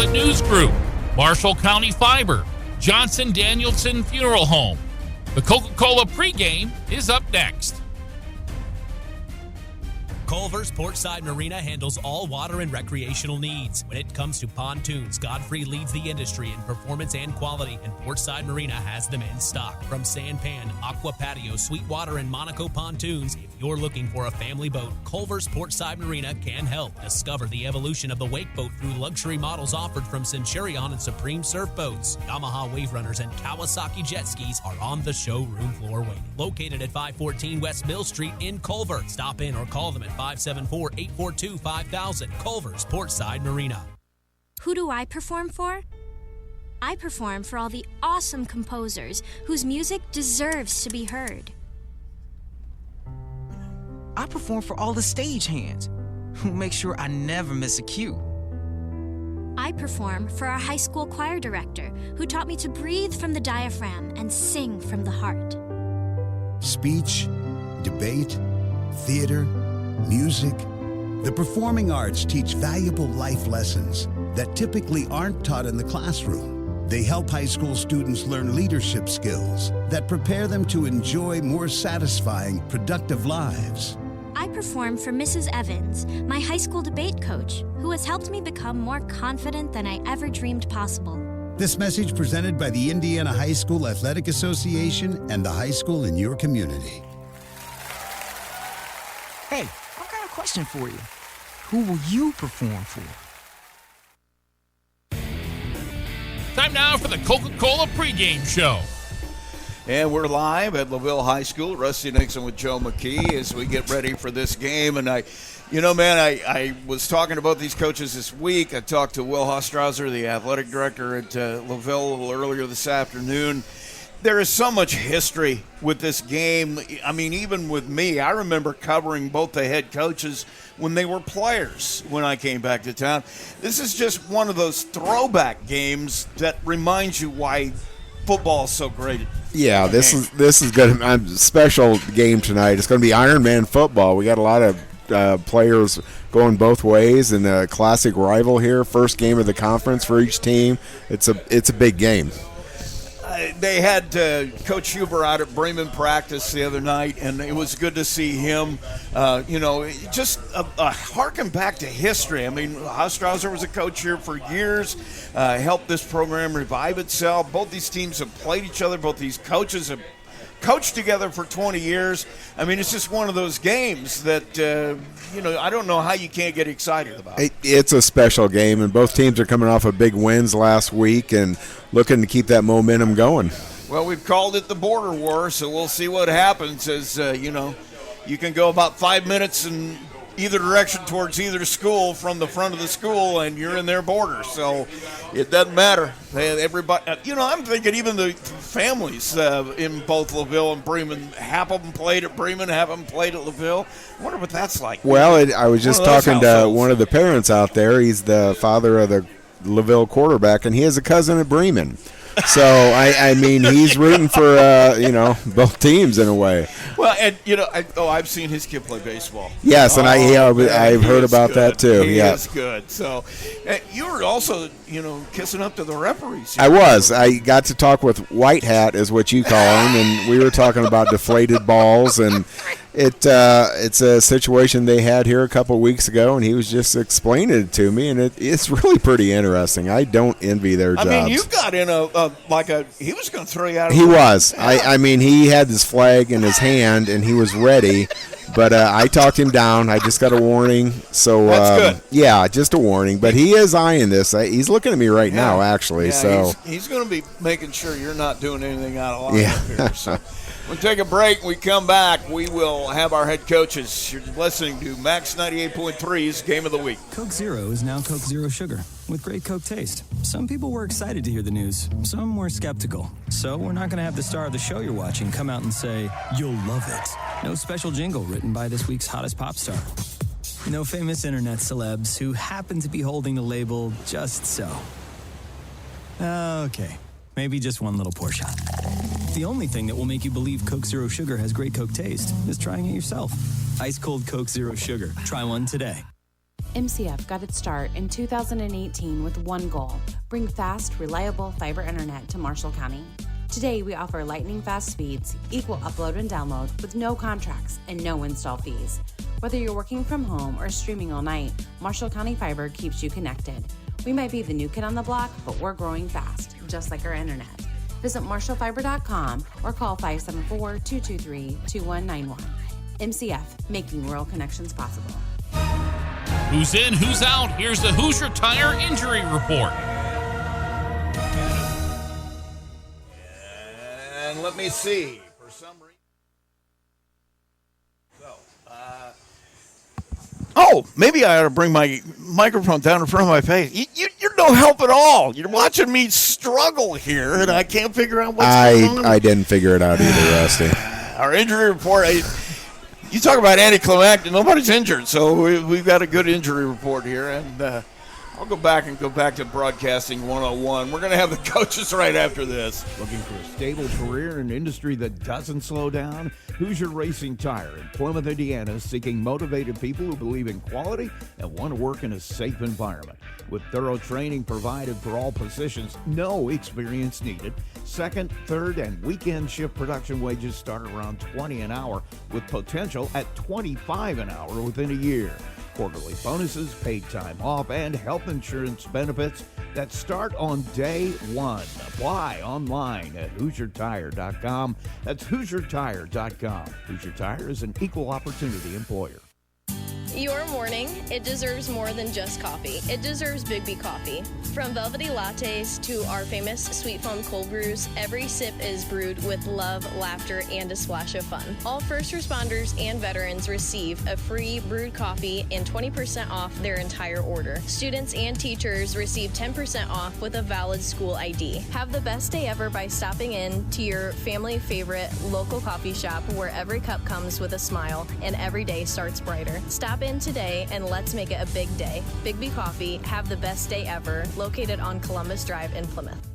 Independent News Group, Marshall County Fiber, Johnson Danielson Funeral Home. The Coca-Cola pregame is up next. Culver's Portside Marina handles all water and recreational needs. When it comes to pontoons, Godfrey leads the industry in performance and quality, and Portside Marina has them in stock. From Sanpan, Aqua Patio, Sweetwater, and Monaco pontoons, if you're looking for a family boat, Culver's Portside Marina can help. Discover the evolution of the wake boat through luxury models offered from Centurion and Supreme Surf Boats. Yamaha Wave Runners and Kawasaki jet skis are on the showroom floor waiting. Located at 514 West Mill Street in Culver. Stop in or call them at 574-842-5000. Culver's Portside Marina. Who do I perform for? I perform for all the awesome composers whose music deserves to be heard. I perform for all the stagehands who make sure I never miss a cue. I perform for our high school choir director who taught me to breathe from the diaphragm and sing from the heart. Speech, debate, theater, music. The performing arts teach valuable life lessons that typically aren't taught in the classroom. They help high school students learn leadership skills that prepare them to enjoy more satisfying, productive lives. I perform for Mrs. Evans, my high school debate coach, who has helped me become more confident than I ever dreamed possible. This message presented by the Indiana High School Athletic Association and the high school in your community. Hey, I got a question for you. Who will you perform for? Time now for the Coca-Cola pregame show. And we're live at LaVille High School. Rusty Nixon with Joe McKee as we get ready for this game. And I was talking about these coaches this week. I talked to Will Hostrauser, the athletic director at LaVille, a little earlier this afternoon. There is so much history with this game. I mean, even with me, I remember covering both the head coaches when they were players when I came back to town. This is just one of those throwback games that reminds you why football is so great. Yeah, this is good. A special game tonight. It's going to be Iron Man football. We got a lot of players going both ways, and a classic rival here. First game of the conference for each team. It's a big game. They had Coach Huber out at Bremen practice the other night, and it was good to see him. Just harken back to history. I mean, Hostrauser was a coach here for years, helped this program revive itself. Both these teams have played each other. Both these coaches have coached together for 20 years. I mean, it's just one of those games that, I don't know how you can't get excited about. It's a special game, and both teams are coming off of big wins last week and looking to keep that momentum going. Well, we've called it the border war, so we'll see what happens as, you can go about 5 minutes in either direction towards either school from the front of the school, and you're in their border. So it doesn't matter. Everybody, I'm thinking even the families in both LaVille and Bremen, half of them played at Bremen, half of them played at LaVille. I wonder what that's like. Well, I was just talking to one of the parents out there. He's the father of the LaVille quarterback, and he has a cousin at Bremen. So, I mean, he's rooting for, both teams in a way. Well, and, I've seen his kid play baseball. Yes, and I've heard about that, too. He is good. So, you were also, kissing up to the referees. I was. I got to talk with White Hat, is what you call him, and we were talking about deflated balls, and it's a situation they had here a couple of weeks ago, and he was just explaining it to me, and it's really pretty interesting. I don't envy their jobs. I mean, you got in he was going to throw you out. He was. I mean, he had his flag in his hand, and he was ready, but I talked him down. I just got a warning. So that's good. Yeah, just a warning. But he is eyeing this. He's looking at me right now, actually. Yeah, so he's going to be making sure you're not doing anything out of line up here. So. We'll take a break. When we come back, we will have our head coaches. You're listening to Max 98.3's Game of the Week. Coke Zero is now Coke Zero Sugar with great Coke taste. Some people were excited to hear the news. Some were skeptical. So we're not going to have the star of the show you're watching come out and say, "You'll love it." No special jingle written by this week's hottest pop star. No famous internet celebs who happen to be holding the label just so. Okay. Maybe just one little pour shot. The only thing that will make you believe Coke Zero Sugar has great Coke taste is trying it yourself. Ice cold Coke Zero Sugar. Try one today. MCF got its start in 2018 with one goal: bring fast, reliable fiber internet to Marshall County. Today, we offer lightning-fast speeds, equal upload and download with no contracts and no install fees. Whether you're working from home or streaming all night, Marshall County Fiber keeps you connected. We might be the new kid on the block, but we're growing fast, just like our internet. Visit marshallfiber.com or call 574-223-2191. MCF, making rural connections possible. Who's in, who's out? Here's the Hoosier Tire Injury Report. And let me see. For some reason. Maybe I ought to bring my microphone down in front of my face. You're no help at all. You're watching me struggle here, and I can't figure out what's going on. I didn't figure it out either, Rusty. Our injury report, you talk about anticlimactic, nobody's injured, so we've got a good injury report here, and I'll go back to Broadcasting 101. We're going to have the coaches right after this. Looking for a stable career in an industry that doesn't slow down? Hoosier Racing Tire in Plymouth, Indiana is seeking motivated people who believe in quality and want to work in a safe environment. With thorough training provided for all positions, no experience needed. Second, third, and weekend shift production wages start around $20 an hour with potential at $25 an hour within a year. Quarterly bonuses, paid time off, and health insurance benefits that start on day one. Apply online at HoosierTire.com. That's HoosierTire.com. Hoosier Tire is an equal opportunity employer. Your morning, it deserves more than just coffee. It deserves Big B coffee. From velvety lattes to our famous sweet foam cold brews, every sip is brewed with love, laughter, and a splash of fun. All first responders and veterans receive a free brewed coffee and 20% off their entire order. Students and teachers receive 10% off with a valid school ID. Have the best day ever by stopping in to your family favorite local coffee shop where every cup comes with a smile and every day starts brighter. Stop in today and let's make it a big day. Big B Coffee, have the best day ever, located on Columbus Drive in Plymouth.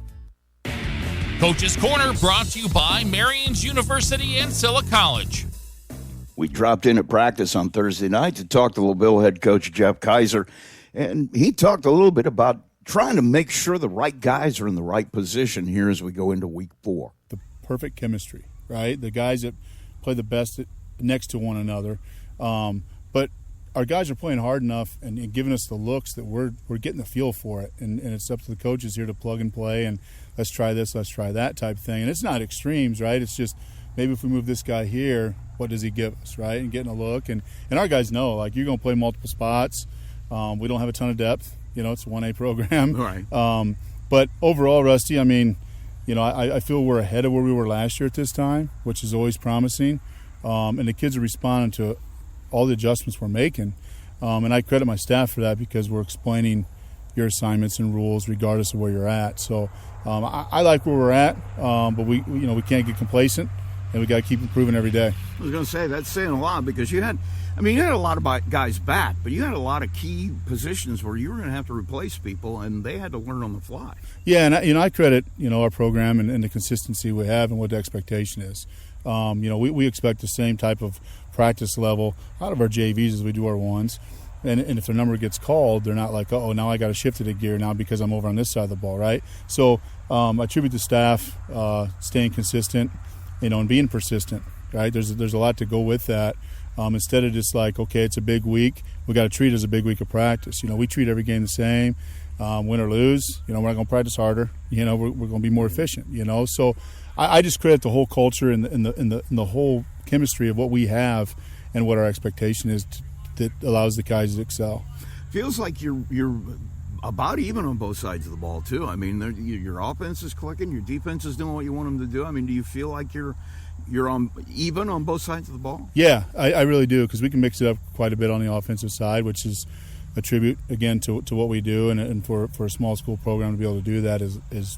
Coach's Corner brought to you by Marion's University and Silla College. We dropped in at practice on Thursday night to talk to LaVille head coach Jeff Kaiser, and he talked a little bit about trying to make sure the right guys are in the right position here as we go into week 4. The perfect chemistry, right? The guys that play the best next to one another. But our guys are playing hard enough and giving us the looks that we're getting the feel for it. And it's up to the coaches here to plug and play and let's try this, let's try that type of thing. And it's not extremes, right? It's just maybe if we move this guy here, what does he give us, right? And getting a look. And our guys know, like, you're going to play multiple spots. We don't have a ton of depth. It's a 1A program. Right. But overall, Rusty, I mean, I feel we're ahead of where we were last year at this time, which is always promising. And the kids are responding to all the adjustments we're making. And I credit my staff for that because we're explaining your assignments and rules regardless of where you're at. So I like where we're at, but we can't get complacent, and we got to keep improving every day. I was going to say, that's saying a lot because you had a lot of guys back, but you had a lot of key positions where you were going to have to replace people, and they had to learn on the fly. Yeah, and I credit our program and the consistency we have and what the expectation is. We expect the same type of practice level out of our JVs as we do our ones. And if their number gets called, they're not like, now I got to shift it a gear now because I'm over on this side of the ball, right? So I attribute the staff staying consistent, and being persistent, right? There's a lot to go with that. Instead of just like, okay, it's a big week, we got to treat it as a big week of practice. We treat every game the same, win or lose. We're not going to practice harder. We're going to be more efficient. So I just credit the whole culture and the whole chemistry of what we have and what our expectation is that allows the guys to excel. Feels like you're about even on both sides of the ball too. I mean, your offense is clicking, your defense is doing what you want them to do. I mean, do you feel like you're on even on both sides of the ball? Yeah, I really do, because we can mix it up quite a bit on the offensive side, which is a tribute again to what we do, and for a small school program to be able to do that is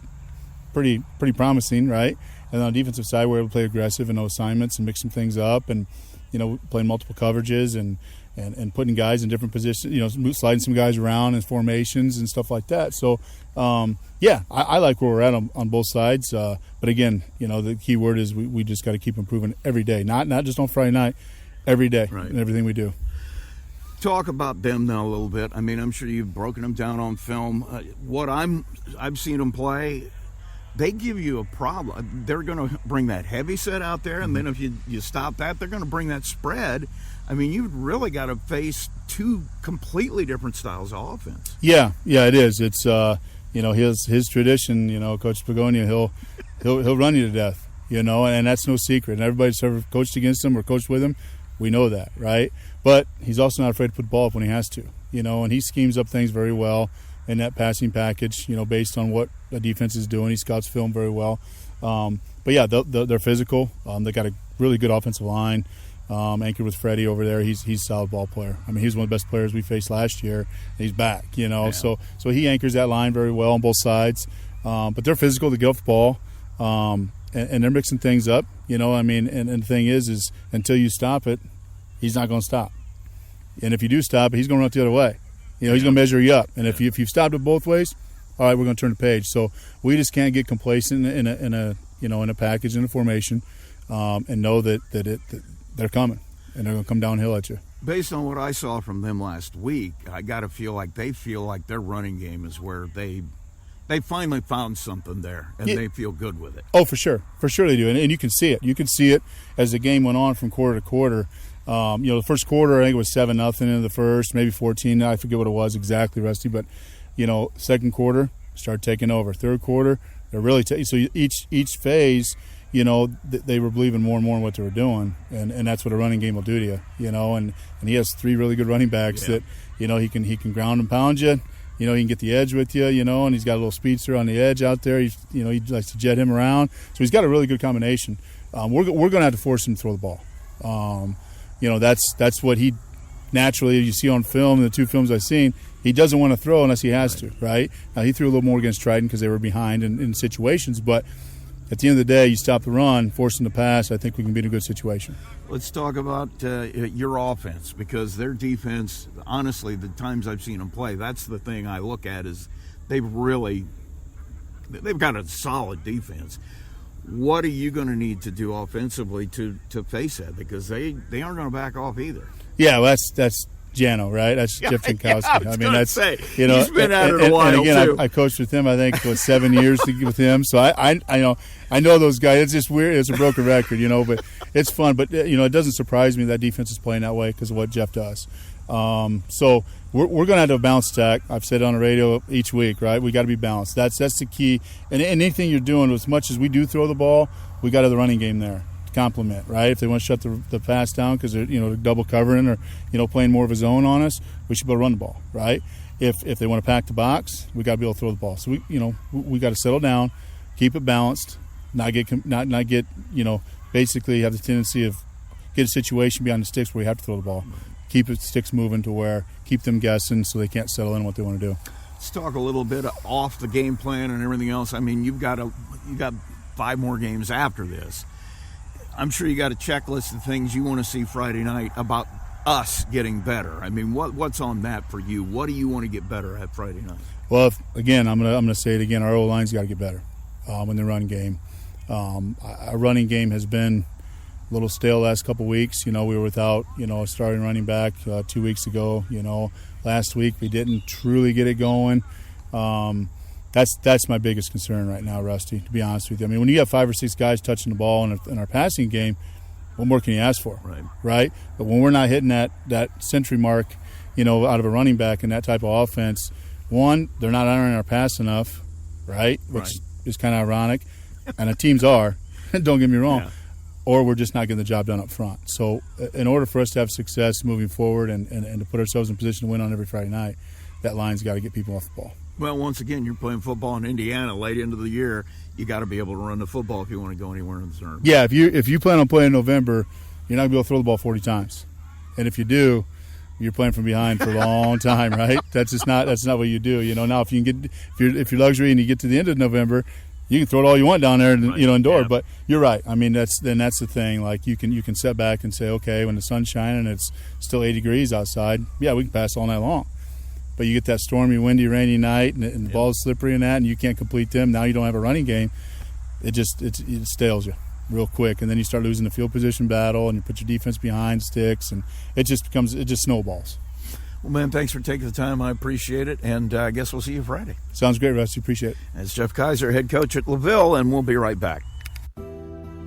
pretty promising, right? And on the defensive side, we're able to play aggressive and no assignments and mix some things up, and playing multiple coverages and putting guys in different positions, sliding some guys around in formations and stuff like that. So, I like where we're at on both sides. But again, the key word is we just got to keep improving every day, not just on Friday night, every day, right, in everything we do. talk about them now a little bit. I mean, I'm sure you've broken them down on film. What I've seen them play, they give you a problem. They're going to bring that heavy set out there, and then if you stop that, they're going to bring that spread. I mean, you've really got to face two completely different styles of offense. Yeah, it is. It's his tradition. Coach Begonia, he'll run you to death. And that's no secret. And everybody's ever coached against him or coached with him, we know that, right? But he's also not afraid to put the ball up when he has to. And he schemes up things very well in that passing package. Based on what the defense is doing, he scouts film very well. But yeah, they're physical. They got a really good offensive line. Anchored with Freddie over there. He's a solid ball player. I mean, he's one of the best players we faced last year. He's back, Yeah. So he anchors that line very well on both sides. But they're physical to get off the ball, and they're mixing things up. I mean, and the thing is until you stop it, he's not going to stop. And if you do stop it, he's going to run it the other way. He's going to measure you up. And if you've stopped it both ways, all right, we're going to turn the page. So we just can't get complacent in a package, in a formation, and know that they're coming, and they're going to come downhill at you. Based on what I saw from them last week, I got to feel like their running game is where they finally found something there, and they feel good with it. Oh, for sure they do, and you can see it. You can see it as the game went on from quarter to quarter. The first quarter, I think it was 7-0 in the first, maybe 14. I forget what it was exactly, Rusty. But second quarter started taking over. Third quarter, they're really so each phase. They were believing more and more in what they were doing, and that's what a running game will do to you. And he has three really good running backs that he can ground and pound you. He can get the edge with you. And he's got a little speedster on the edge out there. He likes to jet him around. So he's got a really good combination. We're going to have to force him to throw the ball. That's what he naturally, you see on film, the two films I've seen, he doesn't want to throw unless he has to, right? Now, he threw a little more against Triton because they were behind in situations, but at the end of the day, you stop the run, force them to pass, I think we can be in a good situation. Let's talk about your offense, because their defense, honestly, the times I've seen them play, that's the thing I look at is they've got a solid defense. What are you going to need to do offensively to face that? Because they aren't going to back off either. Yeah, well, that's Jano, right? That's Jeff Jankowski. I mean, that's he's been at it a while and again, too. I coached with him. I think it was 7 years with him. So I know those guys. It's just weird. It's a broken record, but it's fun. But it doesn't surprise me that defense is playing that way because of what Jeff does. So we're going to have a balanced attack. I've said it on the radio each week, right? We got to be balanced. That's the key. And anything you're doing, as much as we do throw the ball, we got to have the running game there. Complement, right? If they want to shut the pass down because they're double covering or playing more of a zone on us, we should be able to run the ball, right? If they want to pack the box, we got to be able to throw the ball. So we got to settle down, keep it balanced, not get basically have the tendency of get a situation behind the sticks where we have to throw the ball. Keep the sticks moving to where keep them guessing so they can't settle in what they want to do. Let's talk a little bit off the game plan and everything else. I mean, you got 5 more games after this. I'm sure you got a checklist of things you want to see Friday night about us getting better. I mean, what's on that for you? What do you want to get better at Friday night? Well, again, I'm gonna say it again. Our O-line's got to get better in the run game. Our running game has been a little stale last couple weeks. We were without a starting running back 2 weeks ago. Last week we didn't truly get it going. That's my biggest concern right now, Rusty, to be honest with you. I mean, when you have 5 or 6 guys touching the ball in our passing game, what more can you ask for? Right? But when we're not hitting that century mark, out of a running back in that type of offense, one, they're not honoring our pass enough, right? Which is kind of ironic. And the teams are, don't get me wrong. Yeah. Or we're just not getting the job done up front. So in order for us to have success moving forward and to put ourselves in position to win on every Friday night, that line's got to get people off the ball. Well, once again, you're playing football in Indiana late into the year. You got to be able to run the football if you want to go anywhere in the zone. Yeah, if you plan on playing in November, you're not going to be able to throw the ball 40 times. And if you do, you're playing from behind for a long time, right? That's not what you do. Now if you can get if you're luxury and you get to the end of November, you can throw it all you want down there, indoor. Yeah. But you're right. I mean, that's the thing. Like you can set back and say, okay, when the sun's shining and it's still 80 degrees outside, yeah, we can pass all night long. But you get that stormy, windy, rainy night, and the ball's slippery and that, and you can't complete them. Now you don't have a running game. It stales you real quick, and then you start losing the field position battle, and you put your defense behind sticks, and it just snowballs. Well, man, thanks for taking the time. I appreciate it, and I guess we'll see you Friday. Sounds great, Rusty. Appreciate it. That's Jeff Kaiser, head coach at LaVille, and we'll be right back.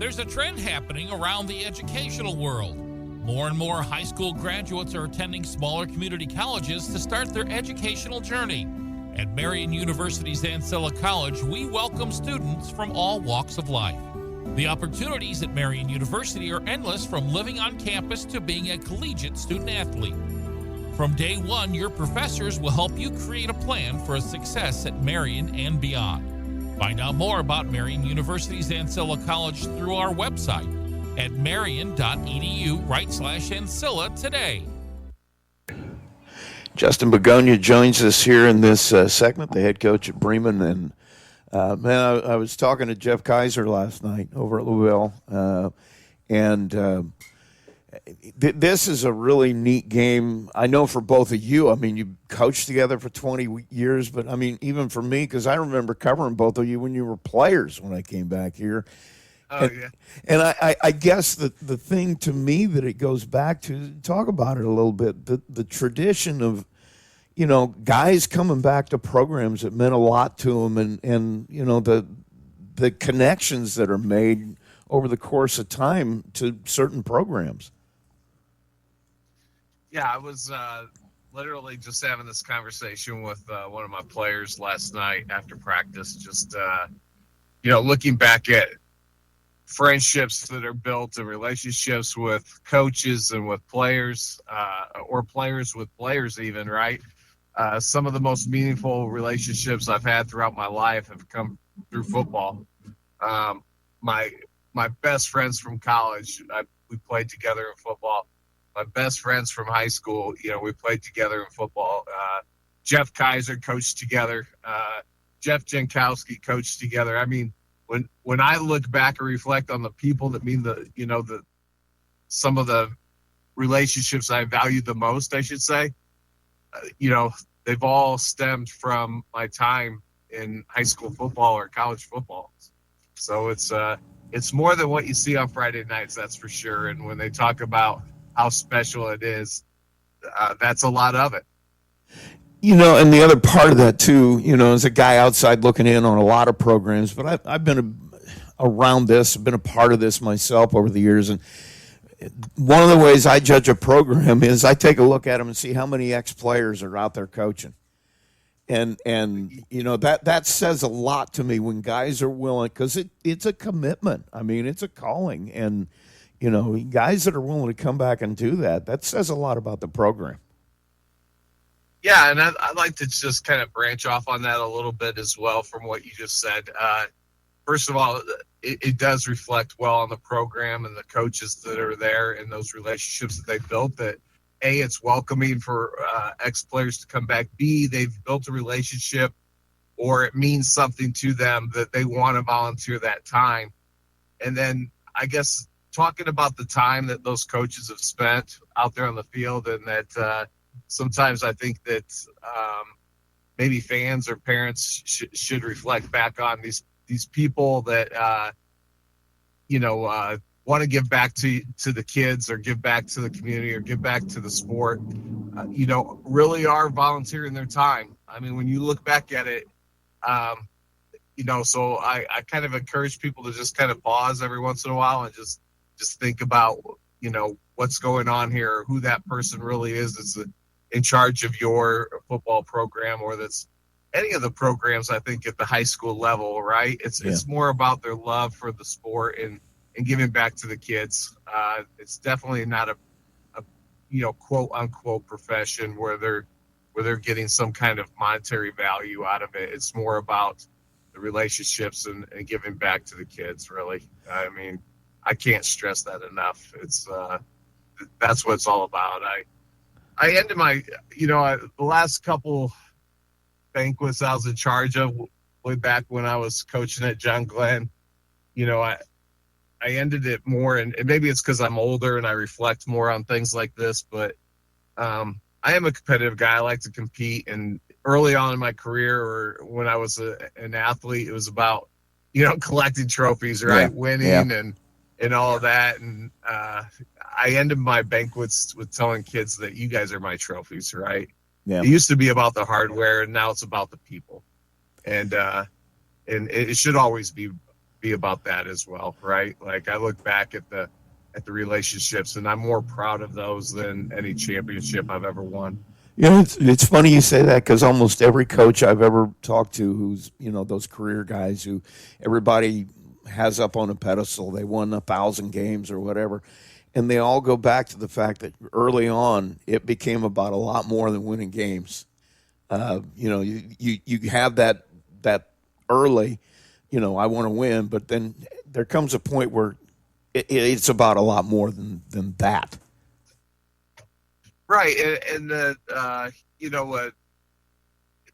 There's a trend happening around the educational world. More and more high school graduates are attending smaller community colleges to start their educational journey. At Marian University's Ancilla College, we welcome students from all walks of life. The opportunities at Marian University are endless, from living on campus to being a collegiate student athlete. From day one, your professors will help you create a plan for a success at Marian and beyond. Find out more about Marian University's Ancilla College through our website at marian.edu/Ancilla today. Justin Begonia joins us here in this segment, the head coach at Bremen. And, man, I was talking to Jeff Kaiser last night over at LaVille, this is a really neat game. I know for both of you, I mean, you coached together for 20 years, but, I mean, even for me, because I remember covering both of you when you were players when I came back here. Yeah. And I guess the thing to me that it goes back to, talk about it a little bit, the tradition of, you know, guys coming back to programs that meant a lot to them, and you know, the connections that are made over the course of time to certain programs. Yeah, I was literally just having this conversation with one of my players last night after practice, just, you know, looking back at friendships that are built and relationships with coaches and with players, or players with players even, right? Some of the most meaningful relationships I've had throughout my life have come through football. My best friends from college, we played together in football. My best friends from high school, you know, we played together in football. Jeff Kaiser coached together. Jeff Jankowski coached together. I mean, when I look back and reflect on the people that mean some of the relationships I value the most, I should say, you know, they've all stemmed from my time in high school football or college football. So it's more than what you see on Friday nights, that's for sure. And when they talk about how special it is, that's a lot of it. You know, and the other part of that, too, you know, as a guy outside looking in on a lot of programs, but I've been around this, been a part of this myself over the years. And one of the ways I judge a program is I take a look at them and see how many ex-players are out there coaching. And you know, that says a lot to me when guys are willing, because it's a commitment. I mean, it's a calling. And, you know, guys that are willing to come back and do that says a lot about the program. Yeah, and I'd like to just kind of branch off on that a little bit as well from what you just said. First of all, it does reflect well on the program and the coaches that are there and those relationships that they built, that, A, it's welcoming for ex-players to come back. B, they've built a relationship, or it means something to them that they want to volunteer that time. And then I guess talking about the time that those coaches have spent out there on the field, and that sometimes I think that maybe fans or parents should reflect back on these people that want to give back to the kids, or give back to the community, or give back to the sport. Really are volunteering their time. I mean, when you look back at it, so I kind of encourage people to just kind of pause every once in a while and just think about what's going on here, who that person really is that's in charge of your football program, or that's any of the programs, I think, at the high school level, right? It's more about their love for the sport and giving back to the kids. It's definitely not a quote unquote profession where they're getting some kind of monetary value out of it. It's more about the relationships and giving back to the kids, really. I mean, I can't stress that enough. It's that's what it's all about. I ended my, the last couple banquets I was in charge of way back when I was coaching at John Glenn, I ended it more, and maybe it's because I'm older and I reflect more on things like this, but I am a competitive guy. I like to compete, and early on in my career, or when I was an athlete, it was about, collecting trophies, right? Winning and all of that. And I ended my banquets with telling kids that you guys are my trophies, right? Yeah. It used to be about the hardware, and now it's about the people. And it should always be about that as well, right? Like I look back at the relationships, and I'm more proud of those than any championship I've ever won. It's funny you say that, because almost every coach I've ever talked to who's, those career guys who everybody has up on a pedestal, they won 1,000 games or whatever, and they all go back to the fact that early on it became about a lot more than winning games. You have that early, I want to win, but then there comes a point where it's about a lot more than that. Right, and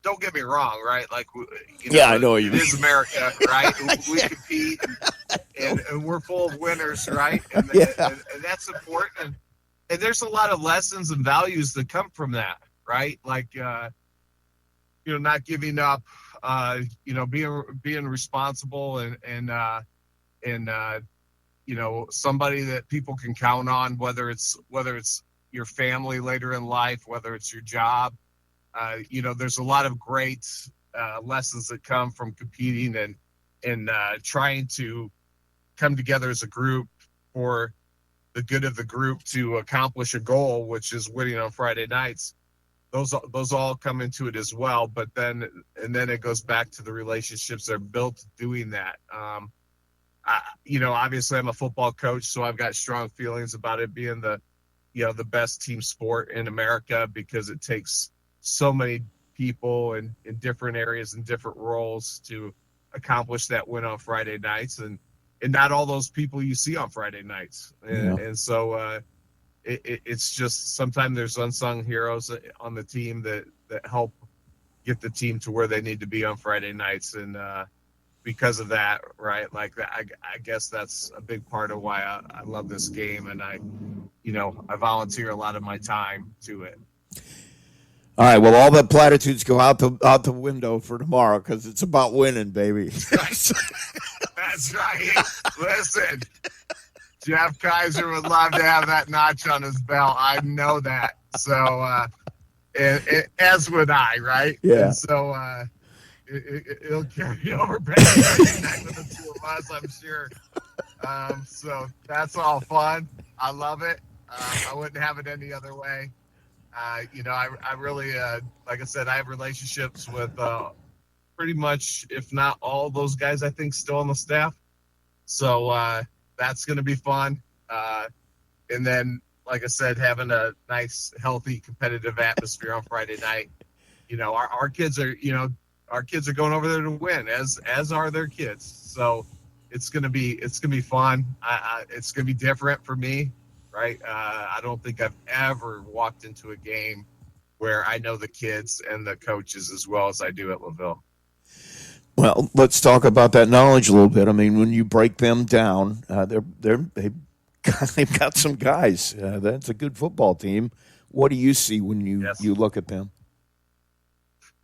don't get me wrong, right? Like, I know you. It is America, right? We compete, and we're full of winners, right? And that's important. And there's a lot of lessons and values that come from that, right? Like, not giving up, being responsible, and somebody that people can count on, whether it's your family later in life, whether it's your job. There's a lot of great lessons that come from competing and trying to come together as a group for the good of the group to accomplish a goal, which is winning on Friday nights. Those all come into it as well. But then it goes back to the relationships that are built doing that. Obviously I'm a football coach, so I've got strong feelings about it being the best team sport in America, because it takes so many people in different areas and different roles to accomplish that win on Friday nights, and not all those people you see on Friday nights. And so it's just sometimes there's unsung heroes on the team that help get the team to where they need to be on Friday nights. And because of that, right? Like I guess that's a big part of why I love this game, and I volunteer a lot of my time to it. All right, well, all the platitudes go out the window for tomorrow, because it's about winning, baby. That's right. Listen, Jeff Kaiser would love to have that notch on his belt. I know that. So, as would I, right? Yeah. And so, it'll carry over back with the two of us, I'm sure. So that's all fun. I love it. I wouldn't have it any other way. I really, like I said, I have relationships with pretty much, if not all those guys, I think, still on the staff. So that's going to be fun. And then, like I said, having a nice, healthy, competitive atmosphere on Friday night. Our kids are, going over there to win, as are their kids. So it's gonna be fun. It's gonna be different for me, right? I don't think I've ever walked into a game where I know the kids and the coaches as well as I do at LaVille. Well, let's talk about that knowledge a little bit. I mean, when you break them down, they've got some guys. That's a good football team. What do you see when you look at them?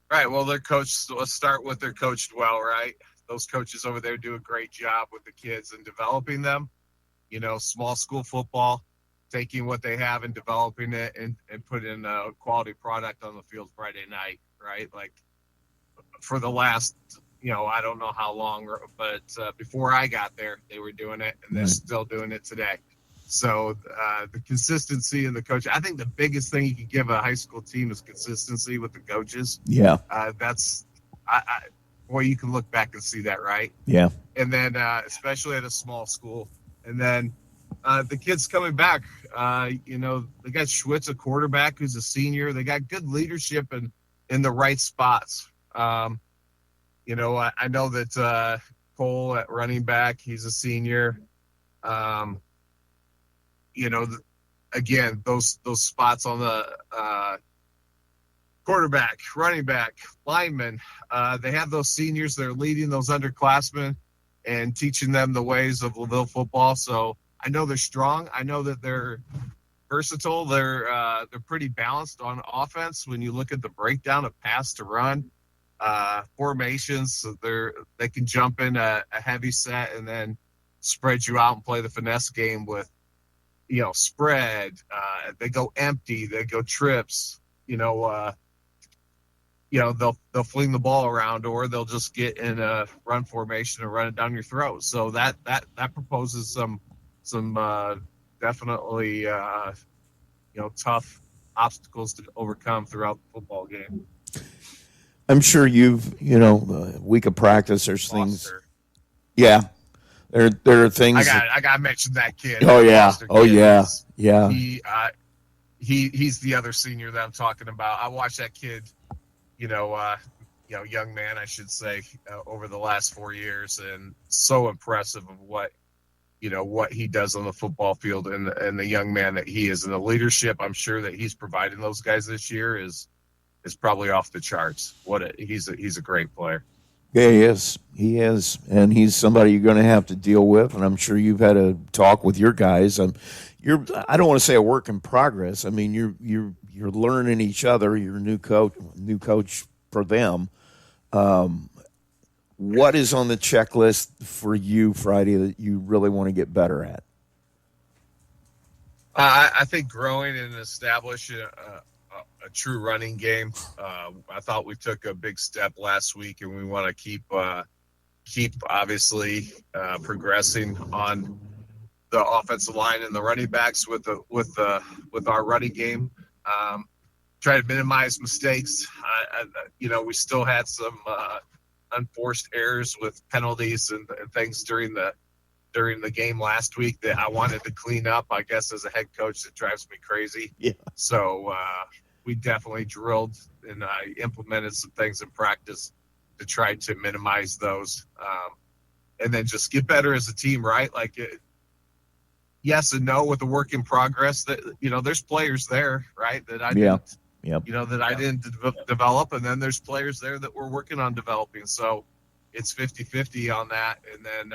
Right. Well, they're coached. Let's start with they're coached well, right? Those coaches over there do a great job with the kids and developing them. Small school football, taking what they have and developing it and putting a quality product on the field Friday night, right? Like for the last, I don't know how long, but before I got there, they were doing it, and they're still doing it today. So the consistency in the coach, I think the biggest thing you can give a high school team is consistency with the coaches. Yeah. That's, boy, you can look back and see that, right? Yeah. And then especially at a small school. And then the kids coming back, they got Schwitz, a quarterback who's a senior. They got good leadership in the right spots. I know that Cole at running back, he's a senior. Again, those spots on the quarterback, running back, lineman, they have those seniors that are leading those underclassmen and teaching them the ways of LaVille football. So I know they're strong. I know that they're versatile. They're pretty balanced on offense. When you look at the breakdown of pass to run formations, so they can jump in a heavy set and then spread you out and play the finesse game with, spread. They go empty. They go trips. They'll fling the ball around, or they'll just get in a run formation and run it down your throat. So that proposes some definitely tough obstacles to overcome throughout the football game. I'm sure week of practice, there's things. Yeah. There are things. I got to mention that kid. Oh yeah. Oh yeah. He's the other senior that I'm talking about. I watched that kid, young man, I should say, over the last 4 years, and so impressive of what he does on the football field, and the young man that he is, and the leadership I'm sure that he's providing those guys this year is probably off the charts. He's a great player. Yeah, he is, and he's somebody you're going to have to deal with, and I'm sure you've had a talk with your guys. I don't want to say a work in progress. I mean, you're learning each other. You're a new coach for them. What is on the checklist for you Friday that you really want to get better at? I think growing and establishing a true running game. I thought we took a big step last week, and we want to keep obviously progressing on the offensive line and the running backs with our running game. Try to minimize mistakes. We still had some unforced errors with penalties and things during the game last week that I wanted to clean up. I guess as a head coach, it drives me crazy. Yeah. So we definitely drilled and I implemented some things in practice to try to minimize those, and then just get better as a team. Right? Yes and no with the work in progress. That there's players there, right? That I didn't. Yep. That I didn't develop, and then there's players there that we're working on developing. So it's 50-50 on that, and then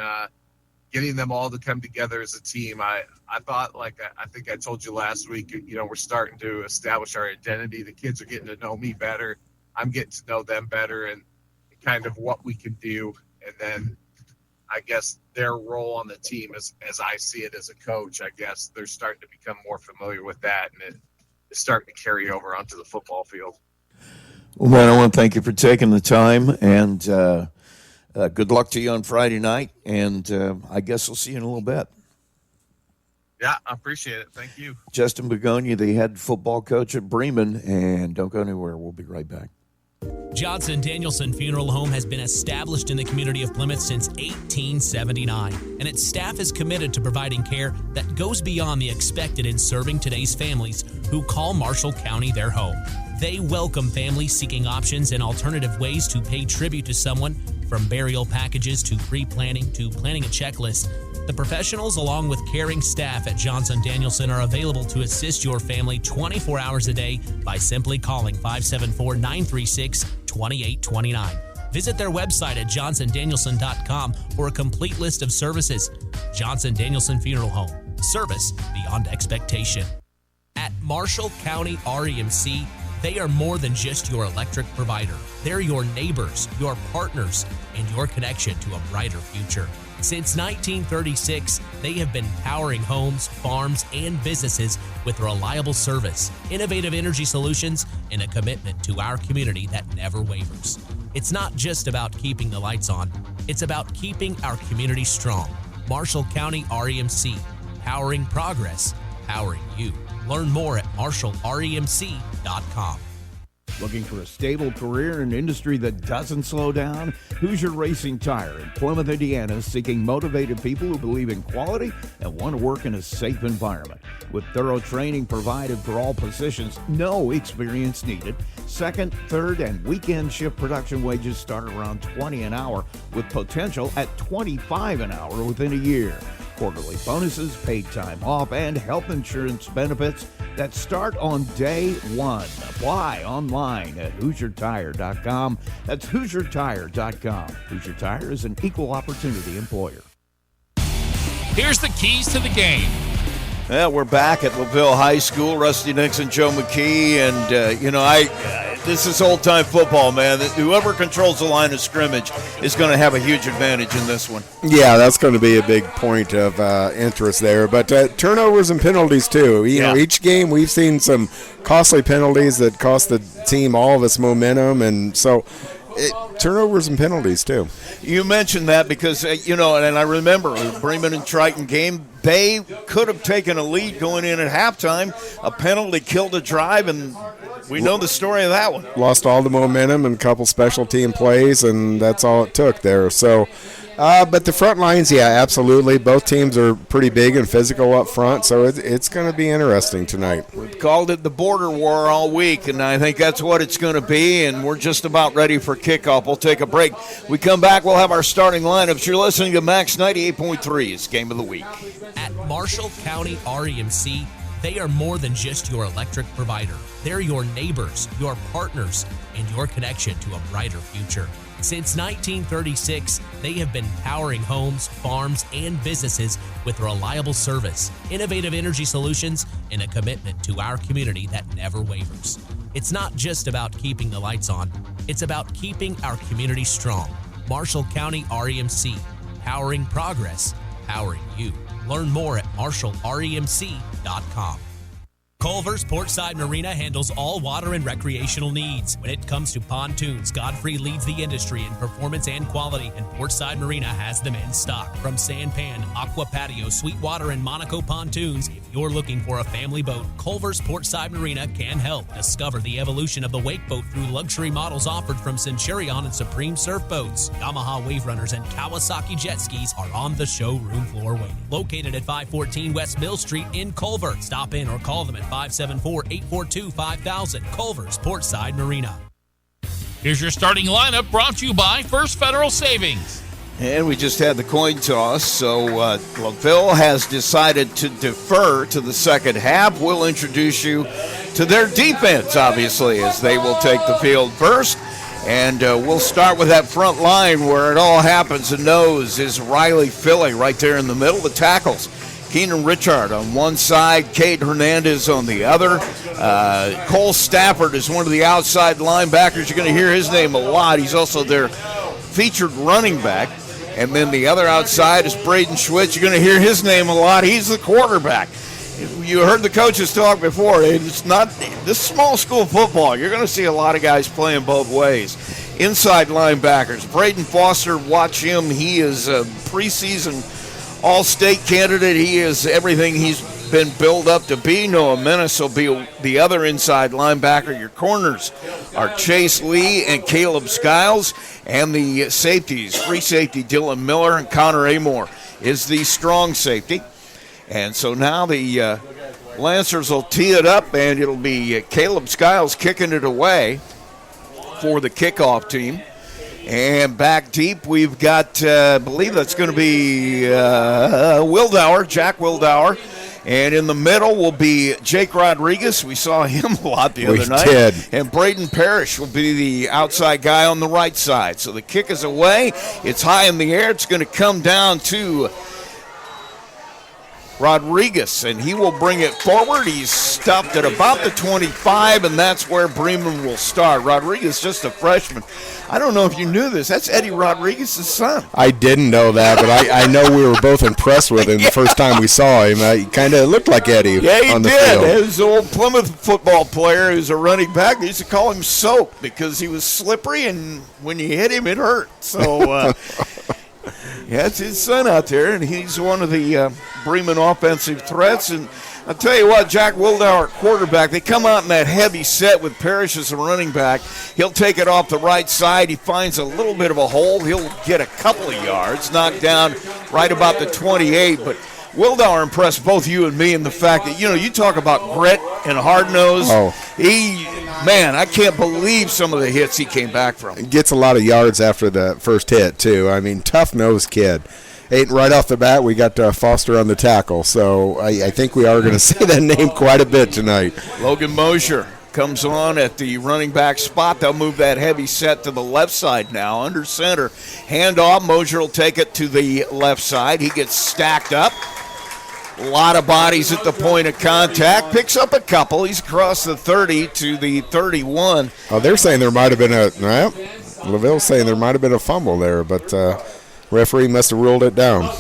getting them all to come together as a team. I thought, I think I told you last week, we're starting to establish our identity. The kids are getting to know me better. I'm getting to know them better, and kind of what we can do. And then I guess their role on the team, as I see it as a coach, I guess they're starting to become more familiar with that, and it's starting to carry over onto the football field. Well, man, I want to thank you for taking the time, and good luck to you on Friday night, and I guess we'll see you in a little bit. Yeah, I appreciate it. Thank you. Justin Begonia, the head football coach at Bremen, and don't go anywhere. We'll be right back. Johnson Danielson Funeral Home has been established in the community of Plymouth since 1879, and its staff is committed to providing care that goes beyond the expected in serving today's families who call Marshall County their home. They welcome families seeking options and alternative ways to pay tribute to someone, from burial packages to pre-planning to planning a checklist. The professionals, along with caring staff at Johnson Danielson, are available to assist your family 24 hours a day by simply calling 574-936-2829. Visit their website at johnsondanielson.com for a complete list of services. Johnson Danielson Funeral Home. Service beyond expectation. At Marshall County REMC, they are more than just your electric provider. They're your neighbors, your partners, and your connection to a brighter future. Since 1936, they have been powering homes, farms, and businesses with reliable service, innovative energy solutions, and a commitment to our community that never wavers. It's not just about keeping the lights on, it's about keeping our community strong. Marshall County REMC, powering progress, powering you. Learn more at marshallremc.com. Looking for a stable career in an industry that doesn't slow down? Hoosier Racing Tire in Plymouth, Indiana is seeking motivated people who believe in quality and want to work in a safe environment. With thorough training provided for all positions, no experience needed. Second, third, and weekend shift production wages start around $20 an hour with potential at $25 an hour within a year. Quarterly bonuses, paid time off, and health insurance benefits that start on day one. Apply online at HoosierTire.com. That's HoosierTire.com. Hoosier Tire is an equal opportunity employer. Here's the keys to the game. Well, we're back at LaVille High School. Rusty Nixon, Joe McKee, and This is old-time football, man. Whoever controls the line of scrimmage is going to have a huge advantage in this one. Yeah, that's going to be a big point of interest there. But turnovers and penalties, too. You know, each game we've seen some costly penalties that cost the team all of its momentum. And so turnovers and penalties, too. You mentioned that because, and I remember the Bremen and Triton game, they could have taken a lead going in at halftime. A penalty killed a drive, and we know the story of that one. Lost all the momentum and a couple special team plays, and that's all it took there. So, but the front lines, yeah, absolutely. Both teams are pretty big and physical up front, so it's going to be interesting tonight. We've called it the border war all week, and I think that's what it's going to be, and we're just about ready for kickoff. We'll take a break. We come back, we'll have our starting lineups. You're listening to Max 98.3. It's Game of the Week. At Marshall County REMC, they are more than just your electric provider. They're your neighbors, your partners, and your connection to a brighter future. Since 1936, they have been powering homes, farms, and businesses with reliable service, innovative energy solutions, and a commitment to our community that never wavers. It's not just about keeping the lights on, it's about keeping our community strong. Marshall County REMC, powering progress, powering you. Learn more at marshallremc.com. Culver's Portside Marina handles all water and recreational needs. When it comes to pontoons, Godfrey leads the industry in performance and quality, and Portside Marina has them in stock. From Sanpan, Aqua Patio, Sweetwater, and Monaco pontoons, if you're looking for a family boat, Culver's Portside Marina can help. Discover the evolution of the wake boat through luxury models offered from Centurion and Supreme Surf Boats. Yamaha Wave Runners and Kawasaki jet skis are on the showroom floor waiting. Located at 514 West Mill Street in Culver. Stop in or call them at 574-842-5000. Culver's Portside Marina. Here's your starting lineup, brought to you by First Federal Savings. And we just had the coin toss, so LaVille has decided to defer to the second half. We'll introduce you to their defense, obviously, as they will take the field first. And we'll start with that front line where it all happens. The nose is Riley Philly right there in the middle. The tackles, Keenan Richard on one side, Cade Hernandez on the other. Cole Stafford is one of the outside linebackers. You're going to hear his name a lot. He's also their featured running back. And then the other outside is Braden Schwitz. You're going to hear his name a lot. He's the quarterback. You heard the coaches talk before. It's not this small school football. You're going to see a lot of guys playing both ways. Inside linebackers, Braden Foster, watch him. He is a preseason all-state candidate. He is everything he's been built up to be. Noah Menace will be the other inside linebacker. Your corners are Chase Lee and Caleb Skiles. And the safeties, free safety Dylan Miller and Connor Amore is the strong safety. And so now the Lancers will tee it up, and it'll be Caleb Skiles kicking it away for the kickoff team. And back deep, we've got, I believe that's going to be Wildauer, Jack Wildauer. And in the middle will be Jake Rodriguez. We saw him a lot the other night. Did. And Braden Parrish will be the outside guy on the right side. So the kick is away. It's high in the air. It's going to come down to Rodriguez, and he will bring it forward. He's stopped at about the 25, and that's where Bremen will start. Rodriguez, just a freshman. I don't know if you knew this. That's Eddie Rodriguez's son. I didn't know that, but I know we were both impressed with him the first time we saw him. He kind of looked like Eddie on the field. He did. He was an old Plymouth football player who was a running back. They used to call him Soap because he was slippery, and when you hit him, it hurt. So, yeah, it's his son out there, and he's one of the Bremen offensive threats. And I'll tell you what, Jack Wildauer, quarterback, they come out in that heavy set with Parrish as a running back. He'll take it off the right side. He finds a little bit of a hole. He'll get a couple of yards, knocked down right about the 28. But Wildauer impressed both you and me in the fact that, you talk about grit and hard-nosed. Oh. Man, I can't believe some of the hits he came back from. Gets a lot of yards after the first hit, too. I mean, tough-nosed kid. Right off the bat, we got Foster on the tackle, so I think we are going to say that name quite a bit tonight. Logan Mosier comes on at the running back spot. They'll move that heavy set to the left side now, under center. Handoff, Mosier will take it to the left side. He gets stacked up. A lot of bodies at the point of contact. Picks up a couple. He's across the 30 to the 31. Oh, they're saying there might have been LaVille's saying there might have been a fumble there, but referee must have ruled it down.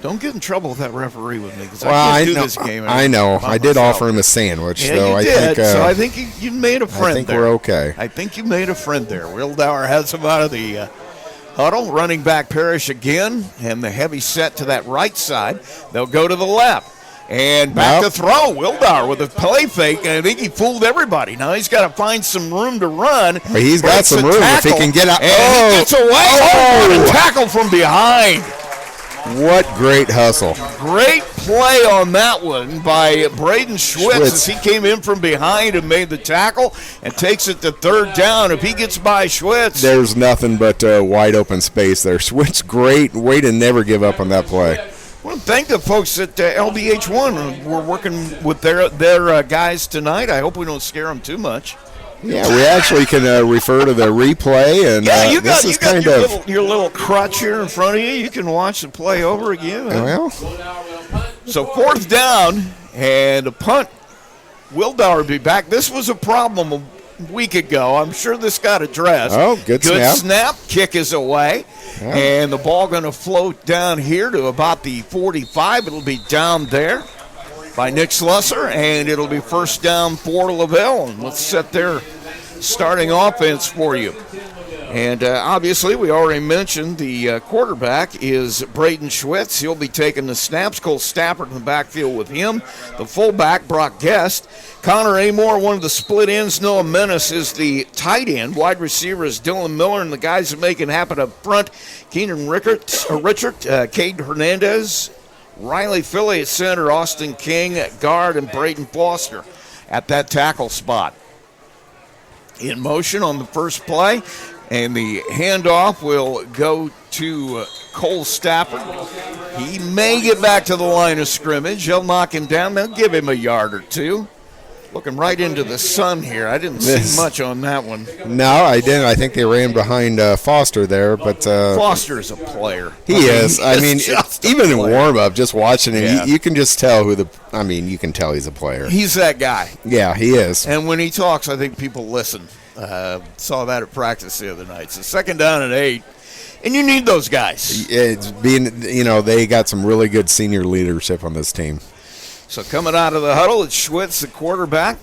Don't get in trouble with that referee with me, because I can't do this game. I know. I did offer him a sandwich, so I think. So I think you made a friend. I think there. we're okay. I think you made a friend there. Wildauer has him out of the huddle. Running back Parrish again, and the heavy set to that right side. They'll go to the left. And back to throw. Wildauer with a play fake, and I think he fooled everybody. Now he's got to find some room to run. But he's got some room if he can get out. And he gets away. What a tackle from behind. What great hustle. Great play on that one by Braden Schwitz as he came in from behind and made the tackle and takes it to third down. If he gets by Schwitz, there's nothing but wide open space there. Schwitz, great way to never give up on that play. Well, thank the folks at LBH1. We're working with their guys tonight. I hope we don't scare them too much. Yeah, we actually can refer to the replay, and you got your little crutch here in front of you. You can watch the play over again. Well, so fourth down and a punt. Wildauer will be back. This was a problem a week ago. I'm sure this got addressed. Oh, good snap. Kick is away, and the ball going to float down here to about the 45. It'll be down there by Nick Slusser, and it'll be first down for LaVille. And let's set their starting offense for you. And obviously, we already mentioned the quarterback is Braden Schwitz. He'll be taking the snaps. Cole Stafford in the backfield with him. The fullback, Brock Guest. Connor Amore, one of the split ends. Noah Menace is the tight end. Wide receiver is Dylan Miller, and the guys that make it happen up front, Keenan Richard, Cade Hernandez, Riley Philly at center, Austin King at guard, and Braden Foster at that tackle spot. In motion on the first play, and the handoff will go to Cole Stafford. He may get back to the line of scrimmage. They'll knock him down. They'll give him a yard or two. Looking right into the sun here. I didn't see much on that one. No, I didn't. I think they ran behind Foster there, but Foster's a player. He is. I mean, even in warm-up, just watching him, you can just tell you can tell he's a player. He's that guy. Yeah, he is. And when he talks, I think people listen. Saw that at practice the other night. So second down and 8. And you need those guys. It's they got some really good senior leadership on this team. So coming out of the huddle, it's Schwitz, the quarterback,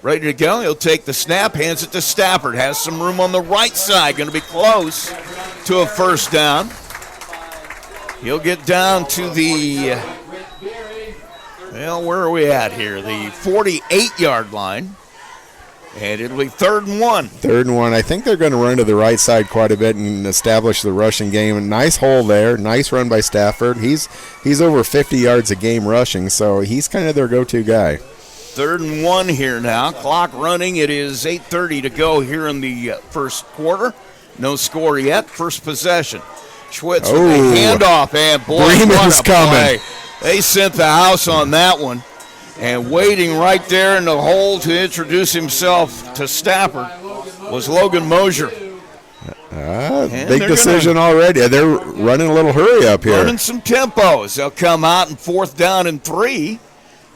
ready to go. He'll take the snap, hands it to Stafford. Has some room on the right side, going to be close to a first down. He'll get down to the, where are we at here? The 48-yard line. And it'll be 3rd and 1. 3rd and 1. I think they're going to run to the right side quite a bit and establish the rushing game. A nice hole there. Nice run by Stafford. He's over 50 yards a game rushing, so he's kind of their go-to guy. 3rd and 1 here now. Clock running. It is 8:30 to go here in the first quarter. No score yet. First possession. Schwitz with the handoff, and boy, Bremen's coming. Play. They sent the house on that one. And waiting right there in the hole to introduce himself to Stafford was Logan Mosier. Big decision already. They're running a little hurry up here. Running some tempos. They'll come out in 4th down and 3.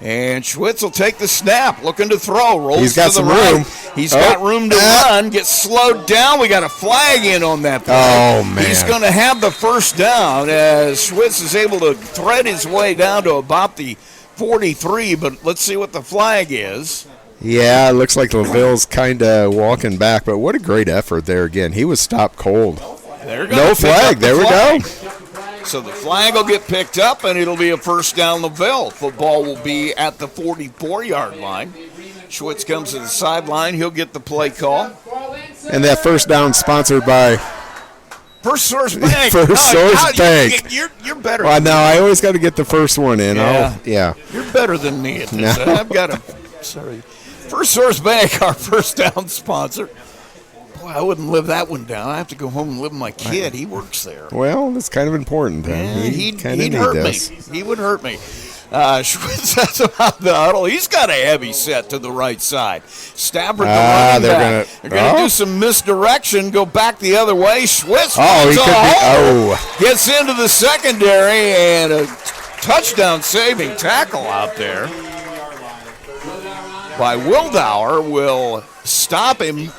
And Schwitz will take the snap, looking to throw. Rolls He's got to the some right. room. He's got room to run. Gets slowed down. We got a flag in on that play. Oh, man. He's going to have the first down as Schwitz is able to thread his way down to about the 43, but let's see what the flag is. Yeah, it looks like LaVille's kind of walking back, but what a great effort there again. He was stopped cold. No flag. There we go. So the flag will get picked up, and it'll be a first down LaVille. Football will be at the 44-yard line. Schwitz comes to the sideline. He'll get the play call. And that first down sponsored by First Source Bank. Bank. You're better. Well, no, I always got to get the first one in. Yeah. You're better than me at this. I've got to. Sorry. First Source Bank, our first down sponsor. Boy, I wouldn't live that one down. I have to go home and live with my kid. He works there. Well, that's kind of important. He'd hurt me. He would hurt me. Schwitz has him out the huddle. He's got a heavy set to the right side. Stafford, the running back. They're going to do some misdirection, go back the other way. Schwitz gets into the secondary, and a touchdown saving tackle out there by Wildauer will stop him,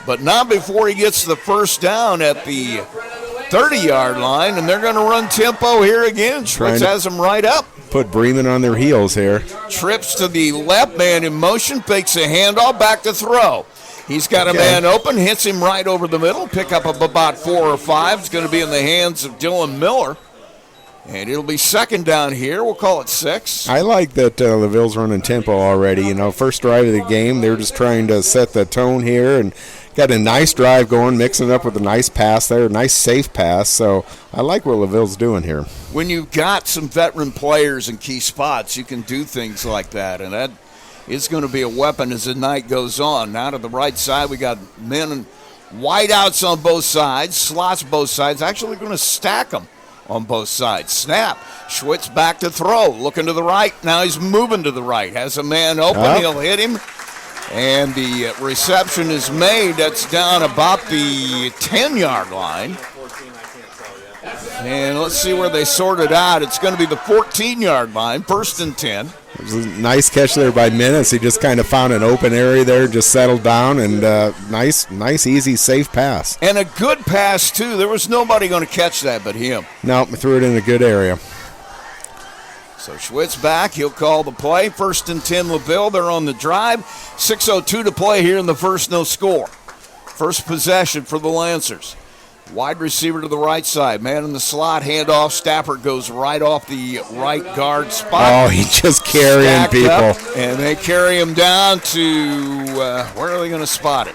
but not before he gets the first down at the 30-yard line, and they're going to run tempo here again. Schwitz has him right up. Put Bremen on their heels here. Trips to the left, man in motion, takes a handoff, back to throw. He's got a man open, hits him right over the middle, pick up about 4 or 5. It's going to be in the hands of Dylan Miller. And it'll be second down here. We'll call it 6. I like that LaVille's running tempo already. First drive of the game, they're just trying to set the tone here and got a nice drive going, mixing it up with a nice pass there, a nice safe pass. So I like what LaVille's doing here. When you've got some veteran players in key spots, you can do things like that, and that is going to be a weapon as the night goes on. Now to the right side, we got men and wideouts on both sides, slots both sides, actually going to stack them on both sides. Snap. Schwitz back to throw. Looking to the right. Now he's moving to the right. Has a man open. He'll hit him. And the reception is made. That's down about the 10-yard line. And let's see where they sort it out. It's going to be the 14-yard line. First and 10. It was a nice catch there by Minnis. He just kind of found an open area there, just settled down, and nice, easy, safe pass. And a good pass, too. There was nobody going to catch that but him. No, threw it in a good area. So Schwitz back. He'll call the play. First and 10, LaVille. They're on the drive. 6:02 to play here in the first, no score. First possession for the Lancers. Wide receiver to the right side. Man in the slot, handoff. Stafford goes right off the right guard spot. Oh, he's just carrying people. Up, and they carry him down to, where are they going to spot it?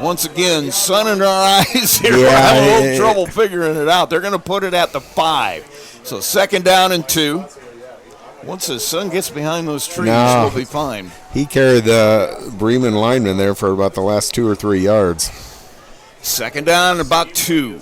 Once again, sun in our eyes here. We're having a little trouble figuring it out. They're going to put it at the 5. So second down and 2. Once the sun gets behind those trees, we'll be fine. He carried the Bremen lineman there for about the last 2 or 3 yards. Second down, about 2.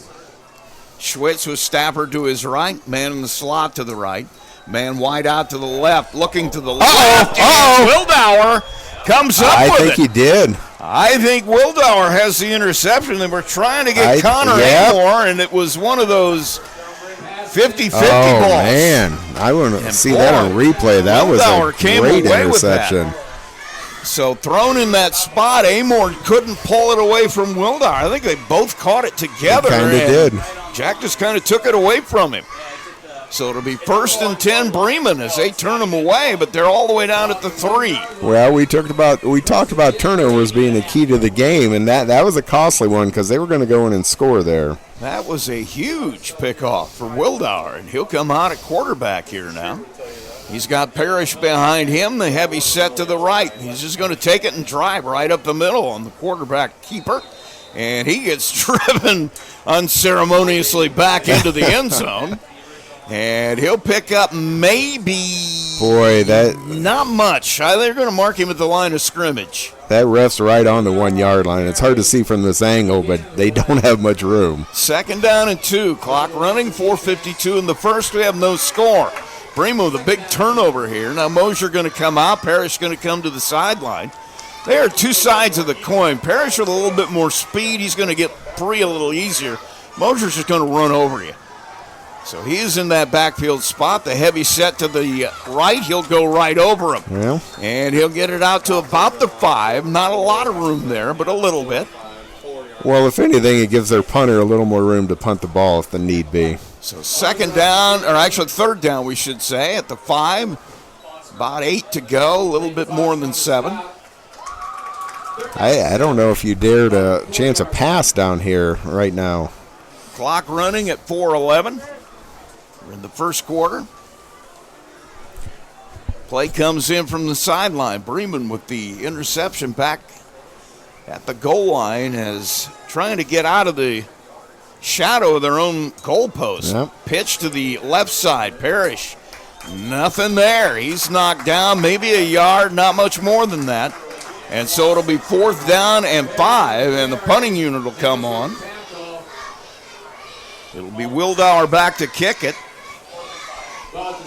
Schwitz with Stafford to his right. Man in the slot to the right. Man wide out to the left, looking to the left. Wildauer comes up with it. I think he did. I think Wildauer has the interception. They were trying to get Connor Amore, and it was one of those 50-50 balls. Oh, man. I want to see that on replay. That was a great interception. So thrown in that spot, Amore couldn't pull it away from Wildauer. I think they both caught it together. They kind of did. Jack just kind of took it away from him. So it'll be first and 10 Bremen as they turn them away, but they're all the way down at the 3. Well, we talked about turnovers being the key to the game, and that was a costly one because they were going to go in and score there. That was a huge pickoff for Wildauer, and he'll come out at quarterback here now. He's got Parrish behind him, the heavy set to the right. He's just going to take it and drive right up the middle on the quarterback keeper. And he gets driven unceremoniously back into the end zone. And he'll pick up maybe not much. They're going to mark him at the line of scrimmage. That ref's right on the 1 yard line. It's hard to see from this angle, but they don't have much room. Second down and 2. Clock running, 4:52 in the first. We have no score. Bremen with a big turnover here. Now Mosier going to come out. Parrish going to come to the sideline. There are two sides of the coin. Parrish with a little bit more speed. He's going to get free a little easier. Mosier's just going to run over you. So he is in that backfield spot. The heavy set to the right. He'll go right over him. Well. And he'll get it out to about the 5. Not a lot of room there, but a little bit. Well, if anything, it gives their punter a little more room to punt the ball if the need be. So second down, or actually third down, we should say, at the 5. About 8 to go, a little bit more than 7. I don't know if you dare to chance a pass down here right now. Clock running at 4:11. We're in the first quarter. Play comes in from the sideline. Bremen with the interception back at the goal line as trying to get out of the shadow of their own goalpost. Yep. Pitch to the left side. Parrish. Nothing there. He's knocked down maybe a yard, not much more than that. And so it'll be 4th down and 5, and the punting unit will come on. It'll be Wildauer back to kick it.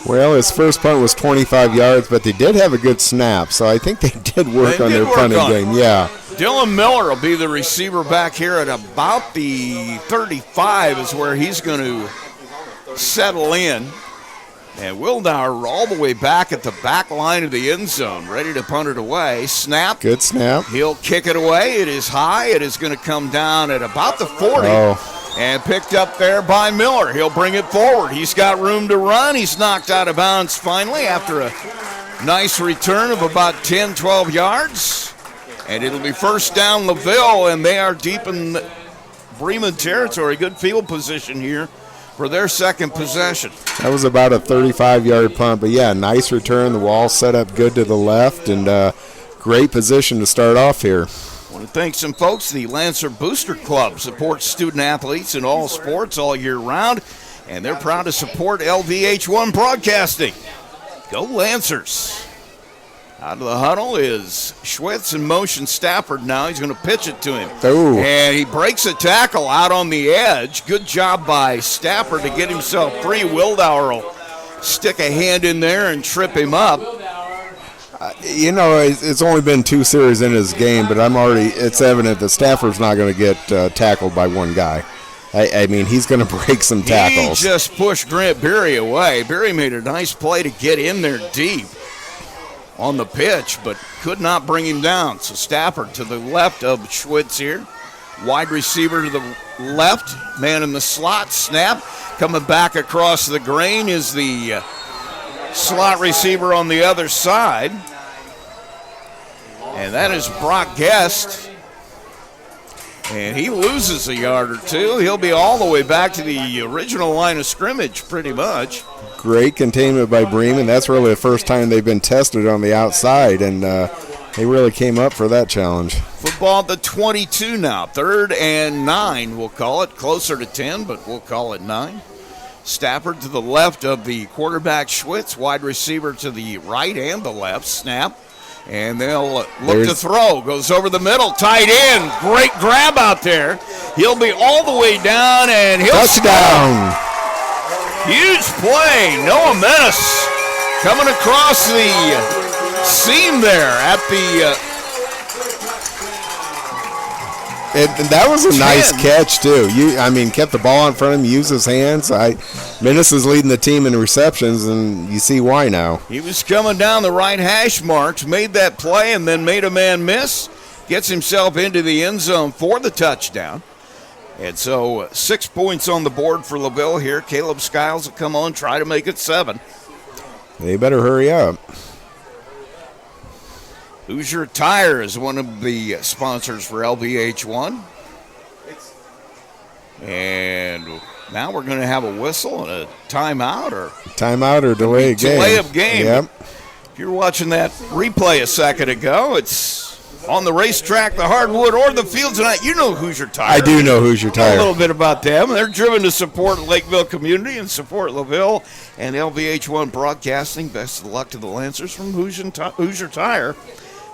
Well, his first punt was 25 yards, but they did have a good snap, so I think they did work on their punting game. Yeah. Dylan Miller will be the receiver back here at about the 35 is where he's going to settle in. And Wildauer all the way back at the back line of the end zone, ready to punt it away. Snap. Good snap. He'll kick it away. It is high. It is going to come down at about the 40. And picked up there by Miller. He'll bring it forward. He's got room to run. He's knocked out of bounds finally after a nice return of about 10, 12 yards. And it'll be first down LaVille, and they are deep in Bremen territory. Good field position here for their second possession. That was about a 35-yard punt, but yeah, nice return. The wall set up good to the left, and great position to start off here. I want to thank some folks. The Lancer Booster Club supports student athletes in all sports all year round, and they're proud to support LVH1 Broadcasting. Go Lancers. Out of the huddle is Schwitz in motion. Stafford now. He's going to pitch it to him. Ooh. And he breaks a tackle out on the edge. Good job by Stafford to get himself free. Wildauer will stick a hand in there and trip him up. It's only been 2 series in his game, but it's evident that Stafford's not going to get tackled by one guy. I mean, he's going to break some tackles. He just pushed Grant Berry away. Berry made a nice play to get in there deep on the pitch, but could not bring him down. So Stafford to the left of Schwitz here. Wide receiver to the left. Man in the slot. Snap. Coming back across the grain is the slot receiver on the other side. And that is Brock Guest. And he loses a yard or two. He'll be all the way back to the original line of scrimmage pretty much. Great containment by Bremen. That's really the first time they've been tested on the outside, and they really came up for that challenge. Football at the 22 now. 3rd and 9, we'll call it. Closer to 10, but we'll call it 9. Stafford to the left of the quarterback Schwitz. Wide receiver to the right and the left. Snap. And they'll look to throw. Goes over the middle. Tight end. Great grab out there. He'll be all the way down, and he'll touchdown. Score. Huge play. Noah Menace coming across the seam there at the And that was a nice catch, too. Kept the ball in front of him, used his hands. Menace is leading the team in receptions, and you see why now. He was coming down the right hash marks, made that play, and then made a man miss. Gets himself into the end zone for the touchdown. And so 6 points on the board for LaVille here. Caleb Skiles will come on, try to make it 7. They better hurry up. Hoosier Tire is one of the sponsors for LVH1. And now we're going to have a whistle and a timeout or delay of game. Delay of game. Yep. If you're watching that replay a second ago, it's on the racetrack, the hardwood, or the field tonight. You know Hoosier Tire. I do know Hoosier Tire. A little bit about them. They're driven to support Lakeville community and support LaVille and LVH1 Broadcasting. Best of luck to the Lancers from Hoosier Tire.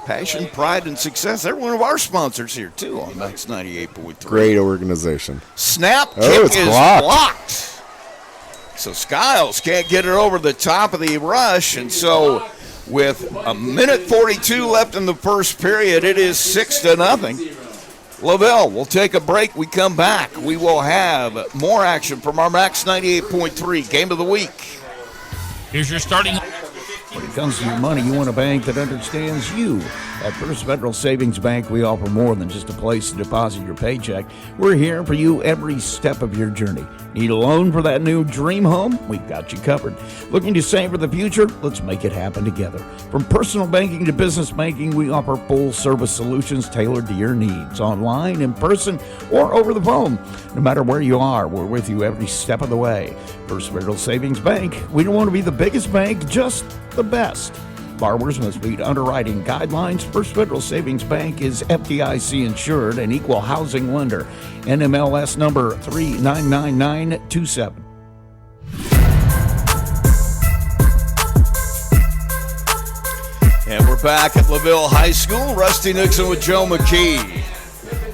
Passion, pride, and success. They're one of our sponsors here, too, on Max 98.3. Great organization. Snap kick it's is blocked. So Skiles can't get it over the top of the rush, and so with a minute 42 left in the first period, it is 6-0. LaVille will take a break. We come back. We will have more action from our Max 98.3 Game of the Week. Here's your starting. When it comes to your money, you want a bank that understands you. At First Federal Savings Bank, we offer more than just a place to deposit your paycheck. We're here for you every step of your journey. Need a loan for that new dream home? We've got you covered. Looking to save for the future? Let's make it happen together. From personal banking to business banking, we offer full-service solutions tailored to your needs, online, in person, or over the phone. No matter where you are, we're with you every step of the way. First Federal Savings Bank. We don't want to be the biggest bank, just the best. Borrowers must meet underwriting guidelines. First Federal Savings Bank is FDIC insured and equal housing lender. NMLS number 399927. And we're back at LaVille High School. Rusty Nixon with Joe McKee.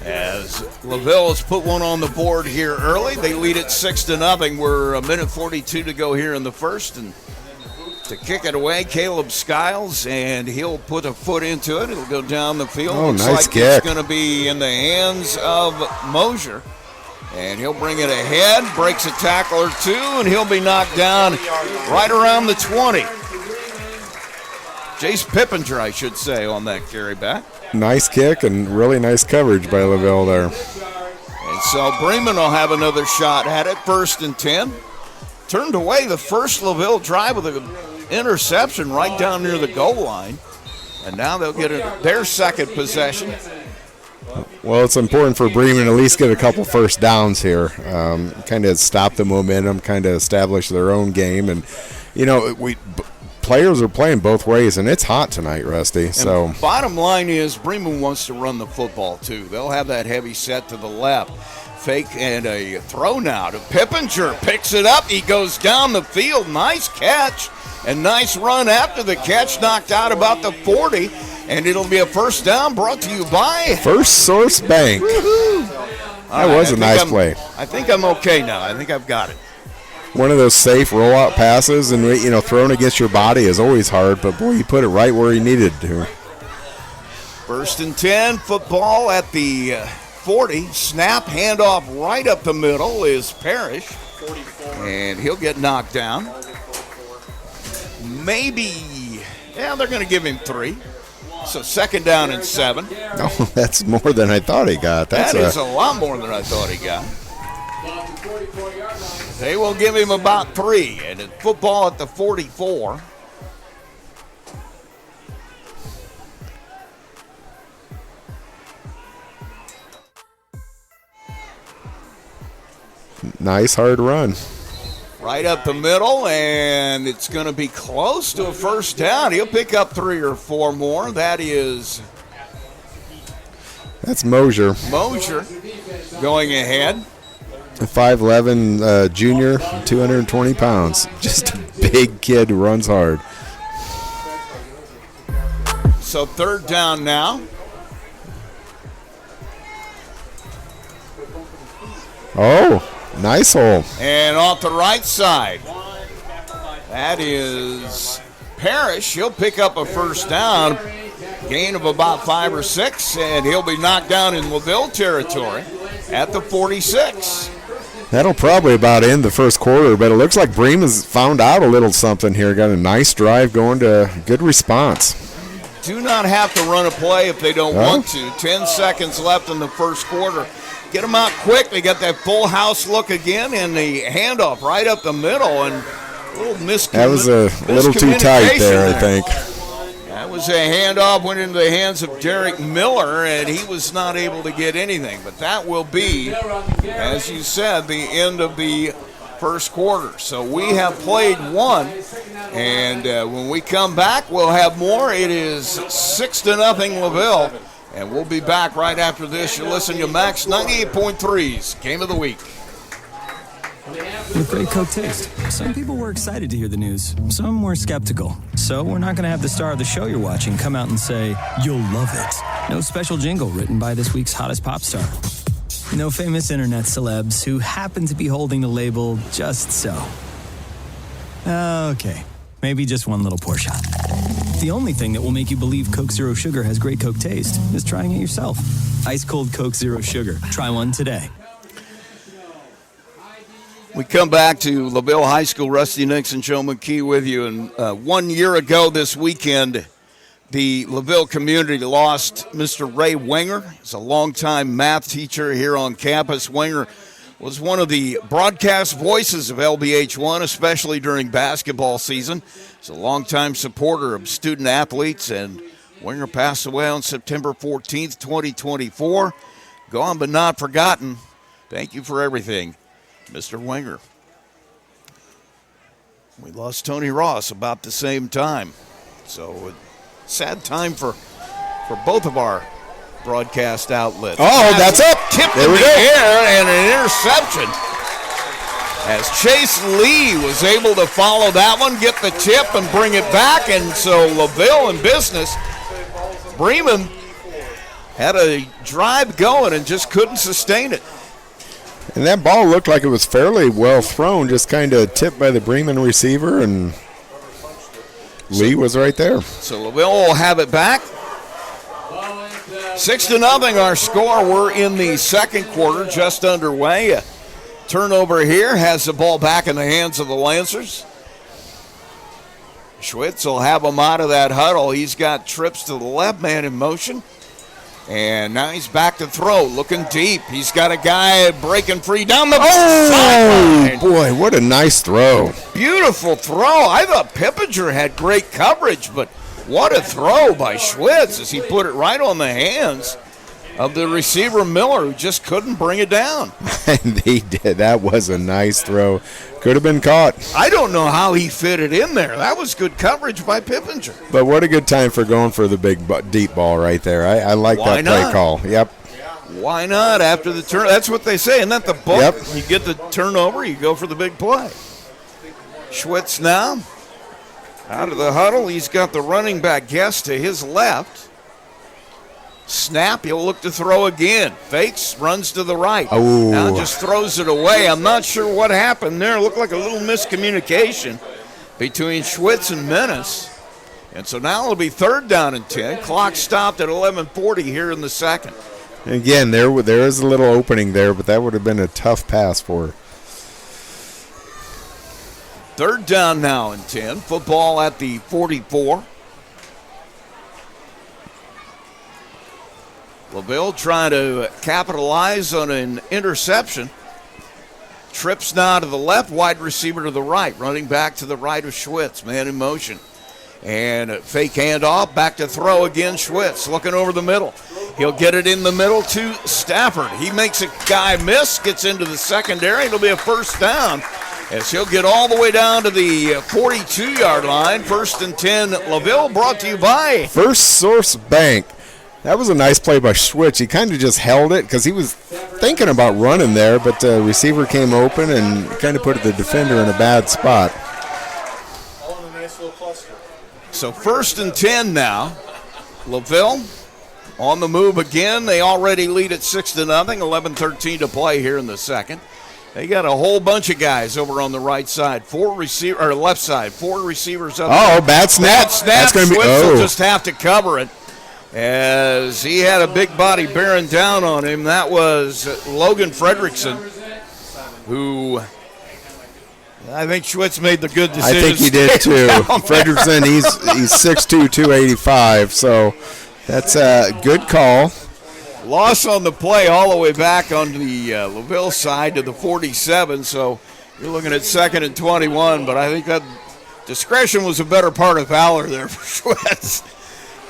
As LaVille has put one on the board here early. They lead it 6-0. We're a minute 42 to go here in the first. And to kick it away, Caleb Skiles, and he'll put a foot into it. It'll go down the field. Oh, Looks nice like kick. It's going to be in the hands of Mosier. And he'll bring it ahead, breaks a tackle or two, and he'll be knocked down right around the 20. Jace Pippinger, I should say, on that carry back. Nice kick and really nice coverage by LaVille there. And so Bremen will have another shot at it, 1st and 10. Turned away the first LaVille drive with an interception right down near the goal line. And now they'll get their second possession. Well, it's important for Bremen to at least get a couple first downs here. Kind of stop the momentum, kind of establish their own game. And, players are playing both ways, and it's hot tonight, Rusty. So bottom line is Bremen wants to run the football, too. They'll have that heavy set to the left. Fake and a throw now to Pippinger. Picks it up. He goes down the field. Nice catch and nice run after the catch. Knocked out about the 40. And it'll be a first down brought to you by First Source Bank. That was a nice play. I think I'm okay now. I think I've got it. One of those safe rollout passes, and throwing against your body is always hard, but boy, you put it right where you needed to. 1st and 10, football at the 40. Snap, handoff right up the middle is Parrish. And he'll get knocked down. They're going to give him 3. So 2nd down and 7. Oh, that's more than I thought he got. That is a lot more than I thought he got. They will give him about 3. And it's football at the 44. Nice hard run. Right up the middle, and it's going to be close to a first down. He'll pick up 3 or 4 more. That's Mosier. Mosier going ahead. A 5'11" junior, 220 pounds. Just a big kid who runs hard. So 3rd down now. Oh. Nice hole. And off the right side, that is Parrish. He'll pick up a first down, gain of about 5 or 6, and he'll be knocked down in LaVille territory at the 46. That'll probably about end the first quarter, but it looks like Bremen's found out a little something here. Got a nice drive going to good response. Do not have to run a play if they don't want to. 10 seconds left in the first quarter. Get them out quick. They got that full house look again, and the handoff right up the middle, and a little that was a little too tight there, I think. That was a handoff, went into the hands of Derek Miller, and he was not able to get anything. But that will be, as you said, the end of the first quarter. So we have played 1, and when we come back, we'll have more. It is 6-0 LaVille. And we'll be back right after this. You're listening to Max 98.3's Game of the Week. With great Coke taste, some people were excited to hear the news. Some were skeptical. So we're not going to have the star of the show you're watching come out and say, "You'll love it." No special jingle written by this week's hottest pop star. No famous internet celebs who happen to be holding the label just so. Okay, maybe just one little pour shot. The only thing that will make you believe Coke Zero Sugar has great Coke taste is trying it yourself. Ice cold Coke Zero Sugar. Try one today. We come back to LaVille High School. Rusty Nixon, Joe McKee with you. And 1 year ago this weekend, the LaVille community lost Mr. Ray Wenger. He's a longtime math teacher here on campus. Wenger was one of the broadcast voices of LBH1, especially during basketball season. He's a longtime supporter of student athletes, and Wenger passed away on September 14th, 2024. Gone but not forgotten. Thank you for everything, Mr. Wenger. We lost Tony Ross about the same time. So a sad time for both of our broadcast outlets. Oh, that's up. Tipped in the air and an interception. As Chase Lee was able to follow that one, get the tip and bring it back. And so LaVille in business. Bremen had a drive going and just couldn't sustain it. And that ball looked like it was fairly well thrown, just kind of tipped by the Bremen receiver, and Lee was right there. So LaVille will have it back. 6-0 our score. We're in the second quarter, just underway. A turnover here has the ball back in the hands of the Lancers. Schwitz will have him out of that huddle. He's got trips to the left, man in motion. And now he's back to throw, looking deep. He's got a guy breaking free down the sideline. Boy, what a nice throw. Beautiful throw. I thought Pippinger had great coverage, but what a throw by Schwitz as he put it right on the hands of the receiver Miller, who just couldn't bring it down. And he did. That was a nice throw. Could have been caught. I don't know how he fit it in there. That was good coverage by Pippinger. But what a good time for going for the big deep ball right there. I like that play call. Yep. Why not after the turn? That's what they say. Isn't that the book? Yep. You get the turnover, you go for the big play. Schwitz now out of the huddle. He's got the running back Guest to his left. Snap, he'll look to throw again. Fakes, runs to the right. Oh. Now just throws it away. I'm not sure what happened there. It looked like a little miscommunication between Schwitz and Menace. And so now it'll be 3rd down and 10. Clock stopped at 11:40 here in the second. Again, there is a little opening there, but that would have been a tough pass for her. 3rd down now and 10. Football at the 44. LaVille trying to capitalize on an interception. Trips now to the left, wide receiver to the right. Running back to the right of Schwitz, man in motion. And a fake handoff, back to throw again. Schwitz looking over the middle. He'll get it in the middle to Stafford. He makes a guy miss, gets into the secondary. It'll be a 1st down as he'll get all the way down to the 42-yard line. 1st and 10, LaVille, brought to you by First Source Bank. That was a nice play by Schwitz. He kind of just held it because he was thinking about running there, but the receiver came open and kind of put the defender in a bad spot. So 1st and 10 now. LaVille on the move again. They already lead at 6-0. 11:13 to play here in the second. They got a whole bunch of guys over on the right side. Left side. 4 receivers up. Oh, bad snap. Bad snap. That's Schwitz will just have to cover it, as he had a big body bearing down on him. That was Logan Fredrickson, who I think Schwitz made the good decision. I think he did too. Fredrickson, he's 6'2", 285, so that's a good call. Loss on the play all the way back on the LaVille side to the 47, so you're looking at 2nd and 21, but I think that discretion was a better part of valor there for Schwitz.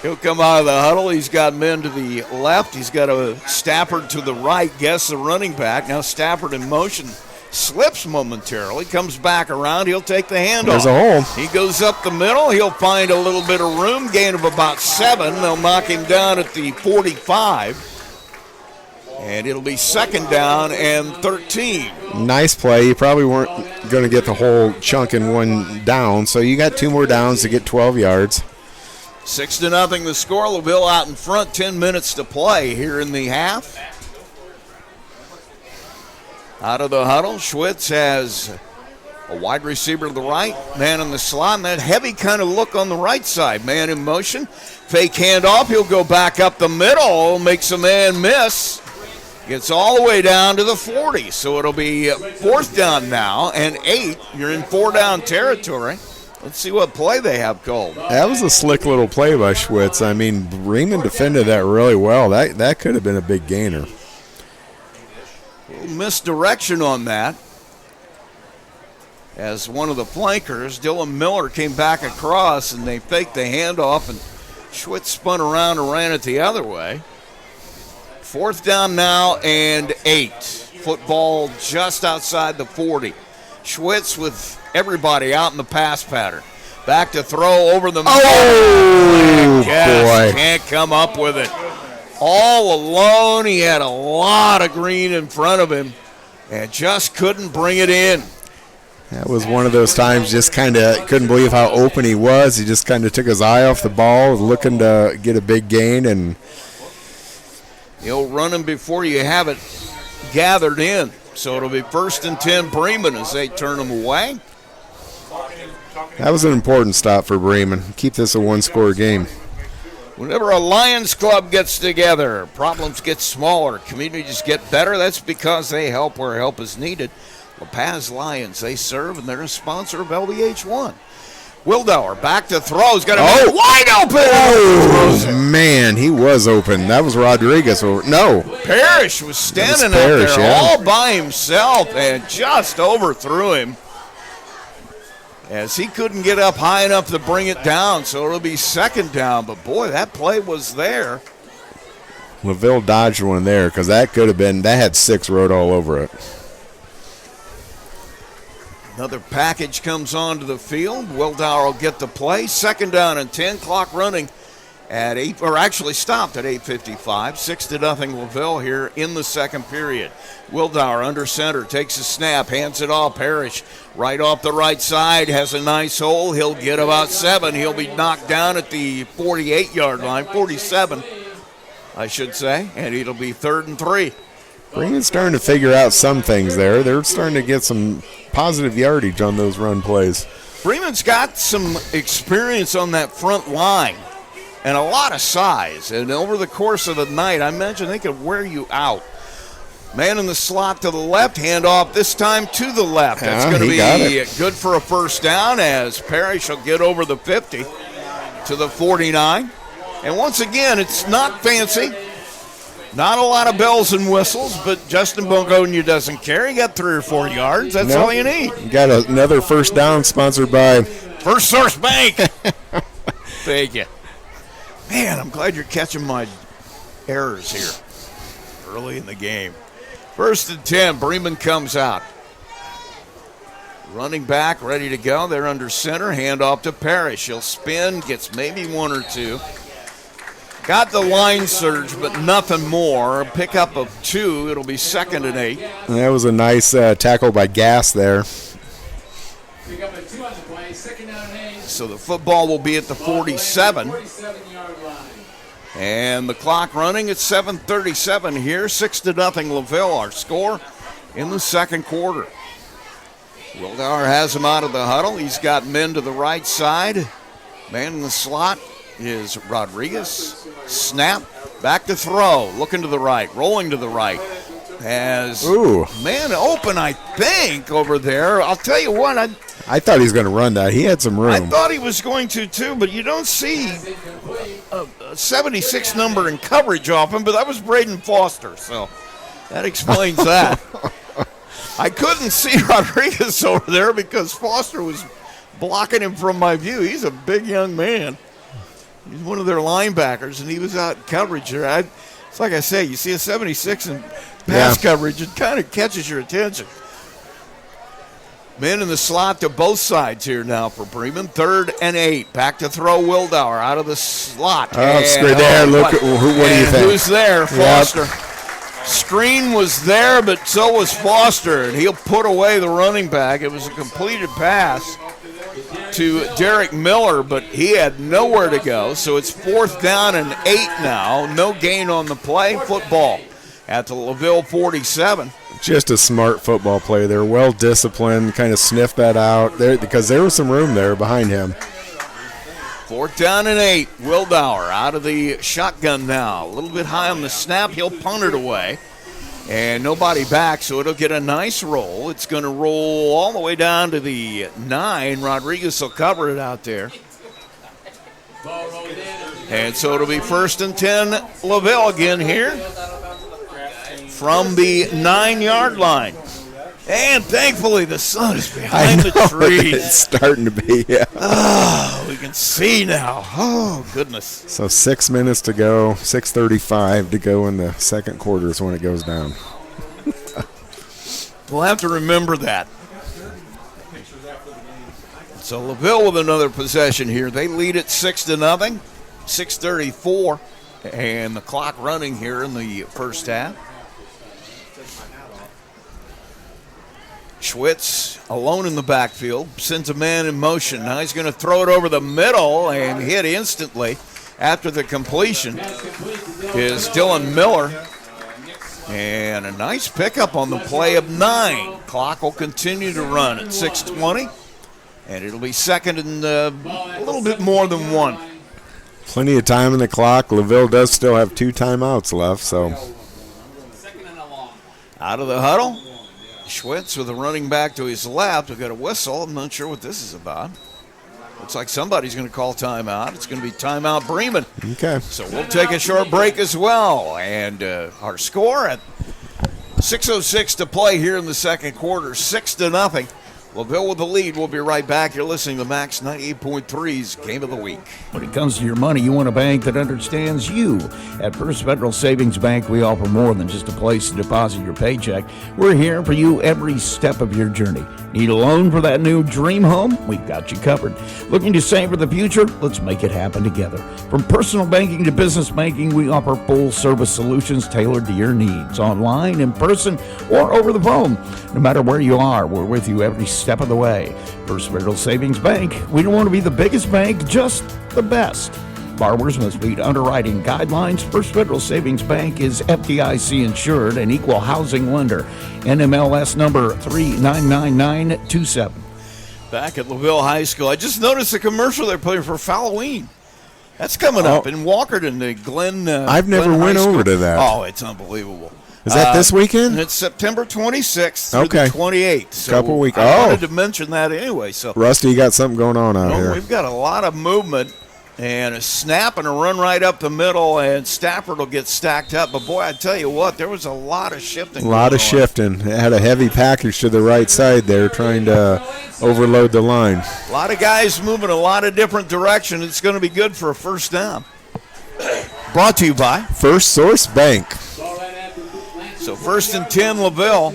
He'll come out of the huddle. He's got men to the left. He's got a Stafford to the right. Guess the running back. Now Stafford in motion. Slips momentarily. Comes back around. He'll take the handoff. There's a hole. He goes up the middle. He'll find a little bit of room. Gain of about 7. They'll knock him down at the 45. And it'll be 2nd down and 13. Nice play. You probably weren't going to get the whole chunk in one down, so you got 2 more downs to get 12 yards. 6-0 the score. LaVille out in front. 10 minutes to play here in the half. Out of the huddle, Schwitz has a wide receiver to the right, man in the slot, and that heavy kind of look on the right side. Man in motion. Fake handoff. He'll go back up the middle. Makes a man miss. Gets all the way down to the 40. So it'll be 4th down now and 8. You're in 4-down territory. Let's see what play they have called. That was a slick little play by Schwitz. I mean, Bremen defended that really well. That could have been a big gainer. A little misdirection on that, as one of the flankers, Dylan Miller, came back across, and they faked the handoff, and Schwitz spun around and ran it the other way. 4th down now and 8. Football just outside the 40. Schwitz with everybody out in the pass pattern. Back to throw over the middle. Oh, boy. Can't come up with it. All alone. He had a lot of green in front of him and just couldn't bring it in. That was one of those times, just kind of couldn't believe how open he was. He just kind of took his eye off the ball, looking to get a big gain, and he'll run him before you have it gathered in. So it'll be 1st and 10 Bremen as they turn him away. That was an important stop for Bremen. Keep this a 1-score game. Whenever a Lions club gets together, problems get smaller, communities get better. That's because they help where help is needed. La Paz Lions, they serve, and they're a sponsor of LBH1. Wildauer back to throw. He's got a man wide open. Oh, man, he was open. That was Rodriguez. No. Parrish was standing Parrish, out there yeah. all by himself and just overthrew him, as he couldn't get up high enough to bring it down, so it'll be second down. But, boy, that play was there. LaVille dodged one there because that could have been – that had 6 wrote all over it. Another package comes onto the field. Wildauer will get the play. Second down and 10. Clock running at 8, or actually stopped at 8:55. 6-0 LaVille here in the second period. Wildauer under center, takes a snap, hands it off. Parrish right off the right side, has a nice hole. He'll get about 7. He'll be knocked down at the 48-yard line, 47, I should say, and it'll be 3rd and 3. Bremen's starting to figure out some things there. They're starting to get some positive yardage on those run plays. Bremen's got some experience on that front line and a lot of size. And over the course of the night, I imagine they could wear you out. Man in the slot to the left, handoff this time to the left. That's going to be good for a first down, as Parrish will get over the 50 to the 49. And once again, it's not fancy. Not a lot of bells and whistles, but Justin Bongonia doesn't care. He got 3 or 4 yards. That's all you need. You got another first down sponsored by First Source Bank. Thank you. Man, I'm glad you're catching my errors here early in the game. 1st and 10, Bremen comes out. Running back, ready to go. They're under center. Hand off to Parrish. He'll spin, gets maybe 1 or 2. Got the line surge, but nothing more. A pickup of 2. It'll be 2nd and 8. That was a nice tackle by Gass there. So the football will be at the 47. And the clock running at 7:37 here. 6-0 LaVille, our score in the second quarter. Wildauer has him out of the huddle. He's got men to the right side. Man in the slot is Rodriguez. Snap, back to throw, looking to the right, rolling to the right. Has man open, I think, over there. I'll tell you what, I thought he was going to run that. He had some room. I thought he was going to too, but you don't see a 76 number in coverage off him, but that was Braden Foster, so that explains that. I couldn't see Rodriguez over there because Foster was blocking him from my view. He's a big young man. He's one of their linebackers, and he was out in coverage there. It's like I say, you see a 76 in pass coverage, it kind of catches your attention. Men in the slot to both sides here now for Bremen. 3rd and 8. Back to throw Wildauer out of the slot. Oh, straight there. Look, what do you think? Who's there? Foster. Yep. Screen was there, but so was Foster, and he'll put away the running back. It was a completed pass to Derek Miller, but he had nowhere to go. So it's 4th down and 8 now. No gain on the play. Football at the LaVille 47. Just a smart football play. They're well disciplined, kind of sniffed that out there because there was some room there behind him. 4th down and 8. Wildauer out of the shotgun now. A little bit high on the snap. He'll punt it away. And nobody back, so it'll get a nice roll. It's going to roll all the way down to the 9. Rodriguez will cover it out there. And so it'll be 1st and 10, LaVille again here from the 9-yard line. And thankfully the sun is behind the trees. It's starting to be, yeah. Oh, we can see now. Oh, goodness. So 6 minutes to go, 6:35 to go in the second quarter is when it goes down. We'll have to remember that. So LaVille with another possession here. They lead it 6-0, 6:34, and the clock running here in the first half. Schwitz alone in the backfield, sends a man in motion. Now he's going to throw it over the middle and hit instantly after the completion is Dylan Miller. And a nice pickup on the play of 9. Clock will continue to run at 6:20, and it'll be 2nd and a little bit more than 1. Plenty of time in the clock. LaVille does still have 2 timeouts left, so. Out of the huddle. Schwitz with a running back to his left. We've got a whistle. I'm not sure what this is about. Looks like somebody's going to call timeout. It's going to be timeout Bremen. Okay. So we'll take a short break as well. And our score at 6:06 to play here in the second quarter, 6-0. LaVille with the lead. We'll be right back. You're listening to Max 98.3's Game of the Week. When it comes to your money, you want a bank that understands you. At First Federal Savings Bank, we offer more than just a place to deposit your paycheck. We're here for you every step of your journey. Need a loan for that new dream home? We've got you covered. Looking to save for the future? Let's make it happen together. From personal banking to business banking, we offer full-service solutions tailored to your needs, online, in person, or over the phone. No matter where you are, we're with you every step of the way. First Federal Savings Bank, we don't want to be the biggest bank, just the best. Borrowers must meet underwriting guidelines. First Federal Savings Bank is FDIC insured and equal housing lender. NMLS number 399927. Back at LaVille High School, I just noticed a commercial they're putting for Halloween. That's coming up in Walkerton, the Glen. I've never went over to that. Oh, it's unbelievable. Is that this weekend? It's September 26th through the 28th. So couple weeks. I wanted to mention that anyway. So Rusty, you got something going on out here. We've got a lot of movement and a snap and a run right up the middle, and Stafford will get stacked up. But, boy, I tell you what, there was a lot of shifting. A lot of shifting. It had a heavy package to the right side there trying to overload the line. A lot of guys moving a lot of different directions. It's going to be good for a first down. Brought to you by First Source Bank. So 1st and 10, LaVille.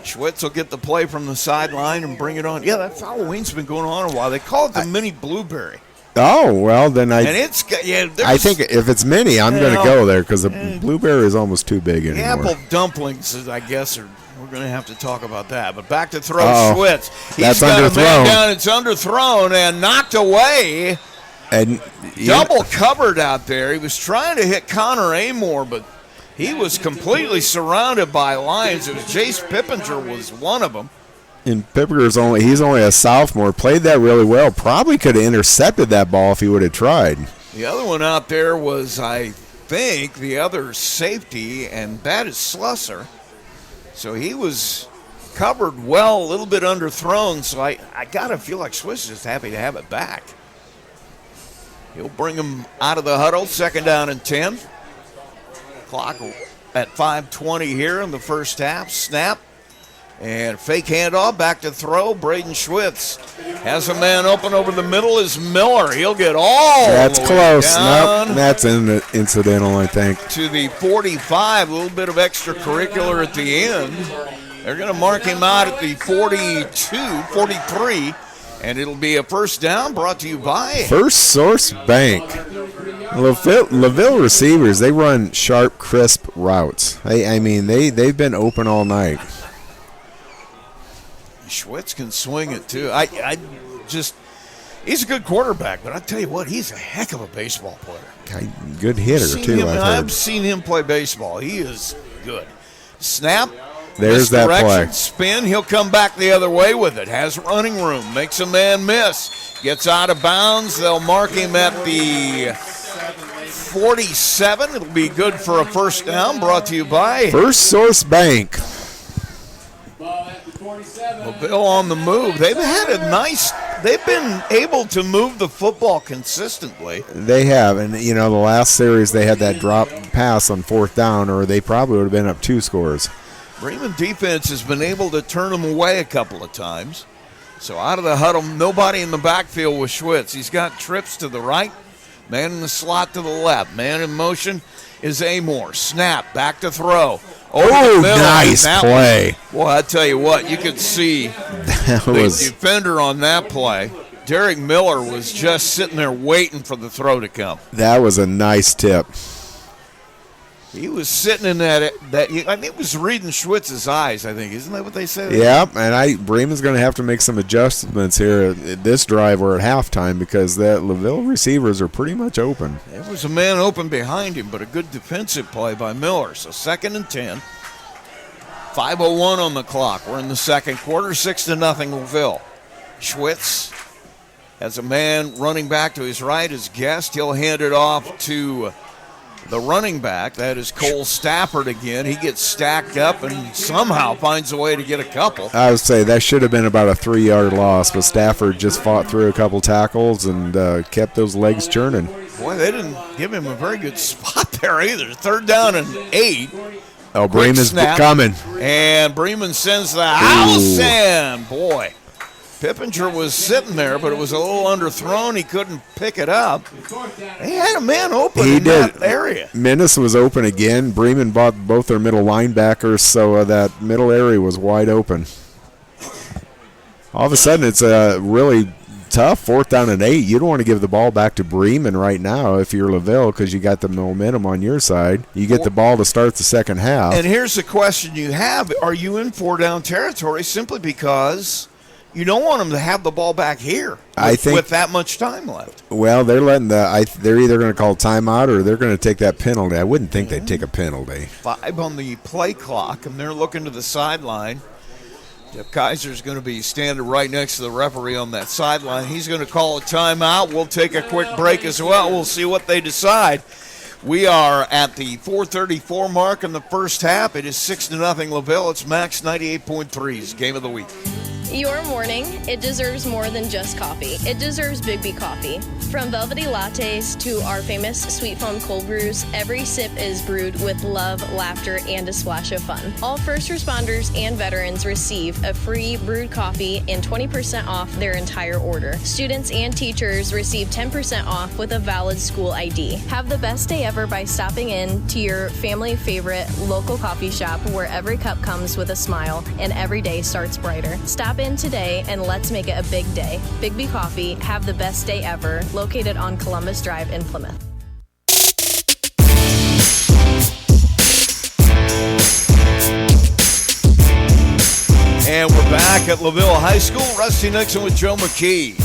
Schwitz will get the play from the sideline and bring it on. Yeah, that Halloween's been going on a while. They call it the mini blueberry. Oh, well, then I think if it's mini, I'm going to go there because the blueberry is almost too big anymore. The apple dumplings, I guess, we're going to have to talk about that. But back to throw Schwitz. That's got underthrown. A man down. It's underthrown and knocked away. And double covered out there. He was trying to hit Connor Amore, but he was completely surrounded by Lions. It was Jace Pippinger was one of them. And Pippinger's he's only a sophomore. Played that really well. Probably could have intercepted that ball if he would have tried. The other one out there was, I think, the other safety, and that is Slusser. So he was covered well, a little bit underthrown. So I got to feel like Swiss is just happy to have it back. He'll bring him out of the huddle, 2nd down and 10. Clock at 5:20 here in the first half. Snap and fake handoff, back to throw. Braden Schwitz has a man open over the middle is Miller. He'll get all That's the close. way down. Nope, that's incidental, I think. To the 45, a little bit of extracurricular at the end. They're going to mark him out at the 43, and it'll be a first down brought to you by First Source Bank. LaVille receivers, they run sharp, crisp routes. I mean, they've been open all night. Schwitz can swing it, too. He's a good quarterback, but I tell you what, he's a heck of a baseball player. Good hitter, too, I've seen him play baseball. He is good. Snap. There's that play. Spin. He'll come back the other way with it. Has running room. Makes a man miss. Gets out of bounds. They'll mark him at the 47. It'll be good for a first down. Brought to you by First Source Bank. LaVille on the move. They've been able to move the football consistently. They have, and the last series they had that drop pass on 4th down, or they probably would have been up 2 scores. Bremen defense has been able to turn them away a couple of times. So out of the huddle, nobody in the backfield with Schwitz. He's got trips to the right, man in the slot to the left. Man in motion is Amore. Snap, back to throw. Oh, nice play. Well, I tell you what, you could see the defender on that play. Derek Miller was just sitting there waiting for the throw to come. That was a nice tip. He was sitting in that I think it was reading Schwitz's eyes, I think. Isn't that what they said? Yeah, and Bremen's going to have to make some adjustments here at this drive or at halftime because the LaVille receivers are pretty much open. There was a man open behind him, but a good defensive play by Miller. So 2nd and 10. 5:01 on the clock. We're in the second quarter, 6-0 LaVille. Schwitz Has a man running back to his right, his guest. He'll hand it off to the running back. That is Cole Stafford again. He gets stacked up and somehow finds a way to get a couple. I would say that should have been about a 3-yard loss, but Stafford just fought through a couple tackles and kept those legs churning. Boy, they didn't give him a very good spot there either. 3rd down and 8. Oh, Bremen's coming. And Bremen sends the house in. Boy, Pippinger was sitting there, but it was a little underthrown. He couldn't pick it up. He had a man open in that area. Menace was open again. Bremen bought both their middle linebackers, so that middle area was wide open. All of a sudden, it's a really tough 4th down and 8. You don't want to give the ball back to Bremen right now if you're LaVille because you got the momentum on your side. You get the ball to start the second half. And here's the question you have. Are you in 4-down territory simply because you don't want them to have the ball back here with that much time left? Well, they're letting they're either going to call timeout or they're going to take that penalty. I wouldn't think they'd take a penalty. 5 on the play clock, and they're looking to the sideline. Jeff Kaiser's going to be standing right next to the referee on that sideline. He's going to call a timeout. We'll take a quick break as well. We'll see what they decide. We are at the 4:34 mark in the first half. It is 6-0 LaVille. It's Max 98.3's Game of the Week. Your morning, it deserves more than just coffee. It deserves Big B coffee. From velvety lattes to our famous sweet foam cold brews, every sip is brewed with love, laughter, and a splash of fun. All first responders and veterans receive a free brewed coffee and 20% off their entire order. Students and teachers receive 10% off with a valid school ID. Have the best day ever by stopping in to your family favorite local coffee shop where every cup comes with a smile and every day starts brighter. Stop in today and let's make it a big day. Big B Coffee, have the best day ever, located on Columbus Drive in Plymouth. And we're back at LaVille High School. Rusty Nixon with Joe McKee.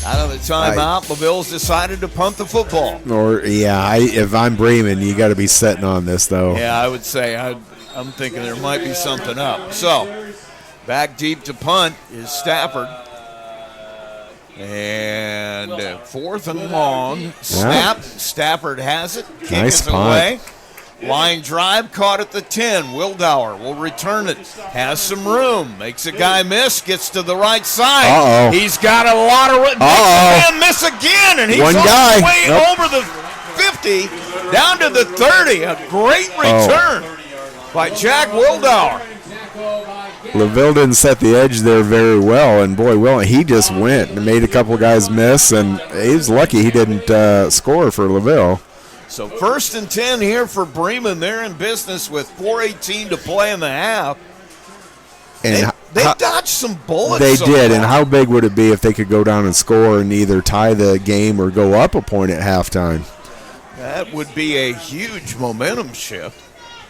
Out of the timeout, LaVille's decided to punt the football. If I'm Bremen, you got to be sitting on this, though. Yeah, I would say I'm thinking there might be something up. So, back deep to punt is Stafford. And 4th and long. Snap. Yeah. Stafford has it. Kick nice is punt. Away. Line drive caught at the 10. Wildauer will return it. Has some room. Makes a guy miss. Gets to the right side. Uh-oh. He's got a lot of room. And miss again. And he's on the way over the 50 down to the 30. A great return by Jack Wildauer. LaVille didn't set the edge there very well, and boy, he just went and made a couple guys miss, and he was lucky he didn't score for LaVille. So 1st and 10 here for Bremen. They're in business with 4:18 to play in the half. And they dodged some bullets. They did, and how big would it be if they could go down and score and either tie the game or go up a point at halftime? That would be a huge momentum shift.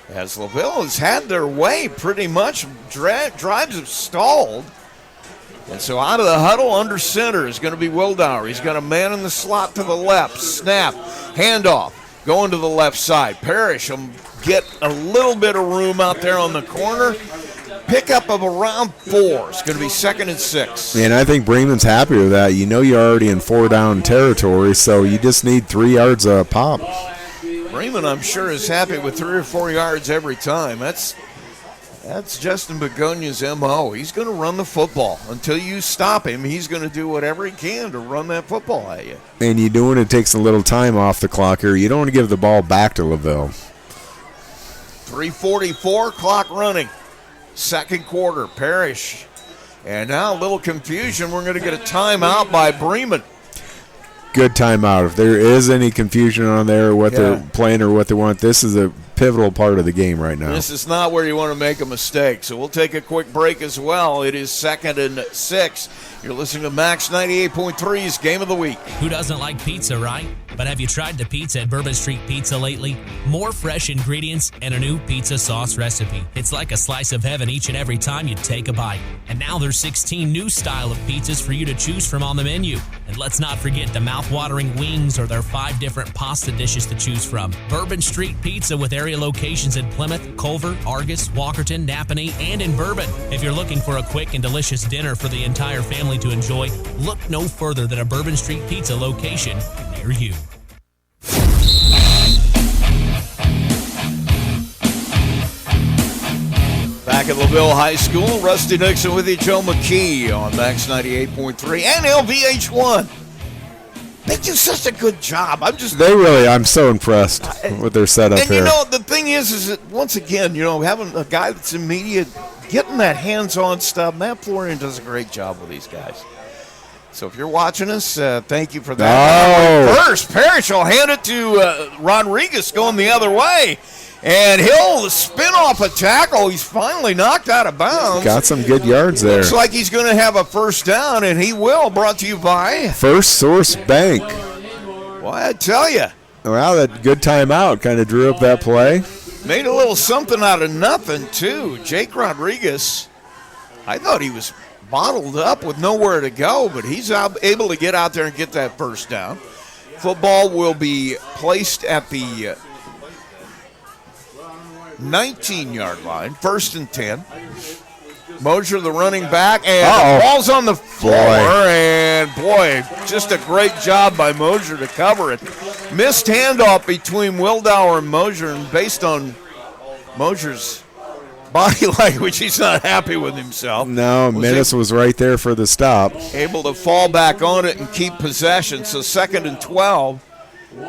As LaVille has had their way pretty much, drives have stalled. And so out of the huddle under center is going to be Wildauer. He's got a man in the slot to the left. Snap, handoff, going to the left side. Parrish will get a little bit of room out there on the corner. Pickup of around 4. It's going to be 2nd and 6. And I think Bremen's happy with that. You know you're already in 4-down territory, so you just need 3 yards a pop. Bremen, I'm sure, is happy with 3 or 4 yards every time. That's Justin Begonia's MO. He's going to run the football. Until you stop him, he's going to do whatever he can to run that football at you. And you do want to take some little time off the clock here. You don't want to give the ball back to LaVille. 3:44, clock running. Second quarter, Parrish. And now a little confusion. We're going to get a timeout by Bremen. Good timeout. If there is any confusion on there, what they're playing or what they want, this is a pivotal part of the game right now. This is not where you want to make a mistake. So we'll take a quick break as well. It is 2nd and 6. You're listening to Max 98.3's Game of the Week. Who doesn't like pizza, right? But have you tried the pizza at Bourbon Street Pizza lately? More fresh ingredients and a new pizza sauce recipe. It's like a slice of heaven each and every time you take a bite. And now there's 16 new style of pizzas for you to choose from on the menu. And let's not forget the mouth-watering wings or their 5 different pasta dishes to choose from. Bourbon Street Pizza with area locations in Plymouth, Culver, Argus, Walkerton, Napanee, and in Bourbon. If you're looking for a quick and delicious dinner for the entire family to enjoy, look no further than a Bourbon Street Pizza location near you. Back at LaVille High School, Rusty Nixon with you, Joe McKee on Max 98.3 and LVH1. They do such a good job. I'm so impressed with their setup here. And, the thing is that, once again, having a guy that's in media, getting that hands-on stuff, Matt Florian does a great job with these guys. So if you're watching us, thank you for that. Oh. First, Parrish will hand it to Rodriguez going the other way. And he'll spin off a tackle. He's finally knocked out of bounds. Got some good yards there. Looks like he's going to have a first down, and he will. Brought to you by First Source Bank. Well, I tell you. Wow, that good timeout kind of drew up that play. Made a little something out of nothing, too. Jake Rodriguez, I thought he was bottled up with nowhere to go, but he's able to get out there and get that first down. Football will be placed at the 19-yard line, 1st and 10. Mosier, the running back, and the ball's on the floor. And, just a great job by Mosier to cover it. Missed handoff between Wildauer and Mosier, and based on Mosier's body language, he's not happy with himself. No, Menace was right there for the stop. Able to fall back on it and keep possession. So 2nd and 12,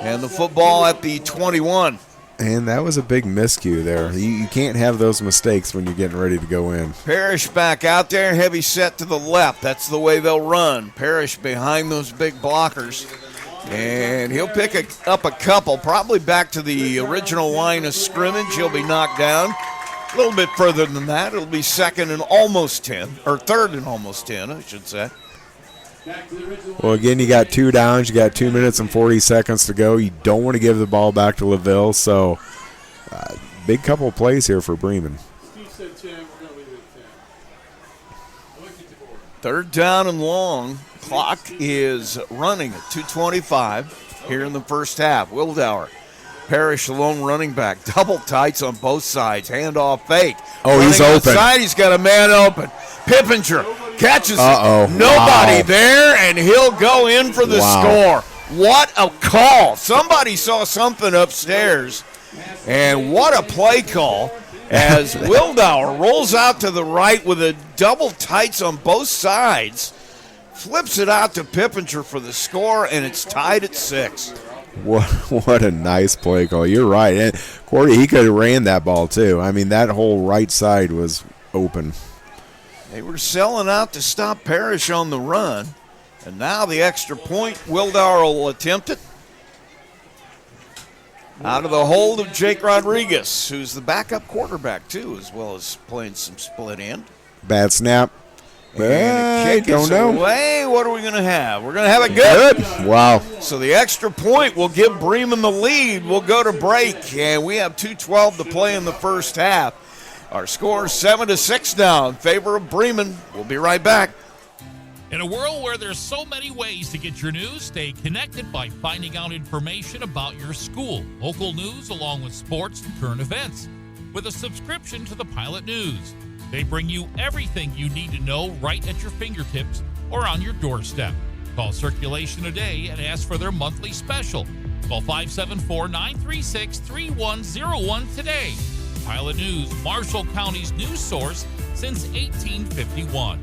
and the football at the 21. And that was a big miscue there. You can't have those mistakes when you're getting ready to go in. Parrish back out there, heavy set to the left. That's the way they'll run. Parrish behind those big blockers. And he'll pick up a couple, probably back to the original line of scrimmage. He'll be knocked down. A little bit further than that. It'll be 2nd and almost 10, or 3rd and almost 10, I should say. Well, again, you got 2 downs. You got 2 minutes and 40 seconds to go. You don't want to give the ball back to LaVille. So, big couple of plays here for Bremen. 3rd down and long. Clock is running at 2:25 here in the first half. Wildauer. Parrish, lone running back. Double tights on both sides. Handoff fake. Oh, he's open. Outside, he's got a man open. Pippinger catches it. Nobody there, and he'll go in for the score. What a call. Somebody saw something upstairs, and what a play call as Wildauer rolls out to the right with a double tights on both sides, flips it out to Pippinger for the score, and it's tied at 6. What a nice play call. You're right. And Cordy, he could have ran that ball too. I mean, that whole right side was open. They were selling out to stop Parrish on the run. And now the extra point, Wildauer will attempt it. Out of the hold of Jake Rodriguez, who's the backup quarterback too, as well as playing some split end. Bad snap. And don't know. Away. What are we going to have? We're going to have it good. Wow. So the extra point will give Bremen the lead. We'll go to break, and we have 2:12 to play in the first half. Our score is 7-6 now in favor of Bremen. We'll be right back. In a world where there's so many ways to get your news, stay connected by finding out information about your school, local news, along with sports and current events. With a subscription to the Pilot News, they bring you everything you need to know right at your fingertips or on your doorstep. Call Circulation today and ask for their monthly special. Call 574-936-3101 today. Pilot News, Marshall County's news source since 1851.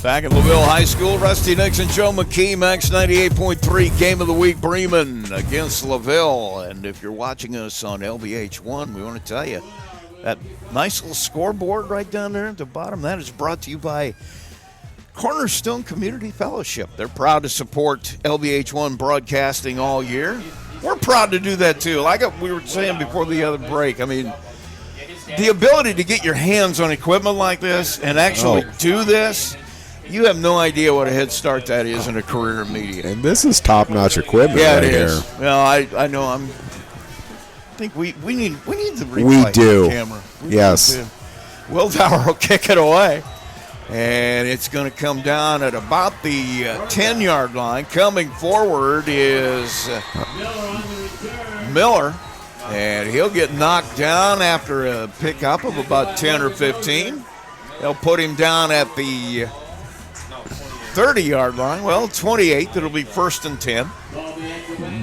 Back at LaVille High School, Rusty Nixon, Joe McKee, Max 98.3, Game of the Week, Bremen against LaVille. And if you're watching us on LVH1, we want to tell you that nice little scoreboard right down there at the bottom, that is brought to you by Cornerstone Community Fellowship. They're proud to support LVH1 broadcasting all year. We're proud to do that too. Like we were saying before the other break, I mean, the ability to get your hands on equipment like this and actually do this, you have no idea what a head start that is in a career in media. And this is top-notch equipment right here. Well, I know I think we need the replay we do. camera. Yes. Wildauer will kick it away. And it's going to come down at about the 10-yard line. Coming forward is Miller. And he'll get knocked down after a pickup of about 10 or 15. They'll put him down at the 30-yard line. Well, 28. It'll be 1st and 10.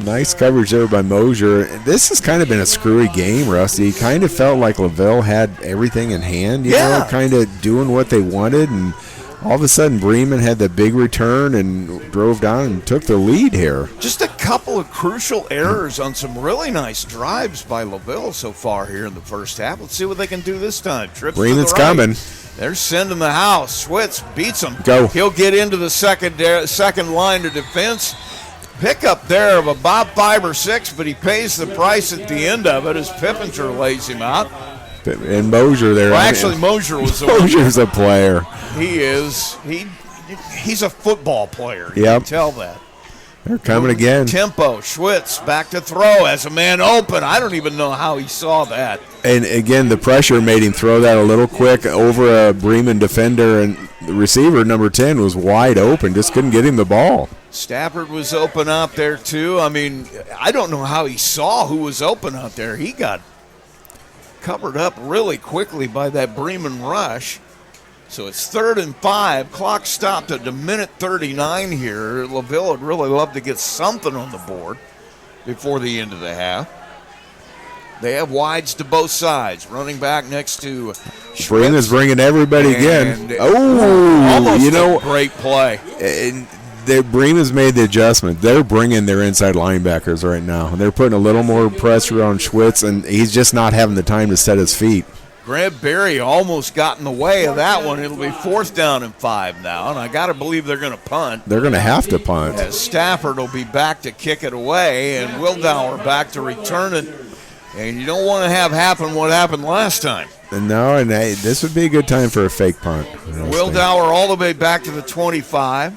Nice coverage there by Mosier. This has kind of been a screwy game, Rusty. Kind of felt like LaVille had everything in hand, you know, kind of doing what they wanted. And all of a sudden, Bremen had the big return and drove down and took the lead here. Just a couple of crucial errors on some really nice drives by LaVille so far here in the first half. Let's see what they can do this time. Trips Bremen's to the right. coming. They're sending the house. Switz beats him. Go. He'll get into the second line of defense. Pickup there of about 5 or 6, but he pays the price at the end of it as Pippinger lays him out. And Mosier there. Well, actually, Mosier was the Mosier's a player. He is. He's a football player. You Yep. can tell that. They're coming again. Tempo. Schwitz back to throw as a man open. I don't even know how he saw that. And again, the pressure made him throw that a little quick over a Bremen defender, and the receiver, number 10, was wide open. Just couldn't get him the ball. Stafford was open out there, too. I mean, I don't know how he saw who was open out there. He got covered up really quickly by that Bremen rush. So it's 3rd and 5. Clock stopped at the minute 39 here. LaVille would really love to get something on the board before the end of the half. They have wides to both sides. Running back next to Bremen's bringing everybody again. Almost you know, a great play. Bremen's made the adjustment. They're bringing their inside linebackers right now. They're putting a little more pressure on Schwitz, and he's just not having the time to set his feet. Grant Berry almost got in the way of that one. It'll be 4th down and 5 now, and I got to believe they're going to punt. They're going to have to punt. As Stafford will be back to kick it away, and Wildauer back to return it. And you don't want to have happen what happened last time. No, and this would be a good time for a fake punt. Wildauer all the way back to the 25.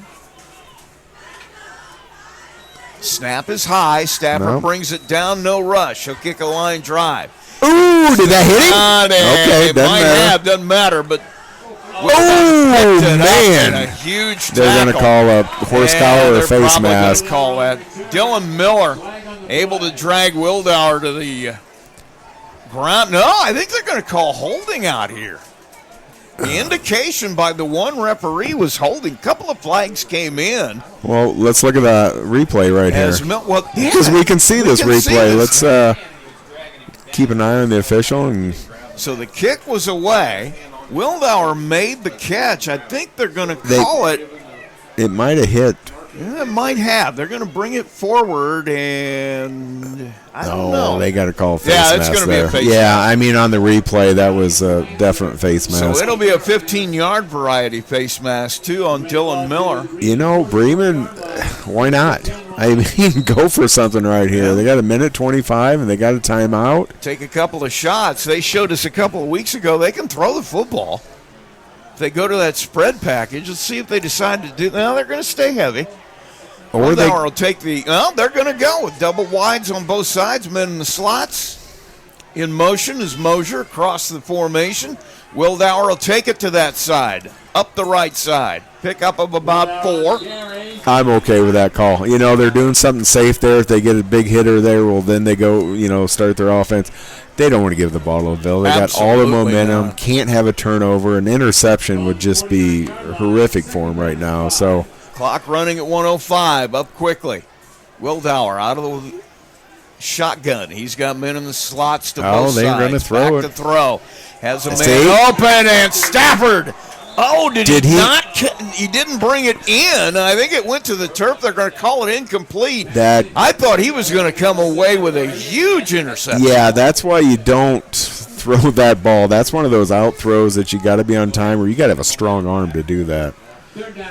Snap is high. Stafford brings it down, no rush. He'll kick a line drive. Ooh, did that hit him? Okay, it might have, doesn't matter, but oh, man. A huge tackle. They're going to call a horse collar or face mask. Call that. Dylan Miller able to drag Wildauer to the ground. No, I think they're going to call holding out here. The indication by the one referee was holding. A couple of flags came in. Well, let's look at the replay right here. Because we can see this replay. Let's keep an eye on the official. And so the kick was away. Wildauer made the catch. I think they're going to call it. It might have hit. Yeah, it might have. They're going to bring it forward, and I don't know. They got to call a face mask. Yeah, it's going to be a face mask. Yeah, I mean, on the replay, that was a definite face mask. So it'll be a 15-yard variety face mask, too, on Dylan Miller. You know, Bremen, why not? I mean, go for something right here. Yeah. They got a minute 25, and they got a timeout. Take a couple of shots. They showed us a couple of weeks ago they can throw the football. If they go to that spread package, let's see if they decide to do that. Now they're going to stay heavy. Or will take the. Well, they're going to go with double wides on both sides. Men in the slots. In motion is Mosier across the formation. Wildauer will take it to that side, up the right side. Pickup of about 4. I'm okay with that call. You know, they're doing something safe there. If they get a big hitter there, well, then they go, start their offense. They don't want to give the ball to LaVille. They got all the momentum. Not. Can't have a turnover. An interception would just be horrific for them right now. So. Clock running at 1:05. Up quickly. Wildauer out of the shotgun. He's got men in the slots to both sides. They're going to throw it. Back to throw. Has a man open, and Stafford. Oh, did he not? He didn't bring it in. I think it went to the turf. They're going to call it incomplete. I thought he was going to come away with a huge interception. Yeah, that's why you don't throw that ball. That's one of those out throws that you got to be on time, or you got to have a strong arm to do that.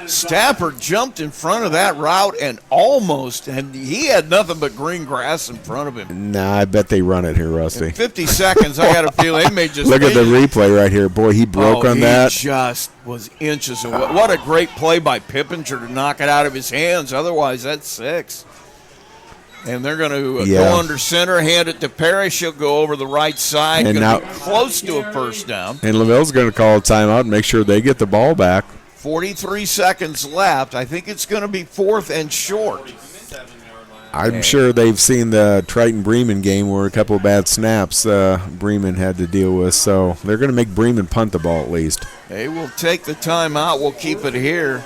Stafford jumped in front of that route and he had nothing but green grass in front of him. Nah, I bet they run it here, Rusty. In 50 seconds, I got a feeling they may just look at the replay right here. Boy, he broke on that. He just was inches away. What a great play by Pippinger to knock it out of his hands. Otherwise, that's 6. And they're going to go under center, hand it to Parrish. She'll go over the right side, and now close to a first down. And LaVille's going to call a timeout and make sure they get the ball back. 43 seconds left. I think it's going to be 4th and short. I'm sure they've seen the Triton-Bremen game where a couple of bad snaps Bremen had to deal with, so they're going to make Bremen punt the ball at least. They will take the timeout. We'll keep it here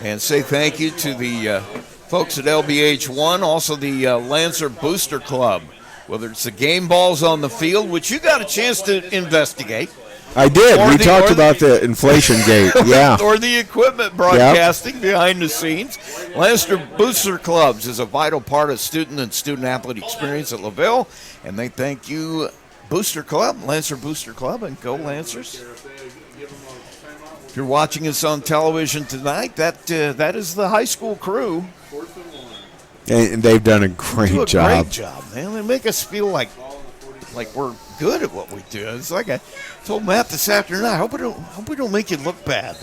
and say thank you to the folks at LBH1, also the Lancer Booster Club. Whether it's the game balls on the field, which you got a chance to investigate. I did. We talked about the inflation gate. Yeah. Or the equipment broadcasting behind the scenes. Lancer Booster Clubs is a vital part of student and student-athlete experience at LaVille. And they thank you, Booster Club, Lancer Booster Club, and go Lancers. If you're watching us on television tonight, that is the high school crew. And they've done a great job. Great job, man. They make us feel like we're good at what we do. It's like I told Matt this afternoon, I hope we don't make you look bad.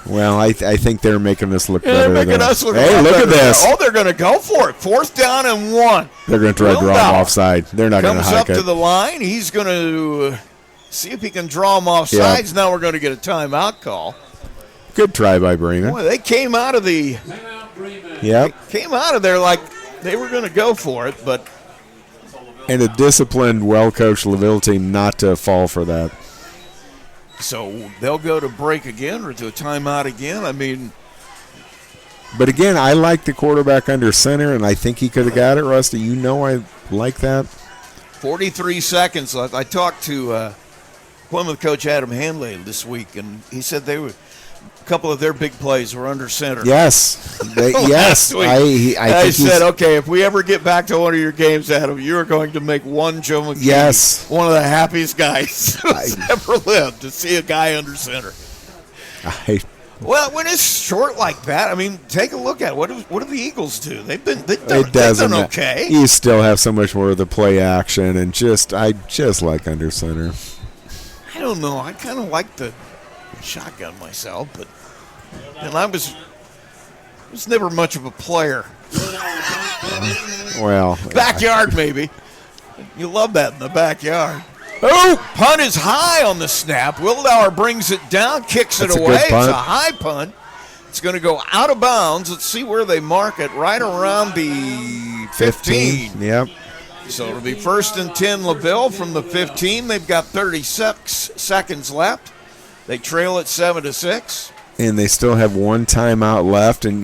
Well, I think they're making us look better. They're making us look hey, look at this. Oh, they're going to go for it. 4th down and 1. They're going to try to draw him offside. They're not going to hike it. Comes up to the line. He's going to see if he can draw him off sides. Now we're going to get a timeout call. Good try by Bremen. Boy, they came out of the came out of there like they were going to go for it, but and a disciplined, well-coached LaVille team not to fall for that. So they'll go to break again or to a timeout again. I mean, but again, I like the quarterback under center, and I think he could have got it, Rusty. You know I like that. 43 seconds left. I talked to Plymouth coach Adam Hanley this week, and he said a couple of their big plays were under center. Yes. Yes. I said, okay, if we ever get back to one of your games, Adam, you are going to make one Joe McKee one of the happiest guys who's ever lived to see a guy under center. Well, when it's short like that, I mean, take a look at it. What do the Eagles do? They've done okay. You still have so much more of the play action, and I just like under center. I don't know. I kind of like the shotgun myself, and I was never much of a player. Well, backyard maybe. You love that in the backyard. Oh, punt is high on the snap. Wildauer brings it down, kicks it away. It's a high punt. It's going to go out of bounds. Let's see where they mark it. Right around the 15. Yep. So it'll be 1st and 10 LaVille from the 15. They've got 36 seconds left. They trail at 7-6. And they still have one timeout left, and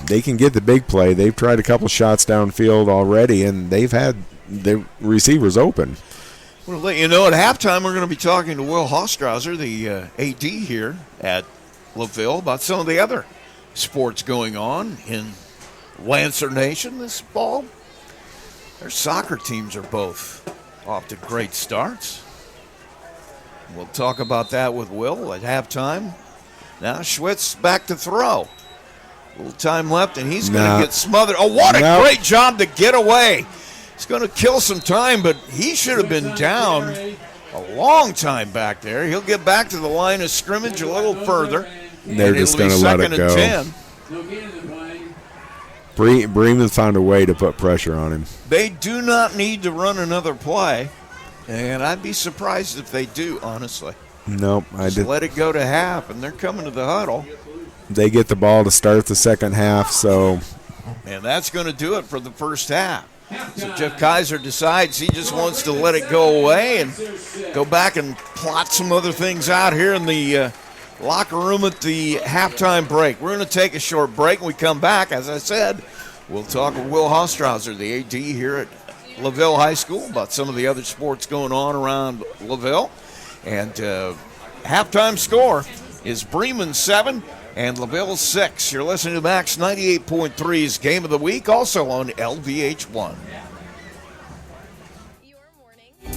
they can get the big play. They've tried a couple shots downfield already, and they've had the receivers open. We'll let you know at halftime we're going to be talking to Will Hostrauser, the AD here at LaVille, about some of the other sports going on in Lancer Nation this fall. Their soccer teams are both off to great starts. We'll talk about that with Will at halftime. Now Schwitz back to throw. A little time left, and he's going to get smothered. Oh, what a great job to get away. He's going to kill some time, but he should have been down a long time back there. He'll get back to the line of scrimmage a little further. They're just going to let it go. 10. Bremen found a way to put pressure on him. They do not need to run another play, and I'd be surprised if they do, honestly. Nope. Let it go to half, and they're coming to the huddle. They get the ball to start the second half, so. And that's going to do it for the first half. So Jeff Kaiser decides he just wants to let it go away and go back and plot some other things out here in the locker room at the halftime break. We're going to take a short break. When we come back, as I said, we'll talk with Will Hostrauser, the AD here at LaVille High School, about some of the other sports going on around LaVille. And halftime score is Bremen 7 and LaVille 6. You're listening to Max 98.3's Game of the Week, also on LVH1.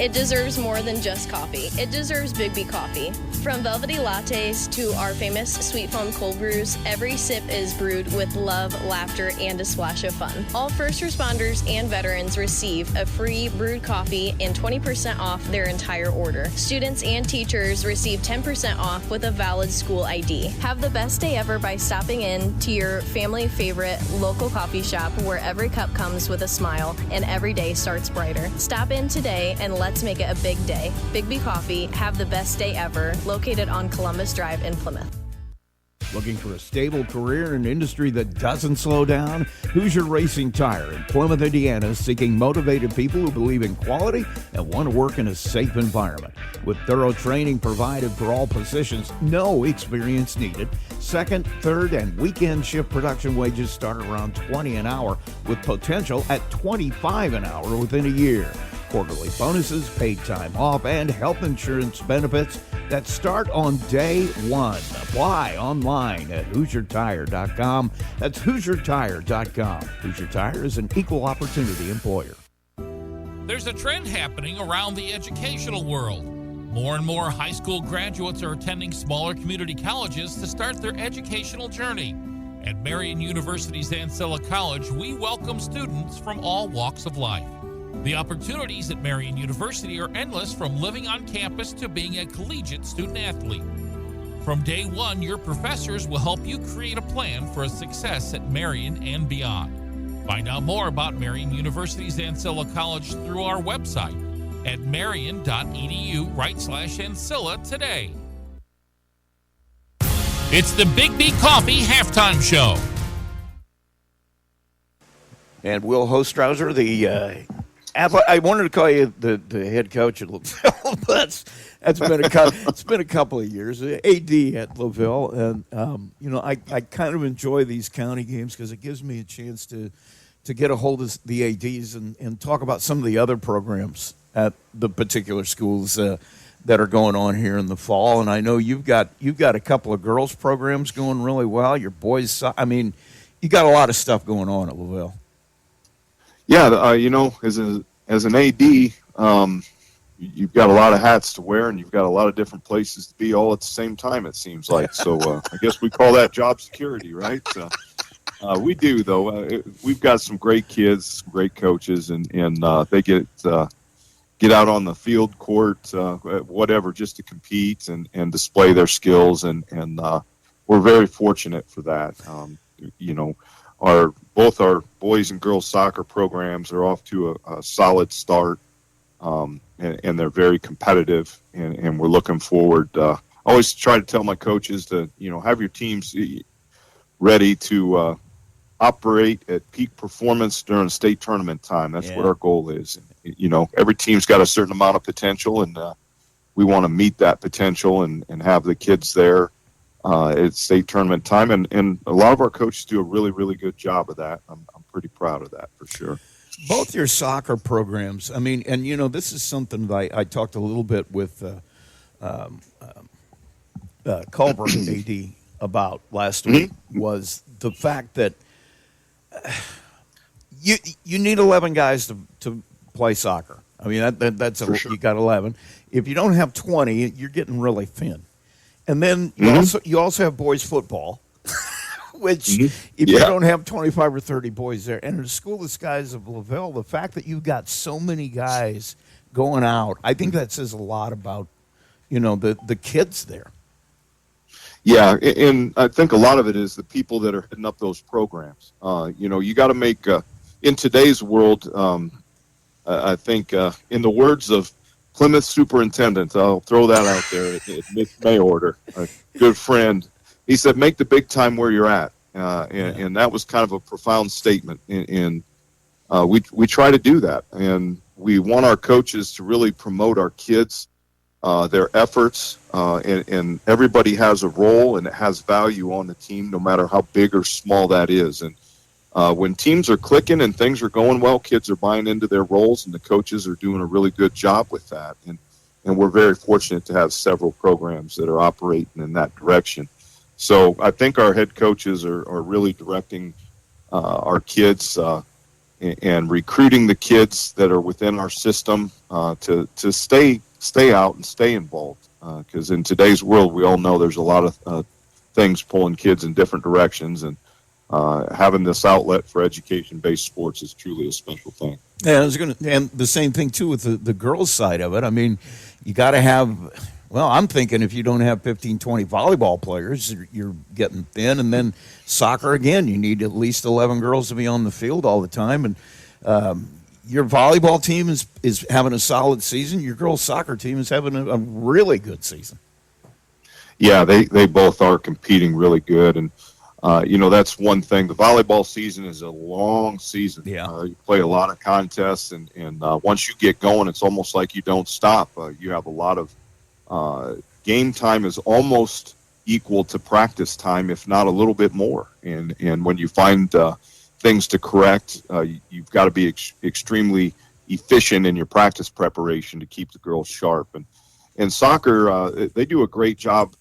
It deserves more than just coffee. It deserves Big B coffee. From velvety lattes to our famous sweet foam cold brews, every sip is brewed with love, laughter, and a splash of fun. All first responders and veterans receive a free brewed coffee and 20% off their entire order. Students and teachers receive 10% off with a valid school ID. Have the best day ever by stopping in to your family favorite local coffee shop where every cup comes with a smile and every day starts brighter. Stop in today and let's make it a big day. Big B Coffee, have the best day ever, located on Columbus Drive in Plymouth. Looking for a stable career in an industry that doesn't slow down? Hoosier Racing Tire in Plymouth, Indiana is seeking motivated people who believe in quality and want to work in a safe environment. With thorough training provided for all positions, no experience needed. Second, third, and weekend shift production wages start around $20 an hour with potential at $25 an hour within a year. Quarterly bonuses, paid time off, and health insurance benefits that start on day one. Apply online at HoosierTire.com. That's HoosierTire.com. Hoosier Tire is an equal opportunity employer. There's a trend happening around the educational world. More and more high school graduates are attending smaller community colleges to start their educational journey. At Marian University's Ancilla College, we welcome students from all walks of life. The opportunities at Marian University are endless, from living on campus to being a collegiate student athlete. From day one, your professors will help you create a plan for a success at Marian and beyond. Find out more about Marian University's Ancilla College through our website at marian.edu/Ancilla today. It's the Big B Coffee Halftime Show. And Will Hostrauser, I wanted to call you the head coach at LaVille. It's been a couple of years. AD at LaVille, and I kind of enjoy these county games because it gives me a chance to get a hold of the ADs and talk about some of the other programs at the particular schools that are going on here in the fall. And I know you've got a couple of girls programs going really well. Your boys, you got a lot of stuff going on at LaVille. Yeah, as an AD, you've got a lot of hats to wear, and you've got a lot of different places to be all at the same time, it seems like. So I guess we call that job security, right? We do, though. We've got some great kids, some great coaches, and they get out on the field, court, whatever, just to compete and display their skills, and we're very fortunate for that. Both our boys and girls soccer programs are off to a solid start, and they're very competitive, and we're looking forward. I always try to tell my coaches to, have your teams ready to operate at peak performance during state tournament time. That's what our goal is. Every team's got a certain amount of potential, and we want to meet that potential and have the kids there it's state tournament time, and a lot of our coaches do a really, really good job of that. I'm pretty proud of that for sure. Both your soccer programs, this is something that I talked a little bit with Culver AD about last week, was the fact that you need 11 guys to play soccer. That's sure. You got 11. If you don't have 20, you're getting really thin. And then you also have boys football, which if you don't have 25 or 30 boys there, and in the school the size of LaVille, the fact that you've got so many guys going out, I think that says a lot about, the kids there. Yeah, and I think a lot of it is the people that are heading up those programs. You got to make, in today's world, I think in the words of Plymouth superintendent, I'll throw that out there at Mitch Mayorder, a good friend. He said, make the big time where you're at. And that was kind of a profound statement. And we try to do that. And we want our coaches to really promote our kids, their efforts. And everybody has a role, and it has value on the team, no matter how big or small that is. And when teams are clicking and things are going well, kids are buying into their roles, and the coaches are doing a really good job with that. And we're very fortunate to have several programs that are operating in that direction. So I think our head coaches are really directing our kids and recruiting the kids that are within our system to stay out and stay involved. Because in today's world, we all know there's a lot of things pulling kids in different directions, and having this outlet for education-based sports is truly a special thing. Yeah, and the same thing too with the girls' side of it. I mean, you got to have. Well, I'm thinking if you don't have 15, 20 volleyball players, you're getting thin. And then soccer, again, you need at least 11 girls to be on the field all the time. And your volleyball team is having a solid season. Your girls' soccer team is having a really good season. Yeah, they both are competing really good. And, that's one thing. The volleyball season is a long season. Yeah. You play a lot of contests, and once you get going, it's almost like you don't stop. You have a lot of game time is almost equal to practice time, if not a little bit more. And when you find things to correct, you've got to be extremely efficient in your practice preparation to keep the girls sharp. And soccer, they do a great job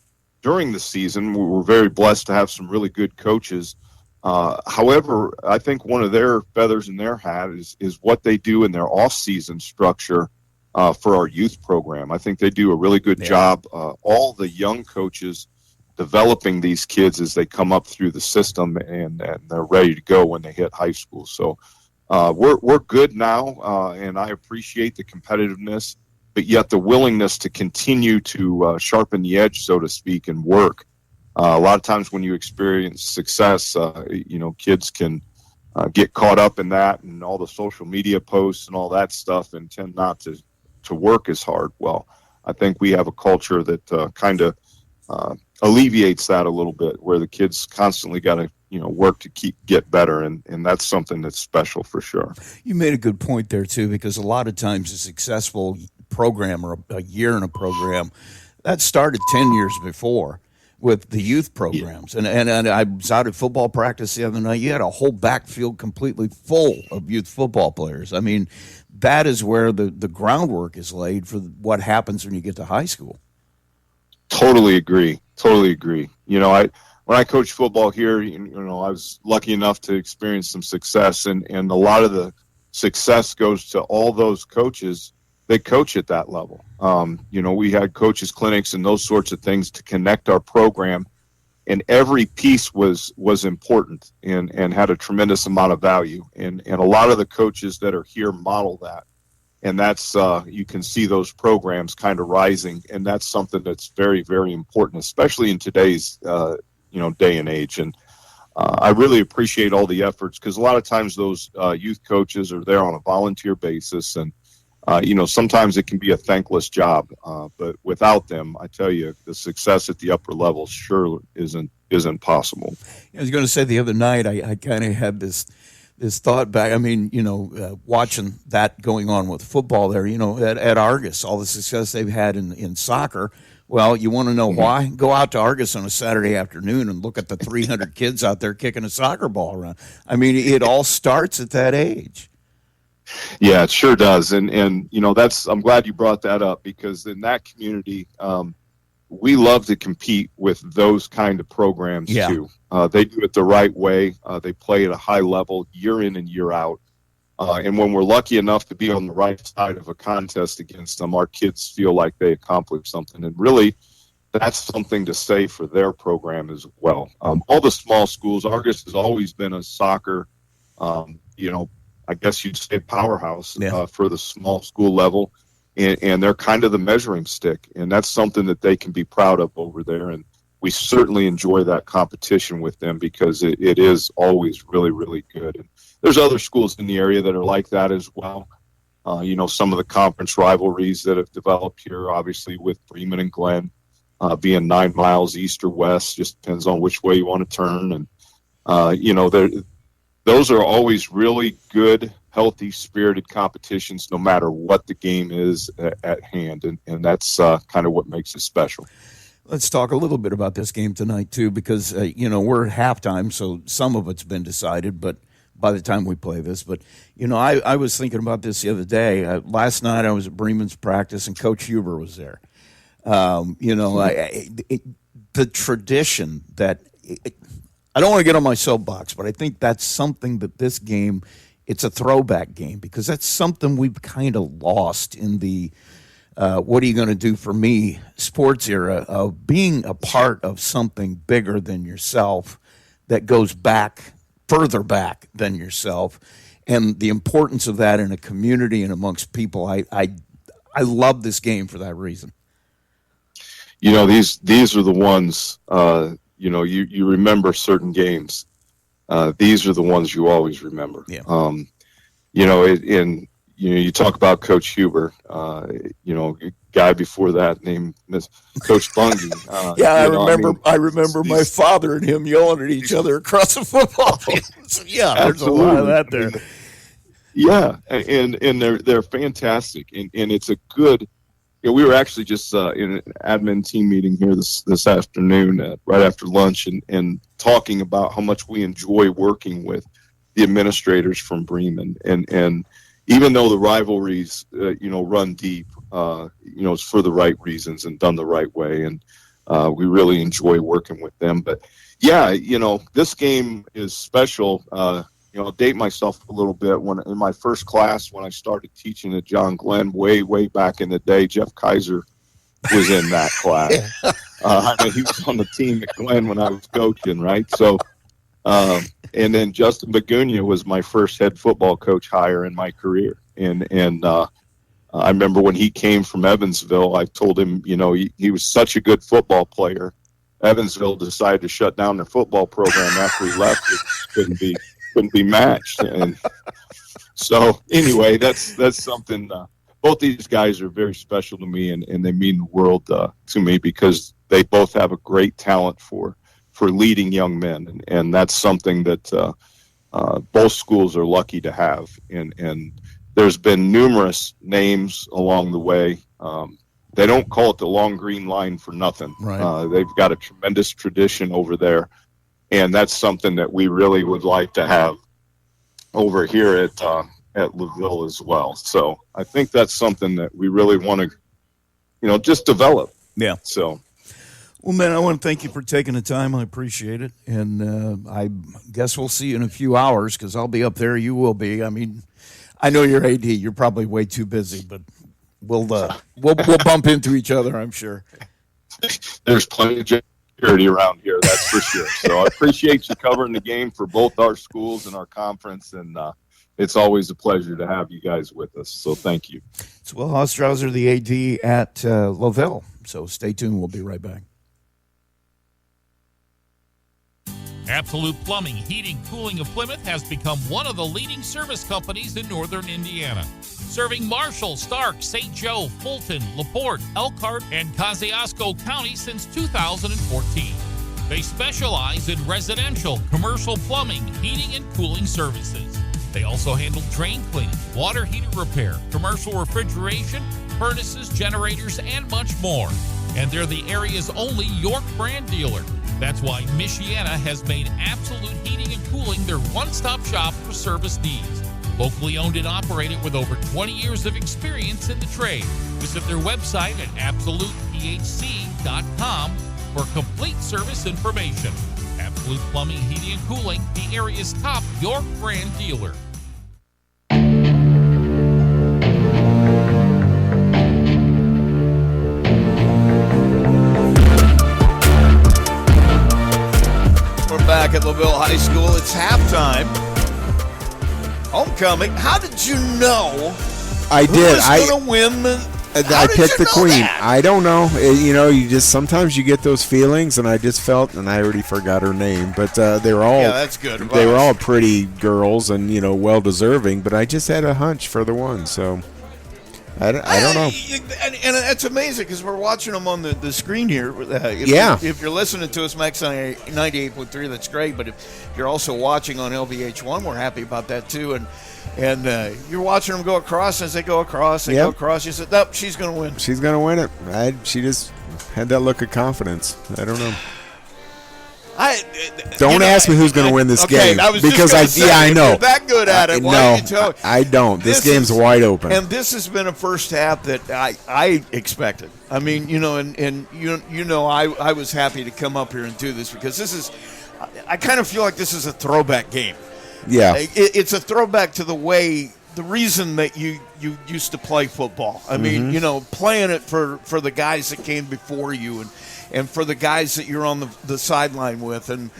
during the season. We're very blessed to have some really good coaches. However, I think one of their feathers in their hat is what they do in their off-season structure for our youth program. I think they do a really good job. All the young coaches developing these kids as they come up through the system, and they're ready to go when they hit high school. So we're good now, and I appreciate the competitiveness, but yet the willingness to continue to sharpen the edge, so to speak, and work. A lot of times when you experience success, kids can get caught up in that and all the social media posts and all that stuff, and tend not to work as hard. Well, I think we have a culture that kind of alleviates that a little bit, where the kids constantly got to work to get better, and that's something that's special for sure. You made a good point there too, because a lot of times a successful program or a year in a program that started 10 years before with the youth programs. And I was out at football practice the other night. You had a whole backfield completely full of youth football players. I mean, that is where the groundwork is laid for what happens when you get to high school. Totally agree. When I coached football here, I was lucky enough to experience some success, and a lot of the success goes to all those coaches that coach at that level. We had coaches clinics and those sorts of things to connect our program, and every piece was important and had a tremendous amount of value. And a lot of the coaches that are here model that. And that's, you can see those programs kind of rising. And that's something that's very, very important, especially in today's, day and age. And I really appreciate all the efforts, because a lot of times those youth coaches are there on a volunteer basis. And, sometimes it can be a thankless job. But without them, I tell you, the success at the upper level sure isn't possible. I was going to say the other night, I kind of had this thought back. I mean, watching that going on with football there, at Argus, all the success they've had in soccer. Well, you want to know why? Go out to Argus on a Saturday afternoon and look at the 300 kids out there kicking a soccer ball around. I mean, it all starts at that age. Yeah, it sure does. And I'm glad you brought that up, because in that community, we love to compete with those kind of programs too. They do it the right way. They play at a high level year in and year out. And when we're lucky enough to be on the right side of a contest against them, our kids feel like they accomplished something. And really, that's something to say for their program as well. All the small schools, Argus has always been a soccer, I guess you'd say powerhouse for the small school level. And they're kind of the measuring stick. And that's something that they can be proud of over there. And we certainly enjoy that competition with them, because it is always really, really good. And there's other schools in the area that are like that as well. Some of the conference rivalries that have developed here, obviously with Bremen and Glenn being 9 miles east or west, just depends on which way you want to turn. And, those are always really good, healthy, spirited competitions, no matter what the game is at hand. And that's kind of what makes it special. Let's talk a little bit about this game tonight, too, because, we're at halftime, so some of it's been decided, but by the time we play this. But, I was thinking about this the other day. Last night I was at Bremen's practice, and Coach Huber was there. The tradition that I don't want to get on my soapbox, but I think that's something that this game it's a throwback game, because that's something we've kind of lost in the what are you going to do for me sports era of being a part of something bigger than yourself that goes back, further back than yourself, and the importance of that in a community and amongst people. I love this game for that reason. These are the ones, you remember certain games. These are the ones you always remember. Yeah. You talk about Coach Huber, guy before that named Coach Bungie. I remember my father and him yelling at each other across the football field. So, yeah, there's a lot of that there. Yeah, and they're fantastic, and it's a good. We were actually just in an admin team meeting here this afternoon, right after lunch, and talking about how much we enjoy working with the administrators from Bremen, and even though the rivalries, run deep, it's for the right reasons and done the right way, and we really enjoy working with them. But yeah, this game is special. I'll date myself a little bit. When in my first class, when I started teaching at John Glenn way back in the day, Jeff Kaiser was in that class. He was on the team at Glenn when I was coaching, right? So, and then Justin Bagunia was my first head football coach hire in my career. And I remember when he came from Evansville, I told him, he was such a good football player. Evansville decided to shut down their football program after he left. It couldn't be matched. And so anyway, that's something. Both these guys are very special to me, and they mean the world to me, because they both have a great talent for leading young men, and that's something that both schools are lucky to have. And there's been numerous names along the way. They don't call it the Long Green Line for nothing. Right. They've got a tremendous tradition over there, and that's something that we really would like to have over here at LaVille as well. So I think that's something that we really want to, just develop. Yeah. So. Well, man, I want to thank you for taking the time. I appreciate it. And I guess we'll see you in a few hours, because I'll be up there. You will be. I mean, I know you're AD. You're probably way too busy, but we'll bump into each other, I'm sure. There's plenty of security around here, that's for sure. So I appreciate you covering the game for both our schools and our conference, and it's always a pleasure to have you guys with us. So thank you. It's Will Ostrauser, the AD at LaVille. So stay tuned. We'll be right back. Absolute Plumbing, Heating, Cooling of Plymouth has become one of the leading service companies in northern Indiana, serving Marshall, Stark, St. Joe, Fulton, LaPorte, Elkhart, and Kosciuszko County since 2014. They specialize in residential, commercial plumbing, heating, and cooling services. They also handle drain cleaning, water heater repair, commercial refrigeration, furnaces, generators, and much more. And they're the area's only York brand dealer. That's why Michiana has made Absolute Heating and Cooling their one-stop shop for service needs. Locally owned and operated with over 20 years of experience in the trade. Visit their website at absolutephc.com for complete service information. Absolute Plumbing, Heating, and Cooling, the area's top York brand dealer. Back at LaVille High School, it's halftime. Homecoming. How did you know? I who did. was going to win? I picked the queen. That? I don't know. You just sometimes you get those feelings, and I just felt, and I already forgot her name, but they were all that's good. They were all pretty girls, and well deserving. But I just had a hunch for the one, so. I don't know. And it's amazing because we're watching them on the screen here. If you're listening to us, Max 98.3, that's great. But if you're also watching on LVH1, we're happy about that too. And you're watching them go across. As they go across, go across. You said, nope, she's going to win. She's going to win it. She just had that look of confidence. I don't know. Don't ask me who's going to win this game because I know. You're that good at it. Why don't you tell me? I don't. This game's wide open, and this has been a first half that I expected. I mean, I was happy to come up here and do this because this is. I kind of feel like this is a throwback game. Yeah. It's a throwback to the reason that you used to play football. I mean, playing it for the guys that came before you and for the guys that you're on the sideline with and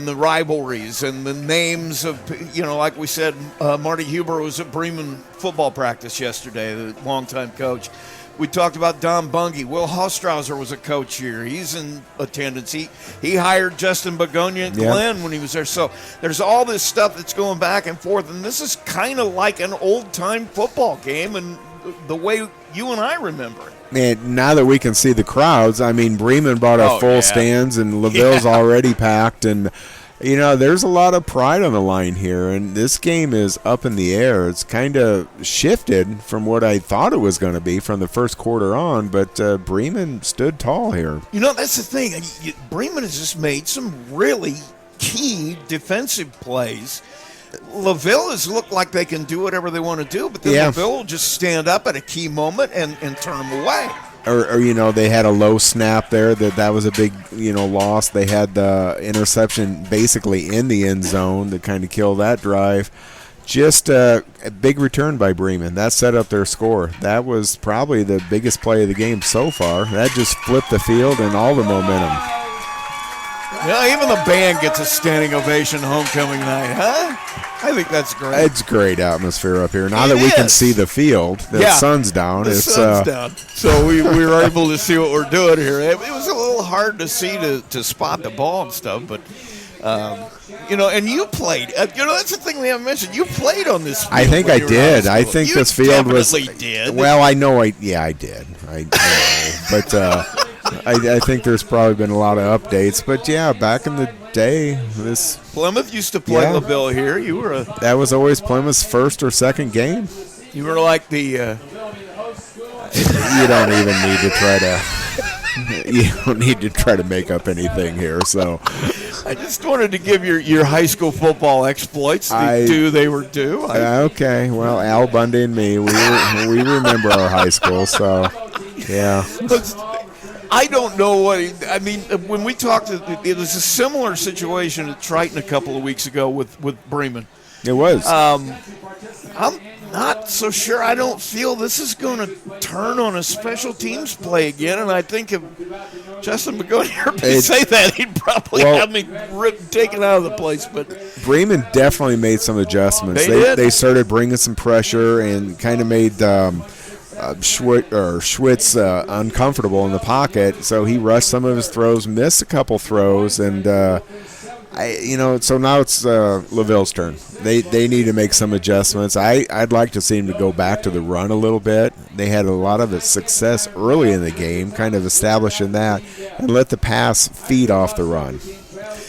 the rivalries and the names of, like we said, Marty Huber was at Bremen football practice yesterday, the longtime coach. We talked about Don Bungie. Will Hostrauser was a coach here. He's in attendance. He hired Justin Begonia at Glenn when he was there. So there's all this stuff that's going back and forth, and this is kind of like an old-time football game and the way you and I remember it. Man, now that we can see the crowds, I mean, Bremen brought out full stands, and LaVille's already packed, and there's a lot of pride on the line here, and this game is up in the air. It's kind of shifted from what I thought it was going to be from the first quarter on, but Bremen stood tall here. That's the thing. Bremen has just made some really key defensive plays. LaVille has looked like they can do whatever they want to do, but then LaVille will just stand up at a key moment and turn them away. Or they had a low snap there that was a big loss. They had the interception basically in the end zone to kind of kill that drive. Just a big return by Bremen. That set up their score. That was probably the biggest play of the game so far. That just flipped the field and all the momentum. Yeah, even the band gets a standing ovation homecoming night, huh? I think that's great. It's great atmosphere up here. Now that we can see the field, the sun's down. The sun's down. So we were able to see what we're doing here. It was a little hard to see to spot the ball and stuff, but and you played. That's the thing we haven't mentioned. You played on this field. I think I did. I think this field was. Did. Well, I know. I did. I know, but. I think there's probably been a lot of updates, but back in the day, this Plymouth used to play LaVille here. You were that was always Plymouth's first or second game. You were like the. You don't even need to try to. You don't need to try to make up anything here. So, I just wanted to give your high school football exploits they were due. Okay, well, Al Bundy and me, we remember our high school, so yeah. I don't know when we talked, it was a similar situation at Triton a couple of weeks ago with Bremen. It was. I'm not so sure. I don't feel this is going to turn on a special teams play again, and I think if Justin Begonia heard me say that, he'd probably have me taken out of the place. But Bremen definitely made some adjustments. They started bringing some pressure and kind of made Schwitz uncomfortable in the pocket, so he rushed some of his throws, missed a couple throws, and so now it's LaVille's turn. They need to make some adjustments. I'd like to see him to go back to the run a little bit. They had a lot of success early in the game, kind of establishing that, and let the pass feed off the run.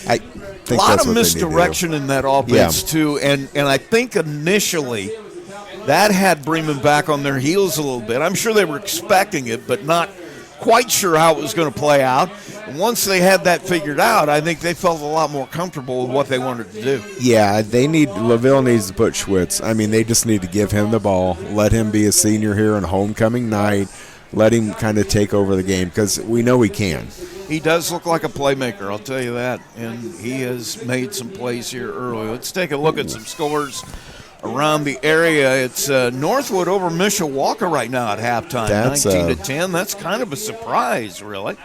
I think a lot that's of what misdirection in that offense too, and I think initially that had Bremen back on their heels a little bit. I'm sure they were expecting it, but not quite sure how it was going to play out. And once they had that figured out, I think they felt a lot more comfortable with what they wanted to do. Yeah, LaVille needs to put Schwitz. I mean, they just need to give him the ball, let him be a senior here on homecoming night, let him kind of take over the game because we know he can. He does look like a playmaker, I'll tell you that, and he has made some plays here early. Let's take a look at some scores around the area. It's Northwood over Mishawaka right now at halftime, 19-10. That's kind of a surprise, really.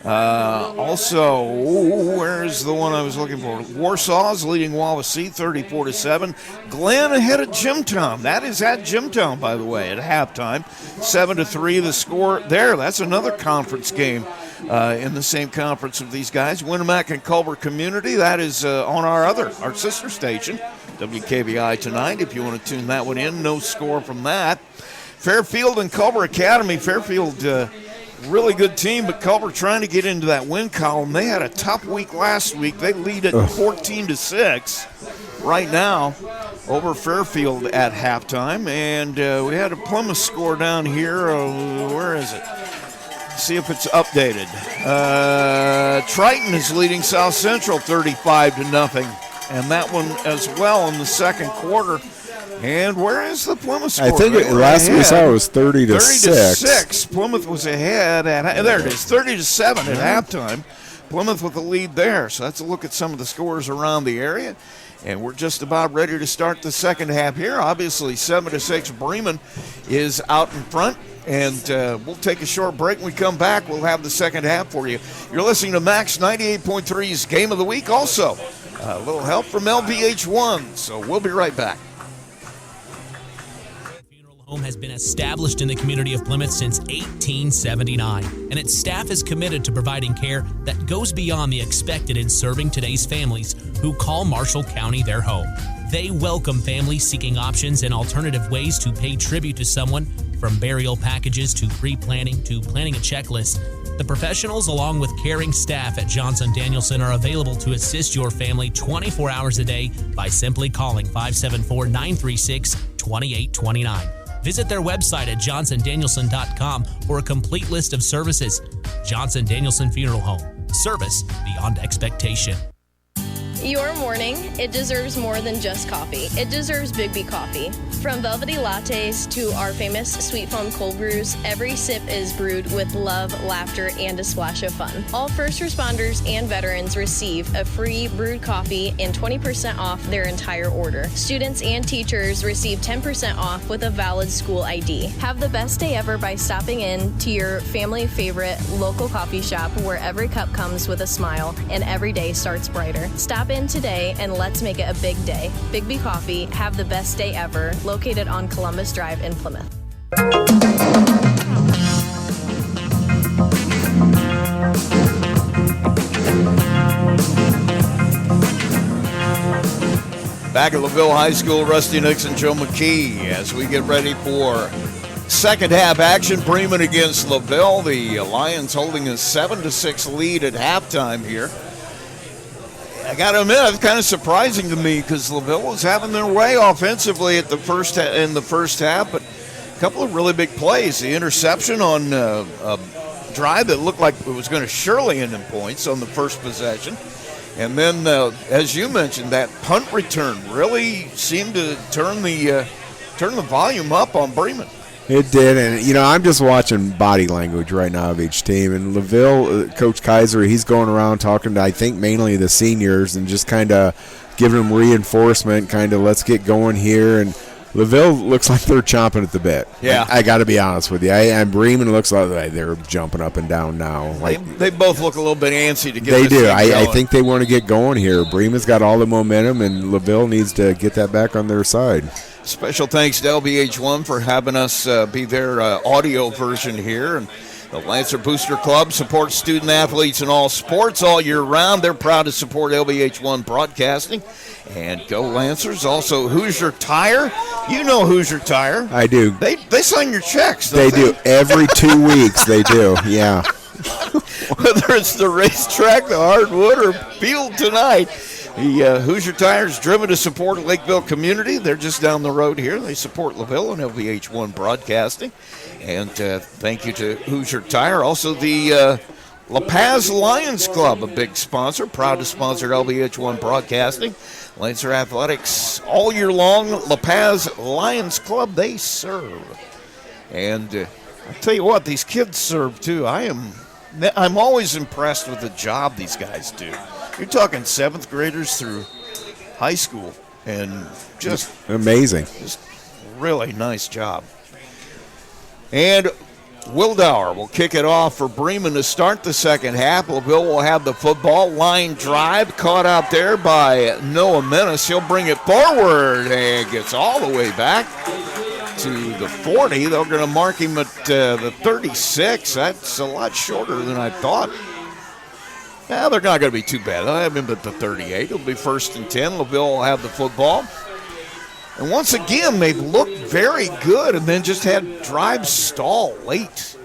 Also, where's the one I was looking for? Warsaw's leading Wawasee 34-7. Glenn ahead of Jimtown. That is at Jimtown, by the way, at halftime. 7-3 the score there. That's another conference game in the same conference of these guys. Winnemac and Culver Community. That is on our sister station, WKBI tonight. If you want to tune that one in, no score from that. Fairfield and Culver Academy. Fairfield, really good team, but Culver trying to get into that win column. They had a tough week last week. They lead at 14-6 right now over Fairfield at halftime. And we had a Plymouth score down here. Where is it? See if it's updated. Triton is leading South Central 35-0. And that one as well in the second quarter. And where is the Plymouth score? I think last we saw it was 30-6. 30-6. Plymouth was ahead there it is, 30-7 at halftime. Plymouth with the lead there. So that's a look at some of the scores around the area. And we're just about ready to start the second half here. Obviously, 7-6, Bremen is out in front. And we'll take a short break. When we come back, we'll have the second half for you. You're listening to Max 98.3's Game of the Week. Also, a little help from LVH1. So we'll be right back. Home has been established in the community of Plymouth since 1879, and its staff is committed to providing care that goes beyond the expected in serving today's families who call Marshall County their home. They welcome families seeking options and alternative ways to pay tribute to someone, from burial packages to pre-planning to planning a checklist. The professionals, along with caring staff at Johnson Danielson, are available to assist your family 24 hours a day by simply calling 574-936-2829. Visit their website at johnsondanielson.com for a complete list of services. Johnson Danielson Funeral Home. Service beyond expectation. Your morning, it deserves more than just coffee. It deserves Big coffee. From velvety lattes to our famous sweet foam cold brews, every sip is brewed with love, laughter, and a splash of fun. All first responders and veterans receive a free brewed coffee and 20% off their entire order. Students and teachers receive 10% off with a valid school ID. Have the best day ever by stopping in to your family favorite local coffee shop where every cup comes with a smile and every day starts brighter. Stop in today and let's make it a big day. Big B Coffee, have the best day ever, located on Columbus Drive in Plymouth. Back at LaVille High School, Rusty Nixon, Joe McKee, as we get ready for second half action. Bremen against LaVille. The Lions holding a 7-6 lead at halftime here. I got to admit, it's kind of surprising to me because LaVille was having their way offensively in the first half, but a couple of really big plays. The interception on a drive that looked like it was going to surely end in points on the first possession. And then, as you mentioned, that punt return really seemed to turn the volume up on Bremen. It did, and I'm just watching body language right now of each team. And LaVille, Coach Kaiser, he's going around talking to, I think, mainly the seniors and just kind of giving them reinforcement, kind of let's get going here. And LaVille looks like they're chomping at the bit. Yeah, I got to be honest with you. And Bremen looks like they're jumping up and down now. They both look a little bit antsy to get. They do. I going. think they want to get going here. Bremen's got all the momentum, and LaVille needs to get that back on their side. Special thanks to LBH1 for having us be their audio version here. And the Lancer Booster Club supports student athletes in all sports all year round. They're proud to support LBH1 Broadcasting. And go Lancers. Also, Hoosier Tire. You know Hoosier Tire. I do. They sign your checks, They do. Every 2 weeks they do, yeah. Whether it's the racetrack, the hardwood, or field tonight, the Hoosier Tire is driven to support the Lakeville community. They're just down the road here. They support LaVille and LVH1 Broadcasting. And thank you to Hoosier Tire. Also, the La Paz Lions Club, a big sponsor, proud to sponsor LVH1 Broadcasting. Lancer Athletics all year long. La Paz Lions Club, they serve. And I'll tell you what, these kids serve too. I'm always impressed with the job these guys do. You're talking 7th graders through high school, and just amazing. Just really nice job. And Wildauer will kick it off for Bremen to start the second half. LaVille will have the football. Line drive caught out there by Noah Menace. He'll bring it forward and gets all the way back to the 40. They're going to mark him at the 36. That's a lot shorter than I thought. They're not going to be too bad. They'll have him at the 38. It'll be 1st and 10. LaVille will have the football. And once again, they've looked very good and then just had drives stall late.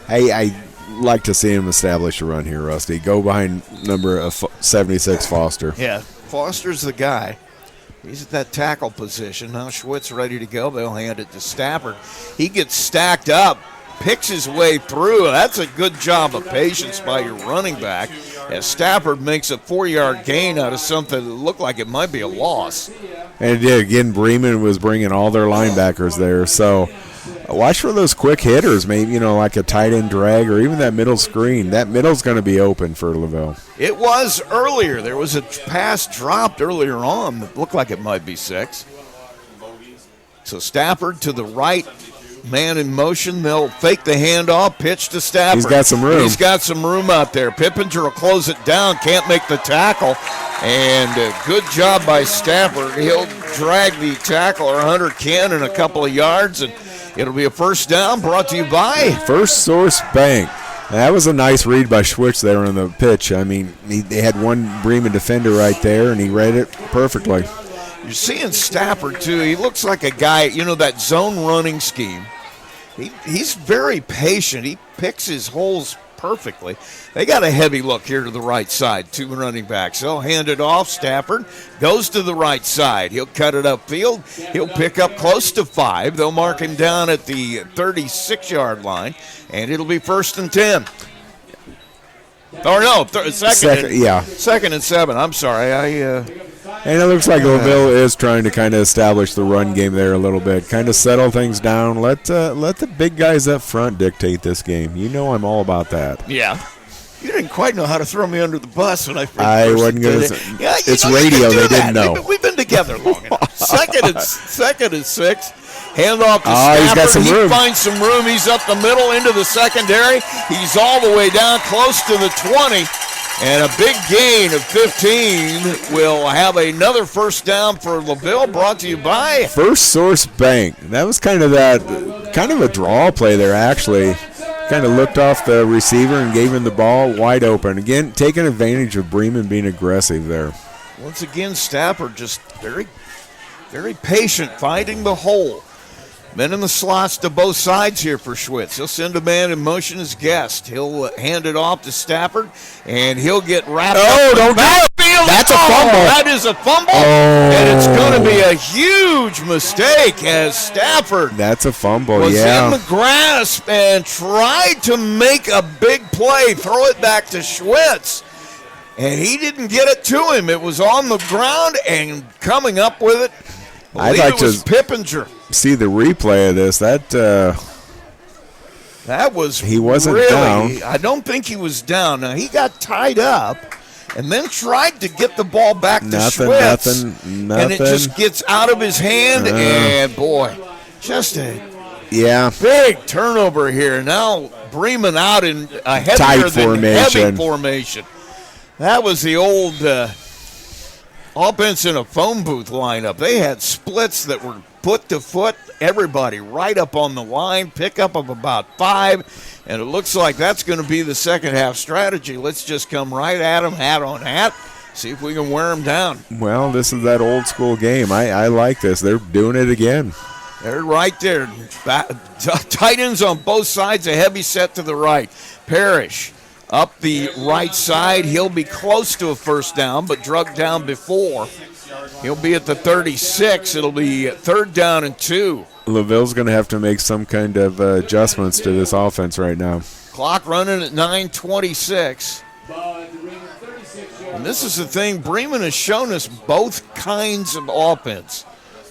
I like to see him establish a run here, Rusty. Go behind number 76, Foster. Yeah, Foster's the guy. He's at that tackle position. Now Schwitt's ready to go. They'll hand it to Stafford. He gets stacked up, picks his way through. That's a good job of patience by your running back, as Stafford makes a 4-yard gain out of something that looked like it might be a loss. And it did. Again, Bremen was bringing all their linebackers there. So Watch for those quick hitters, maybe, like a tight end drag or even that middle screen. That middle's going to be open for LaVille. It was earlier. There was a pass dropped earlier on that looked like it might be 6. So Stafford to the right, man in motion. They'll fake the handoff, pitch to Stafford. He's got some room. He's got some room out there. Pippinger will close it down, can't make the tackle. And good job by Stafford. He'll drag the tackler, Hunter Ken, in a couple of yards, and it'll be a first down brought to you by First Source Bank. That was a nice read by Schwitz there on the pitch. I mean, they had one Bremen defender right there, and he read it perfectly. You're seeing Stafford, too. He looks like a guy, that zone running scheme. He's very patient. He picks his holes perfectly. They got a heavy look here to the right side, 2 running backs. They'll hand it off. Stafford goes to the right side. He'll cut it upfield. He'll pick up close to 5. They'll mark him down at the 36-yard line, and it'll be 1st and 10. Or no, second and 7. I'm sorry. And it looks like LaVille is trying to kind of establish the run game there a little bit, kind of settle things down. Let the big guys up front dictate this game. I'm all about that. Yeah. You didn't quite know how to throw me under the bus when I first wasn't going to say. Yeah, it's radio. They didn't know. We've been together long enough. Second and 6. Hand off to Stafford. He's got some room. He finds some room. He's up the middle into the secondary. He's all the way down close to the 20. And a big gain of 15 will have another first down for LaVille, brought to you by First Source Bank. That was kind of a draw play there, actually. Kind of looked off the receiver and gave him the ball wide open. Again, taking advantage of Bremen being aggressive there. Once again, Stafford just very, very patient, finding the hole. Men in the slots to both sides here for Schwitz. He'll send a man in motion as guest. He'll hand it off to Stafford, and he'll get wrapped up. Oh, don't do it. That's a fumble. That is a fumble, and it's going to be a huge mistake as Stafford was in the grasp and tried to make a big play, throw it back to Schwitz, and he didn't get it to him. It was on the ground, and coming up with it, I believe it was Pippinger. See the replay of this. That was he wasn't down. I don't think he was down. Now, he got tied up and then tried to get the ball back to Schwitz. Nothing. And it just gets out of his hand, and boy, just a big turnover here. Now Bremen out in a heavy formation. That was the old offense in a phone booth lineup. They had splits that were foot to foot, everybody right up on the line, pickup of about 5, and it looks like that's going to be the second half strategy. Let's just come right at them, hat on hat, see if we can wear them down. Well, this is that old school game. I like this. They're doing it again. They're right there. Tight ends on both sides, a heavy set to the right. Parrish up the right side. He'll be close to a first down, but drugged down before. He'll be at the 36. It'll be 3rd down and 2. LaVille's going to have to make some kind of adjustments to this offense right now. Clock running at 9:26. And this is the thing. Bremen has shown us both kinds of offense.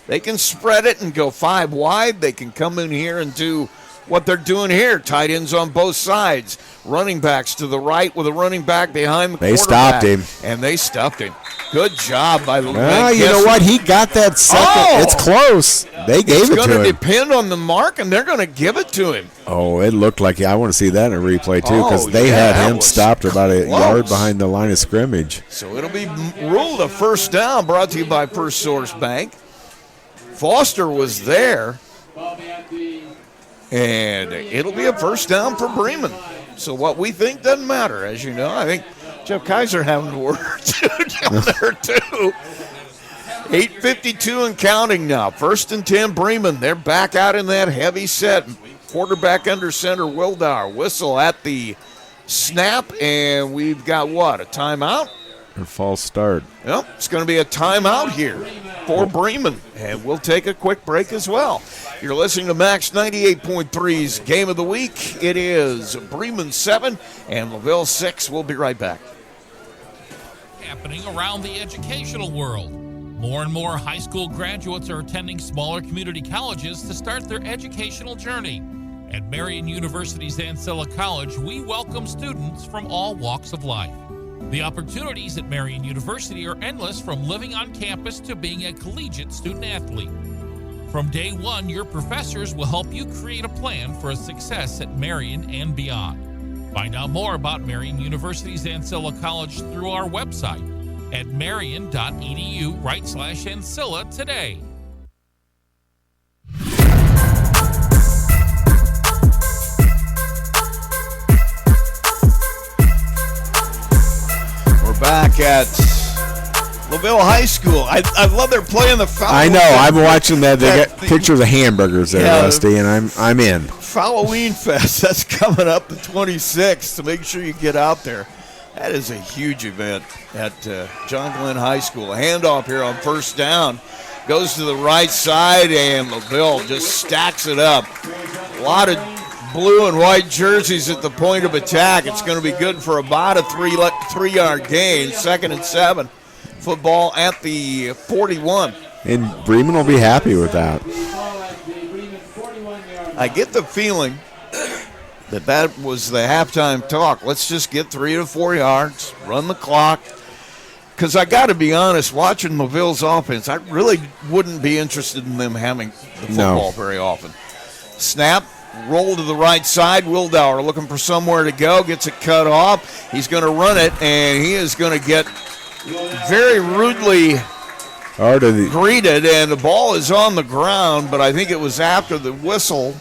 They can spread it and go 5 wide. They can come in here and do what they're doing here. Tight ends on both sides. Running backs to the right with a running back behind the quarterback. They stopped him. And they stuffed him. Good job by the you know what? He got that second. It's close. They gave it to him. It's going to depend on the mark, and they're going to give it to him. Oh, it looked like I want to see that in a replay, too, because they had him stopped about a yard behind the line of scrimmage. So it'll be ruled a first down, brought to you by First Source Bank. Foster was there, and it'll be a first down for Bremen. So what we think doesn't matter, as you know. I think Jeff Kaiser having a word down there, too. 8:52 and counting now. 1st and 10, Bremen. They're back out in that heavy set. Quarterback under center, Wildauer. Whistle at the snap, and we've got what, a timeout? Or false start. Well, it's going to be a timeout here for Bremen, and we'll take a quick break as well. You're listening to Max 98.3's Game of the Week. It is Bremen 7 and LaVille 6. We'll be right back. Happening around the educational world. More and more high school graduates are attending smaller community colleges to start their educational journey. At Marian University's Ancilla College, we welcome students from all walks of life. The opportunities at Marian University are endless, from living on campus to being a collegiate student athlete. From day one, your professors will help you create a plan for a success at Marian and beyond. Find out more about Marian University's Ancilla College through our website at marian.edu/Ancilla today. We're back at LaVille High School. I love they're playing the foul. I know. I'm watching that. They got pictures of hamburgers there, Yeah, Rusty, and I'm in. Halloween Fest, that's coming up the 26th, so make sure you get out there. That is a huge event at John Glenn High School. A handoff here on first down. Goes to the right side, and LaVille just stacks it up. A lot of blue and white jerseys at the point of attack. It's going to be good for about a three-yard gain. 2nd and 7. Football at the 41. And Bremen will be happy with that. I get the feeling that was the halftime talk. Let's just get 3 to 4 yards, run the clock. Because I got to be honest, watching LaVille's offense, I really wouldn't be interested in them having the football very often. Snap, roll to the right side. Wildauer looking for somewhere to go, gets it cut off. He's going to run it, and he is going to get very rudely greeted, and the ball is on the ground, but I think it was after the whistle.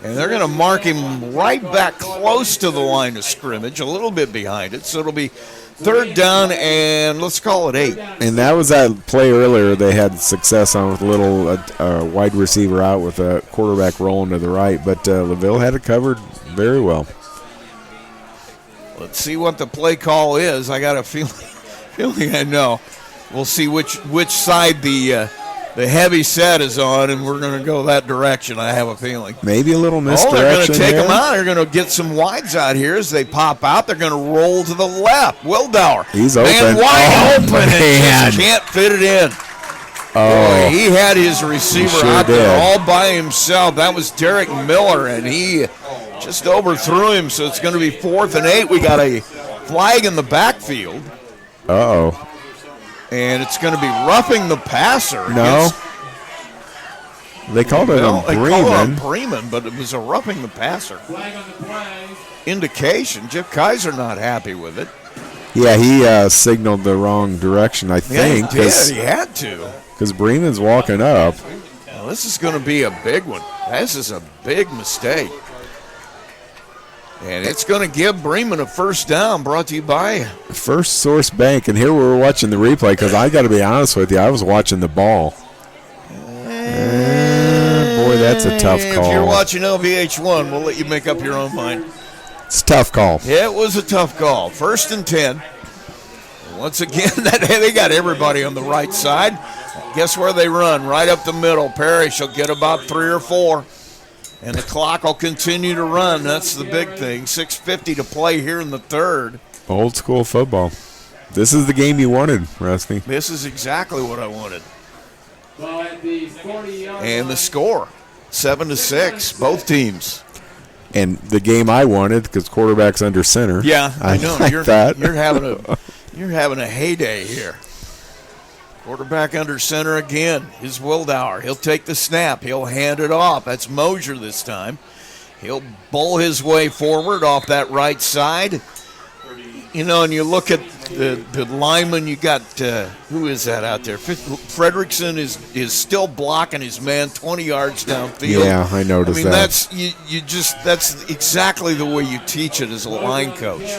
And they're going to mark him right back close to the line of scrimmage, a little bit behind it. So it'll be 3rd down, and let's call it 8. And that was that play earlier they had success on with a little wide receiver out with a quarterback rolling to the right. But LaVille had it covered very well. Let's see what the play call is. I got a feeling I know. We'll see which side the heavy set is on, and we're going to go that direction, I have a feeling. Maybe a little misdirection. They're going to take them out. They're going to get some wides out here as they pop out. They're going to roll to the left. Wildauer. He's open. Man, wide open. Man. And just can't fit it in. Oh, boy, he had his receiver out there all by himself. That was Derek Miller, and he just overthrew him, so it's going to be 4th and 8. We got a flag in the backfield. Uh-oh. And it's going to be roughing the passer. No. They called it on Bremen. They called it on Bremen, but it was a roughing the passer. Indication. Jeff Kaiser not happy with it. Yeah, he signaled the wrong direction, I think. Yeah, he did. He had to. Because Bremen's walking up. Now, this is going to be a big one. This is a big mistake. And it's going to give Bremen a 1st down, brought to you by First Source Bank. And here we're watching the replay because I got to be honest with you, I was watching the ball. Boy, that's a tough call. If you're watching LVH1, we'll let you make up your own mind. It's a tough call. Yeah, it was a tough call. 1st and 10. Once again, they got everybody on the right side. Guess where they run? Right up the middle. Parrish will get about 3 or 4. And the clock will continue to run. That's the big thing. 6:50 to play here in the 3rd. Old school football. This is the game you wanted, Rusty. This is exactly what I wanted. And the score, 7-6, both teams. And the game I wanted because quarterback's under center. Yeah, I know. Like You're having a heyday here. Quarterback under center again is Wildauer. He'll take the snap. He'll hand it off. That's Mosier this time. He'll bowl his way forward off that right side. You know, and you look at the lineman, you got, who is that out there? Fredrickson is still blocking his man 20 yards downfield. Yeah, I noticed that. That's exactly the way you teach it as a line coach.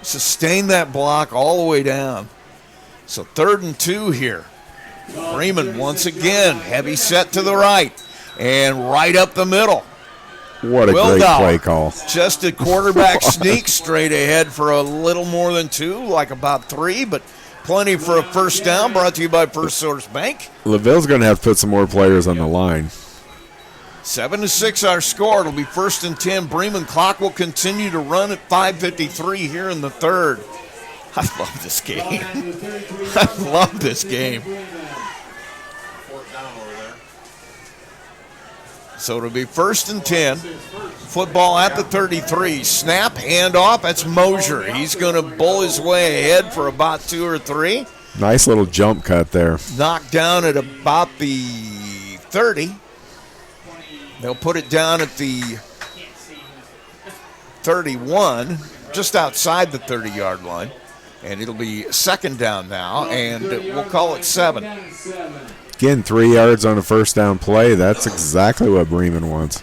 Sustain that block all the way down. So 3rd and 2 here. Bremen once again, heavy set to the right and right up the middle. What a great play call. Just a quarterback sneak straight ahead for a little more than 2, like about 3, but plenty for a 1st down, brought to you by First Source Bank. LaVille's going to have to put some more players on the line. 7-6 our score. It'll be 1st and 10. Bremen clock will continue to run at 5:53 here in the 3rd. I love this game. I love this game. So it'll be 1st and 10. Football at the 33. Snap, handoff. That's Mosier. He's going to bull his way ahead for about 2 or 3. Nice little jump cut there. Knocked down at about the 30. They'll put it down at the 31, just outside the 30-yard line. And it'll be 2nd down now, and we'll call it 7. Again, 3 yards on a first down play. That's exactly what Bremen wants.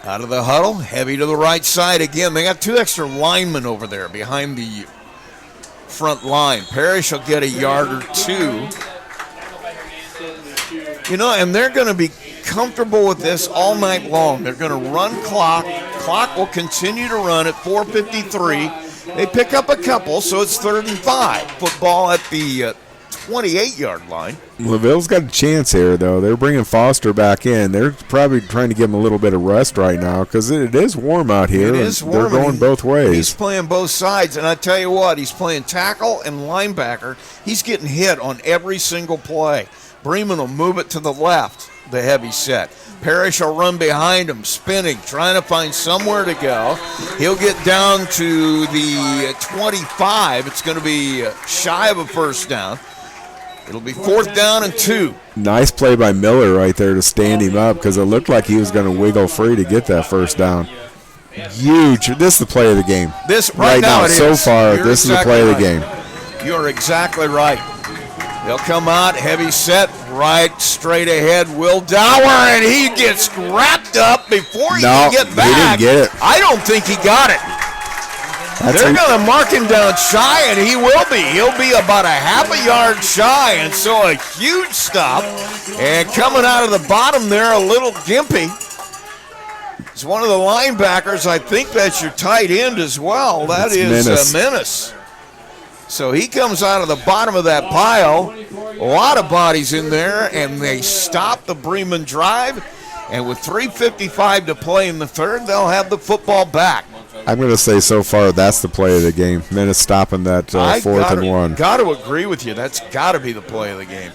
Out of the huddle, heavy to the right side again. They got 2 extra linemen over there behind the front line. Parrish will get a yard or 2. And they're going to be comfortable with this all night long. They're going to run clock. Clock will continue to run at 4:53. They pick up a couple, so it's 3rd and 5. Football at the 28-yard line. LaVille's got a chance here, though. They're bringing Foster back in. They're probably trying to give him a little bit of rest right now because it is warm out here. It is warm. They're going both ways. He's playing both sides, and I tell you what, he's playing tackle and linebacker. He's getting hit on every single play. Bremen will move it to the left, the heavy set. Parrish will run behind him, spinning, trying to find somewhere to go. He'll get down to the 25. It's going to be shy of a first down. It'll be 4th down and 2. Nice play by Miller right there to stand him up because it looked like he was going to wiggle free to get that first down. Huge. This is the play of the game. This right now it so is. far, You're this exactly is the play right. of the game. You're exactly right. They'll come out, heavy set, right straight ahead. Will Dower, and he gets wrapped up before he can get back. He didn't get it. I don't think he got it. They're going to mark him down shy, and he will be. He'll be about a half a yard shy, and so a huge stop. And coming out of the bottom there, a little gimpy. It's one of the linebackers. I think that's your tight end as well. That is Menace. So he comes out of the bottom of that pile. A lot of bodies in there, and they stop the Bremen drive. And with 3:55 to play in the third, they'll have the football back. I'm going to say so far that's the play of the game. Menace stopping that 4th and 1. Got to agree with you. That's got to be the play of the game.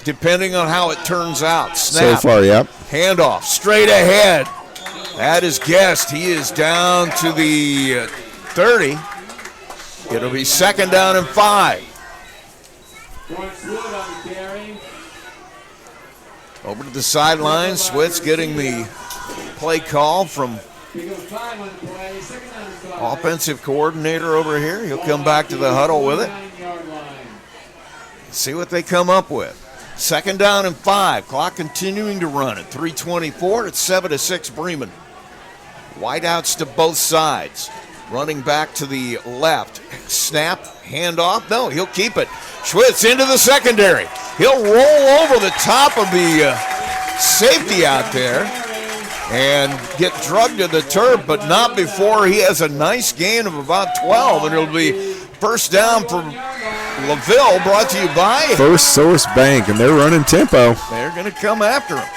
Depending on how it turns out. Snap. So far, yep. Handoff straight ahead. That is Guest. He is down to the 30. It'll be 2nd down and 5. Over to the sideline. Switz getting the play call from offensive coordinator over here. He'll come back to the huddle with it. See what they come up with. 2nd down and 5. Clock continuing to run at 3:24. It's 7-6 Bremen. Wideouts to both sides. Running back to the left. Snap, handoff. No, he'll keep it. Schwitz into the secondary. He'll roll over the top of the safety out there and get drugged to the turf, but not before he has a nice gain of about 12, and it'll be 1st down for LaVille, brought to you by First Source Bank, and they're running tempo. They're going to come after him.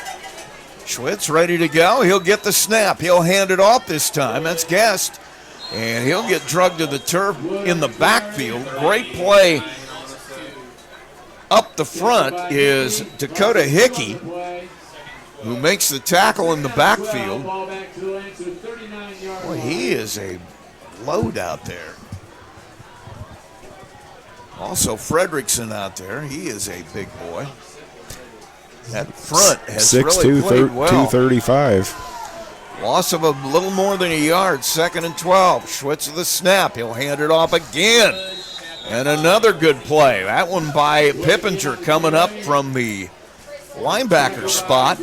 Schwitz ready to go. He'll get the snap. He'll hand it off this time. That's Guest. And he'll get drugged to the turf in the backfield. Great play up the front is Dakota Hickey, who makes the tackle in the backfield. Boy, he is a load out there. Also, Fredrickson out there. He is a big boy. That front has really played well. 235. Loss of a little more than a yard. 2nd and 12. Schwitz with the snap. He'll hand it off again. And another good play. That one by Pippinger coming up from the linebacker spot.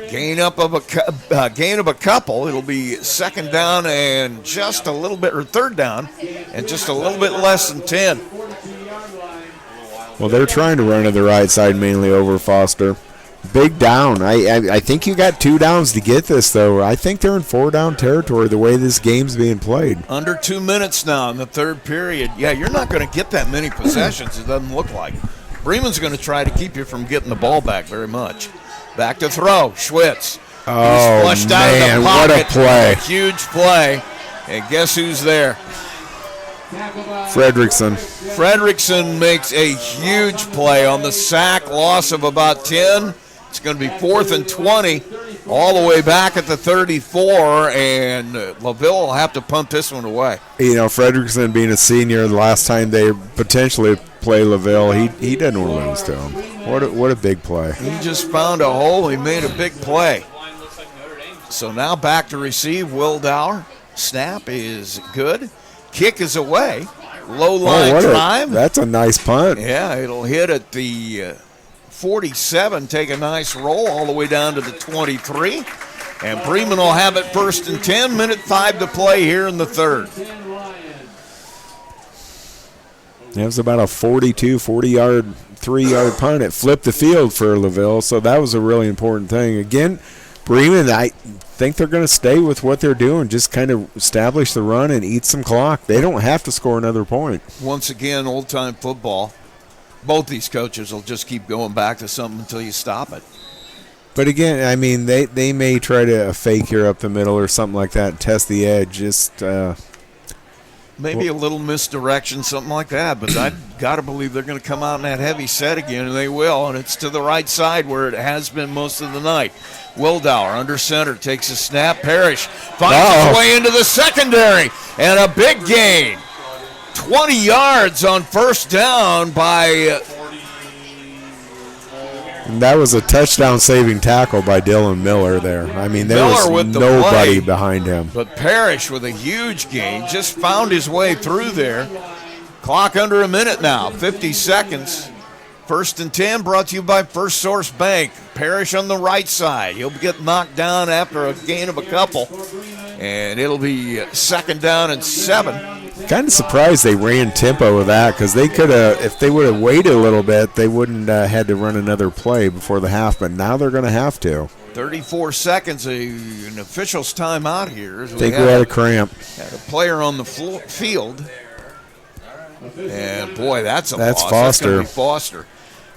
Gain of a couple. It'll be 2nd down and just a little bit, or 3rd down, and just a little bit less than 10. Well, they're trying to run to the right side mainly over Foster. Big down. I think you got 2 downs to get this, though. I think they're in 4-down territory the way this game's being played. Under 2 minutes now in the third period. Yeah, you're not going to get that many possessions, it doesn't look like. Bremen's going to try to keep you from getting the ball back very much. Back to throw. Schwitz. Oh, He's flushed man, out of the pocket. what a play. A huge play. And guess who's there? Fredrickson makes a huge play on the sack, loss of about 10. It's going to be 4th and 20, all the way back at the 34, and LaVille will have to punt this one away. You know, Fredrickson being a senior, the last time they potentially play LaVille, he doesn't want to lose to him. What a big play. He just found a hole. He made a big play. So now back to receive, Will Dower. Snap is good. Kick is away. Low line drive. That's a nice punt. Yeah, it'll hit at the 47, take a nice roll all the way down to the 23. And Bremen will have it 1st and 10, minute 5 to play here in the third. It was about a 40-yard, 3-yard punt. It flipped the field for LaVille, so that was a really important thing. Again, Bremen, I think they're going to stay with what they're doing, just kind of establish the run and eat some clock. They don't have to score another point. Once again, old-time football. Both these coaches will just keep going back to something until you stop it. But again, I mean, they may try to fake here up the middle or something like that and test the edge. Maybe a little misdirection, something like that. But I've got to believe they're going to come out in that heavy set again, and they will. And it's to the right side where it has been most of the night. Wildauer under center takes a snap. Parrish finds his way into the secondary, and a big gain. 20 yards on 1st down by... That was a touchdown-saving tackle by Dylan Miller there. I mean, there was nobody behind him. But Parrish with a huge gain just found his way through there. Clock under a minute now, 50 seconds. 1st and 10 brought to you by First Source Bank. Parrish on the right side. He'll get knocked down after a gain of a couple. And it'll be 2nd down and 7. Kind of surprised they ran tempo with that, because they could have, if they would have waited a little bit, they wouldn't had to run another play before the half, but now they're going to have to. 34 seconds, an official's timeout here. I think we had a cramp. Had a player on the field. And, boy, that's loss. Foster. That's going to be Foster.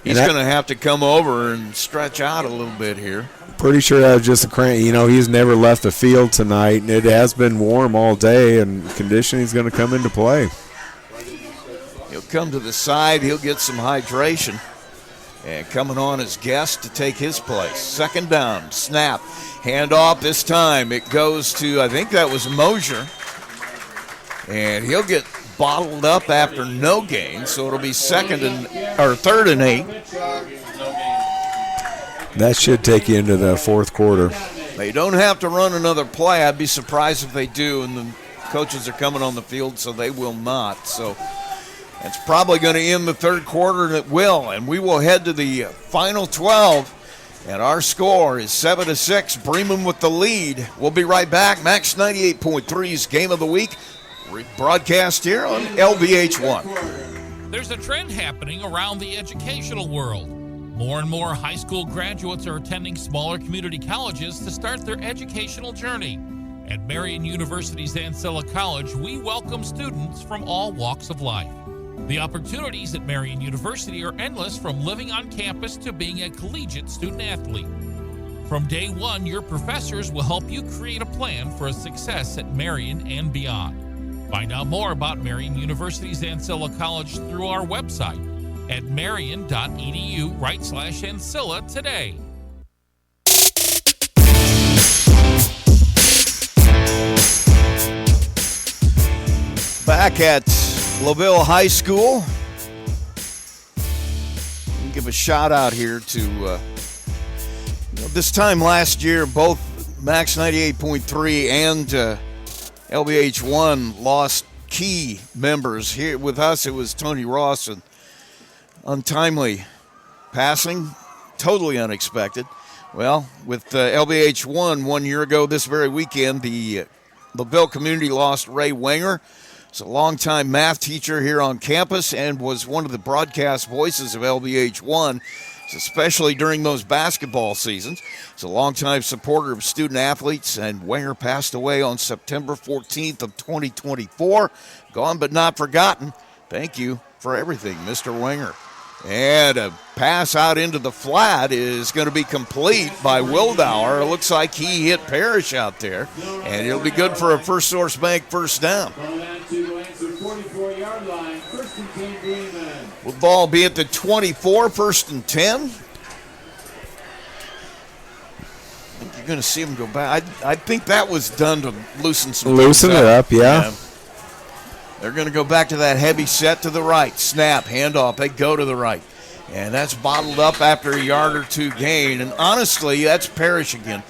He's going to have to come over and stretch out a little bit here. Pretty sure that was just a cramp. You know, he's never left the field tonight, and it has been warm all day, and conditioning is going to come into play. He'll come to the side. He'll get some hydration. And coming on as guest to take his place. 2nd down, snap, handoff this time. It goes to, I think that was Mosier. And he'll get bottled up after no gain, so it'll be 3rd and 8. That should take you into the 4th quarter. They don't have to run another play. I'd be surprised if they do, and the coaches are coming on the field, so they will not. So that's probably going to end the 3rd quarter, and it will. And we will head to the final 12, and our score is 7-6. Bremen with the lead. We'll be right back. Max 98.3's Game of the Week, broadcast here on LVH1. There's a trend happening around the educational world. More and more high school graduates are attending smaller community colleges to start their educational journey. At Marian University's Ancilla College, we welcome students from all walks of life. The opportunities at Marian University are endless, from living on campus to being a collegiate student athlete. From day one, your professors will help you create a plan for a success at Marian and beyond. Find out more about Marian University's Ancilla College through our website at marian.edu/Ancilla today. Back at LaVille High School, we'll give a shout out here to this time last year, both Max 98.3 and LBH1 lost key members. Here with us, it was Tony Ross, and untimely passing, totally unexpected. Well, with LBH1 1 year ago this very weekend, the LaVille community lost Ray Wenger. He's a longtime math teacher here on campus and was one of the broadcast voices of LBH1, especially during those basketball seasons. He's a longtime supporter of student athletes, and Wenger passed away on September 14th of 2024. Gone but not forgotten. Thank you for everything, Mr. Wenger. And a pass out into the flat is going to be complete by Wildauer. It looks like he hit Parrish out there, and it'll be good for a First Source Bank 1st down. Will ball be at the 24, 1st and 10? I think you're going to see him go back. I think that was done to loosen it up, yeah. They're going to go back to that heavy set to the right. Snap, handoff, they go to the right. And that's bottled up after a yard or two gain. And honestly, that's Parrish again.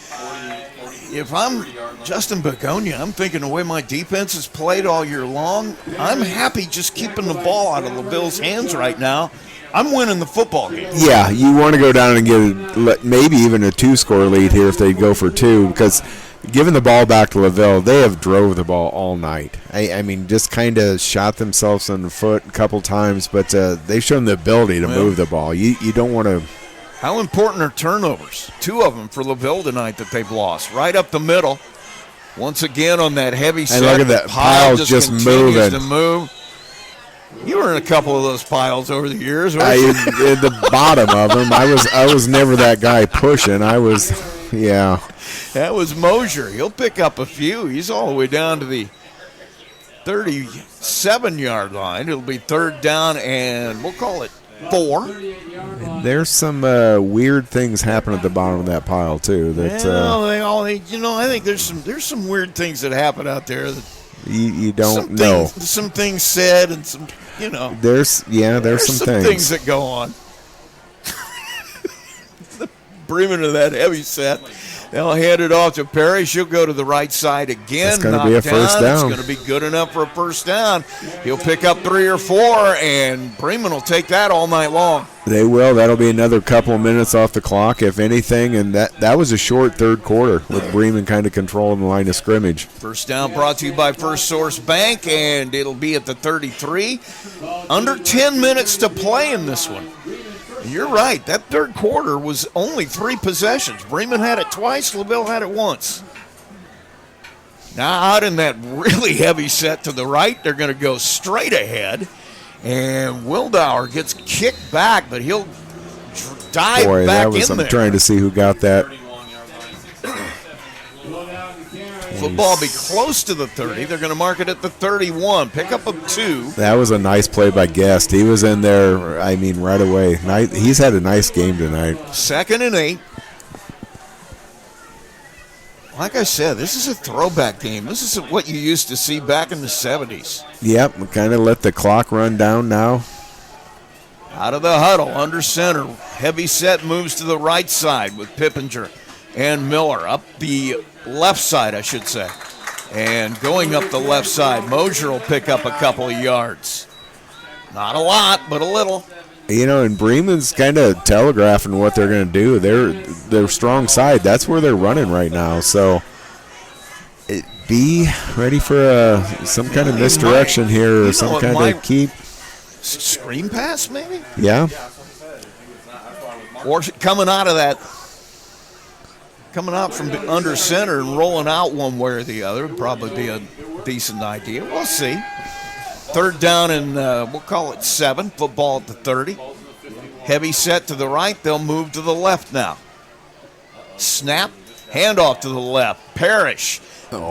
If I'm Justin Begonia, I'm thinking the way my defense has played all year long, I'm happy just keeping the ball out of LaVille's hands right now. I'm winning the football game. Yeah, you want to go down and get maybe even a 2-score lead here if they go for 2, because giving the ball back to LaVille, they have drove the ball all night. I mean, just kind of shot themselves in the foot a couple times, but they've shown the ability to move the ball. You don't want to. How important are turnovers? 2 of them for LaVille tonight that they've lost. Right up the middle. Once again on that heavy set. And look at that pile just moving. To move. You were in a couple of those piles over the years. In the bottom of them. I was never that guy pushing. Yeah. That was Mosier. He'll pick up a few. He's all the way down to the 37-yard line. It'll be 3rd down, and we'll call it 4. There's some weird things happen at the bottom of that pile too. I think there's some weird things that happen out there that you don't know. Some things said, and some There's some things that go on. Bremen to that heavy set. They'll hand it off to Perry. She'll go to the right side again. It's going to be a first down. It's going to be good enough for a first down. He'll pick up 3 or 4, and Bremen will take that all night long. They will. That'll be another couple of minutes off the clock, if anything, and that was a short third quarter with Bremen kind of controlling the line of scrimmage. First down brought to you by First Source Bank, and it'll be at the 33. Under 10 minutes to play in this one. You're right. That third quarter was only 3 possessions. Bremen had it twice. LaVille had it once. Now out in that really heavy set to the right, they're going to go straight ahead. And Wildauer gets kicked back, but he'll dive back in there. I'm trying to see who got that. Football be close to the 30. They're going to mark it at the 31. Pick up a 2. That was a nice play by Guest. He was in there, right away. He's had a nice game tonight. 2nd and 8. Like I said, this is a throwback game. This is what you used to see back in the 70s. Yep, we kind of let the clock run down now. Out of the huddle, under center. Heavy set moves to the right side with Pippinger and Miller. Up the left side, I should say. And going up the left side, Mosier will pick up a couple of yards. Not a lot, but a little. And Bremen's kind of telegraphing what they're going to do. Their strong side, that's where they're running right now. So be ready for some kind of misdirection here or some kind of keep. Screen pass, maybe? Yeah. Or coming out from under center and rolling out one way or the other would probably be a decent idea. We'll see. 3rd down and we'll call it 7. Football at the 30. Heavy set to the right. They'll move to the left now. Snap. Handoff to the left. Parrish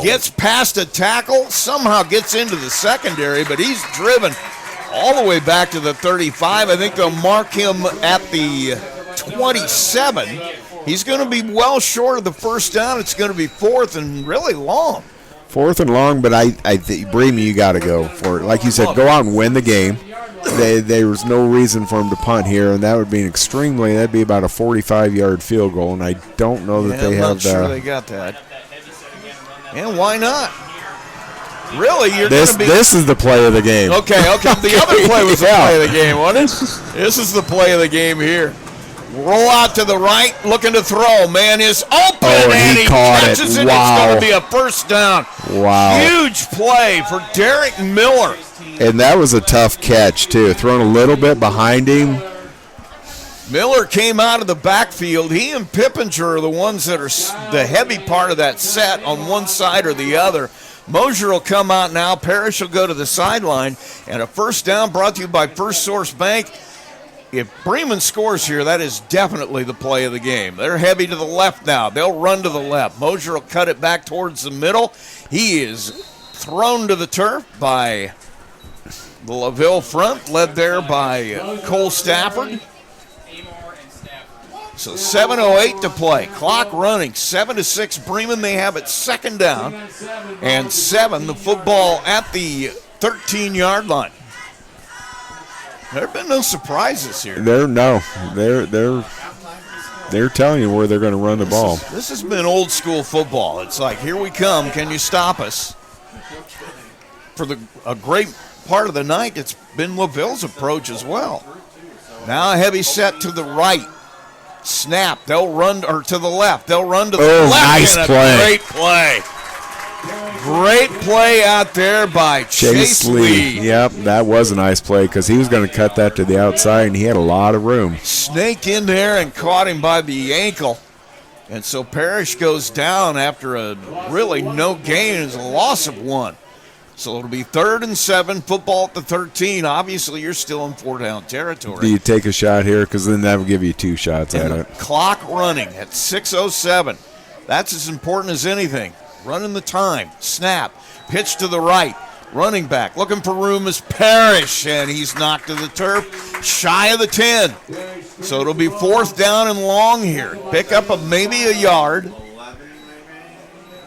gets past a tackle. Somehow gets into the secondary, but he's driven all the way back to the 35. I think they'll mark him at the 27. He's going to be well short of the first down. It's going to be 4th and really long. 4th and long, but I think Bremen, you got to go for it. Like you said, go out and win the game. There was no reason for him to punt here, and that would be that'd be about a 45-yard field goal, and I don't know that they have that. I'm not sure they got that. And why not? Really, This is the play of the game. Okay. The other play was the play of the game, wasn't it? This is the play of the game here. Roll out to the right, looking to throw. Man is open, and he catches it. Wow. It's going to be a first down. Wow. Huge play for Derek Miller. And that was a tough catch, too. Thrown a little bit behind him. Miller came out of the backfield. He and Pippinger are the ones that are the heavy part of that set on one side or the other. Mosier will come out now. Parrish will go to the sideline. And a first down brought to you by First Source Bank. If Bremen scores here, that is definitely the play of the game. They're heavy to the left now. They'll run to the left. Mosier will cut it back towards the middle. He is thrown to the turf by The LaVille front led there by Cole Stafford. So 7:08 to play. Clock running. 7-6 Bremen. They have it second down. And 7, the football at the 13-yard line. There have been no surprises here. They're telling you where they're going to run the ball. This has been old school football. It's like, here we come. Can you stop us? For a great part of the night, it's been LaVille's approach as well. Now a heavy set to the right. Snap. They'll run, or to the left. They'll run to the left. Nice play. Great play. Great play out there by Chase Lee. Yep, that was a nice play because he was going to cut that to the outside, and he had a lot of room. Snaked in there and caught him by the ankle. And so Parrish goes down after a really no gain. It's a loss of 1. So it'll be 3rd and 7, football at the 13. Obviously, you're still in 4-down territory. Do you take a shot here? Because then that will give you 2 shots and at it. Clock running at 6:07. That's as important as anything. Running the time. Snap. Pitch to the right. Running back. Looking for room is Parrish, and he's knocked to the turf. Shy of the 10. So it'll be 4th down and long here. Pick up maybe a yard.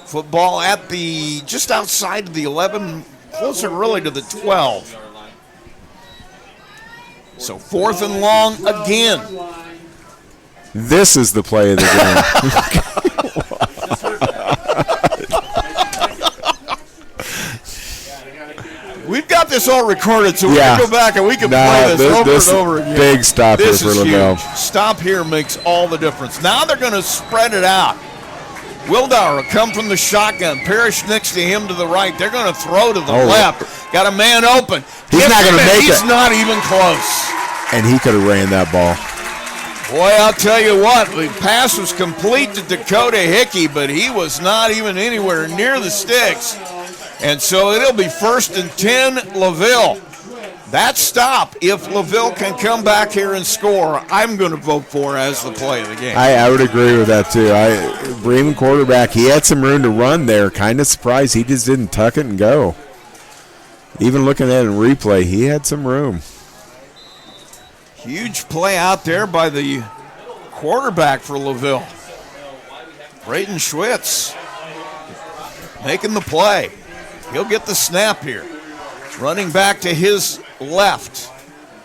Football at the just outside of the 11, closer really to the 12. So 4th and long again. This is the play of the game. We've got this all recorded, so we can go back and we can play this over and over again. Big stop here for LaVille. Stop here makes all the difference. Now they're going to spread it out. Wildauer will come from the shotgun. Parrish next to him to the right. They're going to throw to the left. Got a man open. He's not going to make it. He's not even close. And he could have ran that ball. Boy, I'll tell you what. The pass was complete to Dakota Hickey, but he was not even anywhere near the sticks. And so it'll be 1st and 10, LaVille. That stop, if LaVille can come back here and score, I'm going to vote for as the play of the game. I would agree with that, too. Bremen quarterback, he had some room to run there. Kind of surprised he just didn't tuck it and go. Even looking at it in replay, he had some room. Huge play out there by the quarterback for LaVille. Braden Schwitz making the play. He'll get the snap here. Running back to his left.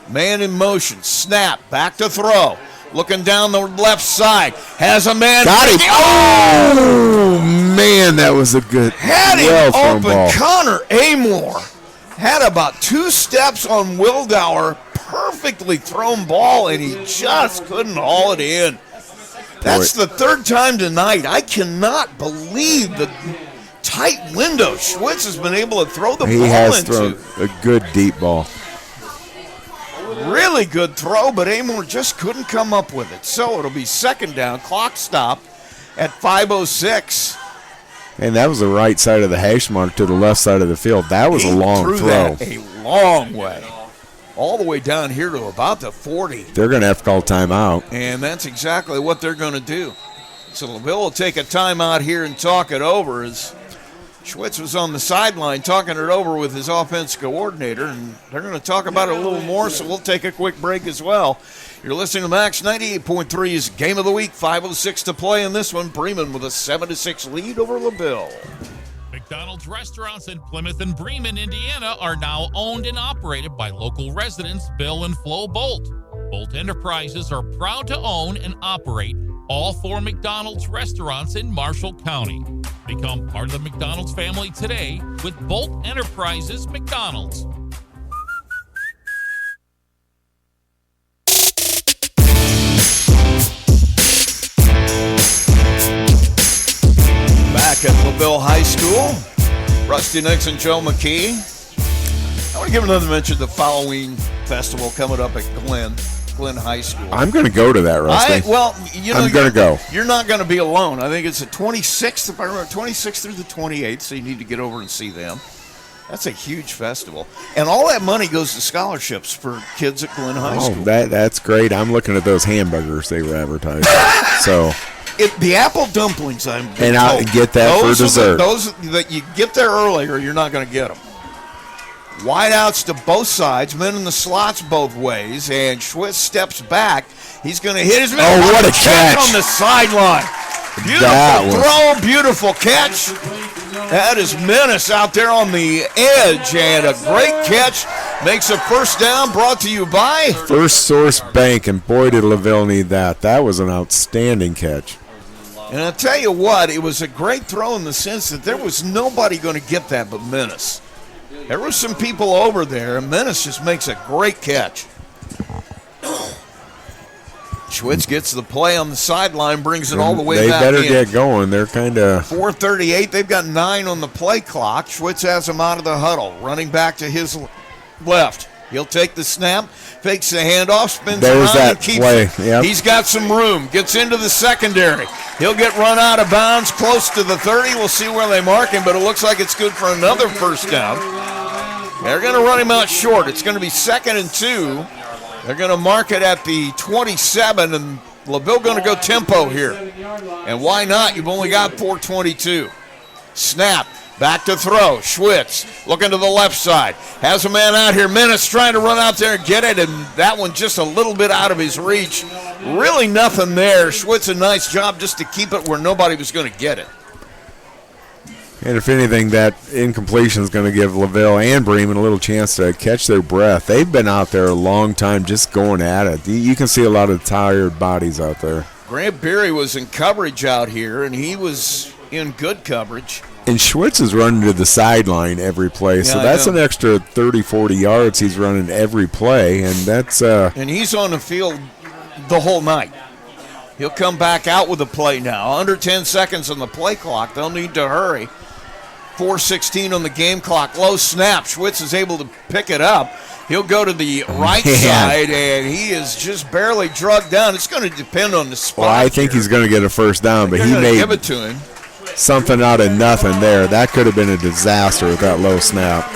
Man in motion. Snap. Back to throw. Looking down the left side. Has a man. Got him. Oh, man, that was a good, had him open. Ball. Connor Amore had about 2 steps on Wildauer. Perfectly thrown ball, and he just couldn't haul it in. That's the 3rd time tonight. I cannot believe the tight window Schwitz has been able to throw the ball into. He has thrown a good deep ball. Really good throw, but Amore just couldn't come up with it. So it'll be 2nd down, clock stop at 5:06. And that was the right side of the hash mark to the left side of the field. That was a long throw. That a long way. All the way down here to about the 40. They're going to have to call timeout. And that's exactly what they're going to do. So LaVille will take a timeout here and talk it over as Schwitz was on the sideline talking it over with his offense coordinator, and they're going to talk about it a little more, so we'll take a quick break as well. You're listening to Max 98.3's Game of the Week, 5:06 to play in this one. Bremen with a 7-6 lead over LaVille. McDonald's restaurants in Plymouth and Bremen, Indiana are now owned and operated by local residents Bill and Flo Bolt. Bolt Enterprises are proud to own and operate all 4 McDonald's restaurants in Marshall County. Become part of the McDonald's family today with Bolt Enterprises McDonald's. Back at LaVille High School, Rusty Nix and Joe McKee. I want to give another mention to the Halloween Festival coming up at Glenn High School. I'm going to go to that, Rusty. I'm going to go. You're not going to be alone. I think it's the 26th, if I remember, 26th through the 28th, so you need to get over and see them. That's a huge festival. And all that money goes to scholarships for kids at Glenn High School. That's great. I'm looking at those hamburgers they were advertising. So the apple dumplings, I'll get that for dessert. Those that you get there early or you're not going to get them. Wideouts to both sides, men in the slots both ways, and Schwitz steps back. He's going to hit his man. Oh, what a catch on the sideline. Beautiful throw, beautiful catch. That is Menace out there on the edge, and a great catch. Makes a first down, brought to you by First Source Bank, and boy, did LaVille need that. That was an outstanding catch. And I'll tell you what, it was a great throw in the sense that there was nobody going to get that but Menace. There were some people over there, and Menace just makes a great catch. Schwitz gets the play on the sideline, brings it all the way back in. They better get going. They're kind of 4:38. They've got 9 on the play clock. Schwitz has them out of the huddle, running back to his left. He'll take the snap, fakes the handoff, spins around and keeps it. Yep. He's got some room, gets into the secondary. He'll get run out of bounds close to the 30. We'll see where they mark him, but it looks like it's good for another first down. They're going to run him out short. It's going to be 2nd and 2. They're going to mark it at the 27, and LaVille going to go tempo here. And why not? You've only got 4:22. Snap. Back to throw. Schwitz looking to the left side. Has a man out here. Menace trying to run out there and get it, and that one just a little bit out of his reach. Really nothing there. Schwitz a nice job just to keep it where nobody was going to get it. And if anything, that incompletion is going to give LaVille and Bremen a little chance to catch their breath. They've been out there a long time just going at it. You can see a lot of tired bodies out there. Grant Beery was in coverage out here, and he was in good coverage. And Schwitz is running to the sideline every play, so that's an extra 30, 40 yards he's running every play, and that's and he's on the field the whole night. He'll come back out with a play now. Under 10 seconds on the play clock. They'll need to hurry. 4:16 on the game clock. Low snap. Schwitz is able to pick it up. He'll go to the right side, and he is just barely drugged down. It's going to depend on the spot. Well, I think he's going to get a first down, but he may give it to him. Something out of nothing there. That could have been a disaster with that low snap.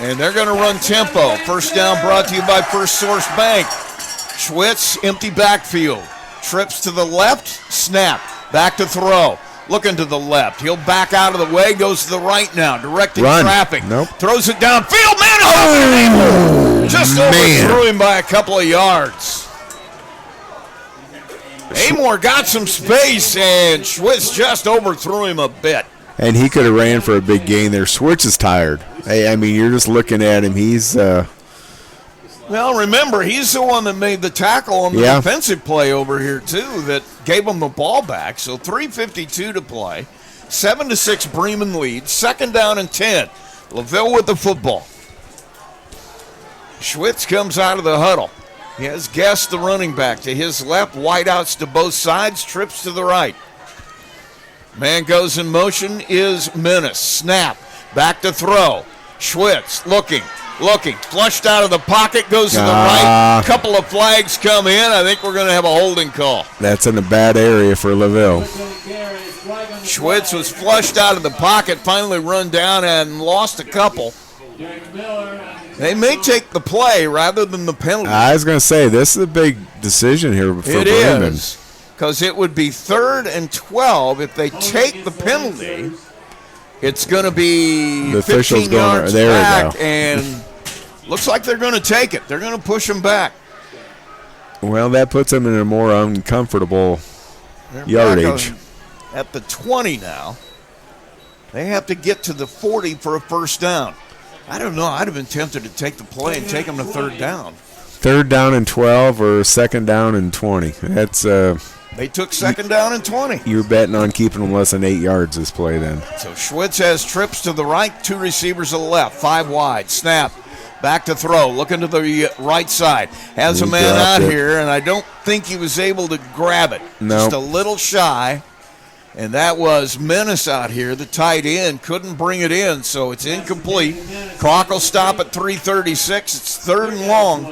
And they're going to run tempo. First down brought to you by First Source Bank. Schwitz, empty backfield. Trips to the left, snap. Back to throw. Looking to the left. He'll back out of the way, goes to the right now. Directing traffic. Nope. Throws it downfield. Man, just overthrew him by a couple of yards. Amor got some space, and Schwitz just overthrew him a bit. And he could have ran for a big gain there. Schwitz is tired. Hey, I mean, you're just looking at him. He's Well, remember, he's the one that made the tackle on the defensive play over here, too, that gave him the ball back. So 3:52 to play. 7-6 Bremen lead. 2nd down and 10. LaVille with the football. Schwitz comes out of the huddle. He has Guest, the running back, to his left. Wideouts to both sides. Trips to the right. Man goes in motion is Menace. Snap. Back to throw. Schwitz looking. Flushed out of the pocket. Goes to the right. Couple of flags come in. I think we're going to have a holding call. That's in a bad area for LaVille. Schwitz was flushed out of the pocket. Finally run down and lost a couple. They may take the play rather than the penalty. I was going to say, this is a big decision here for Bremen. It is, because it would be 3rd and 12. If they take the penalty, it's going to be the 15 yards back, we go. And looks like they're going to take it. They're going to push them back. Well, that puts them in a more uncomfortable yardage. At the 20 now. They have to get to the 40 for a first down. I don't know. I'd have been tempted to take the play and take them to 3rd down. 3rd down and 12 or 2nd down and 20. That's They took 2nd down and 20. You're betting on keeping them less than 8 yards this play then. So Schwitz has trips to the right, 2 receivers to the left, 5 wide. Snap. Back to throw. Looking to the right side. Has a man out here, and I don't think he was able to grab it. Just a little shy. And that was Menace out here, the tight end. Couldn't bring it in, so it's incomplete. Clock will stop at 3:36. It's 3rd and long.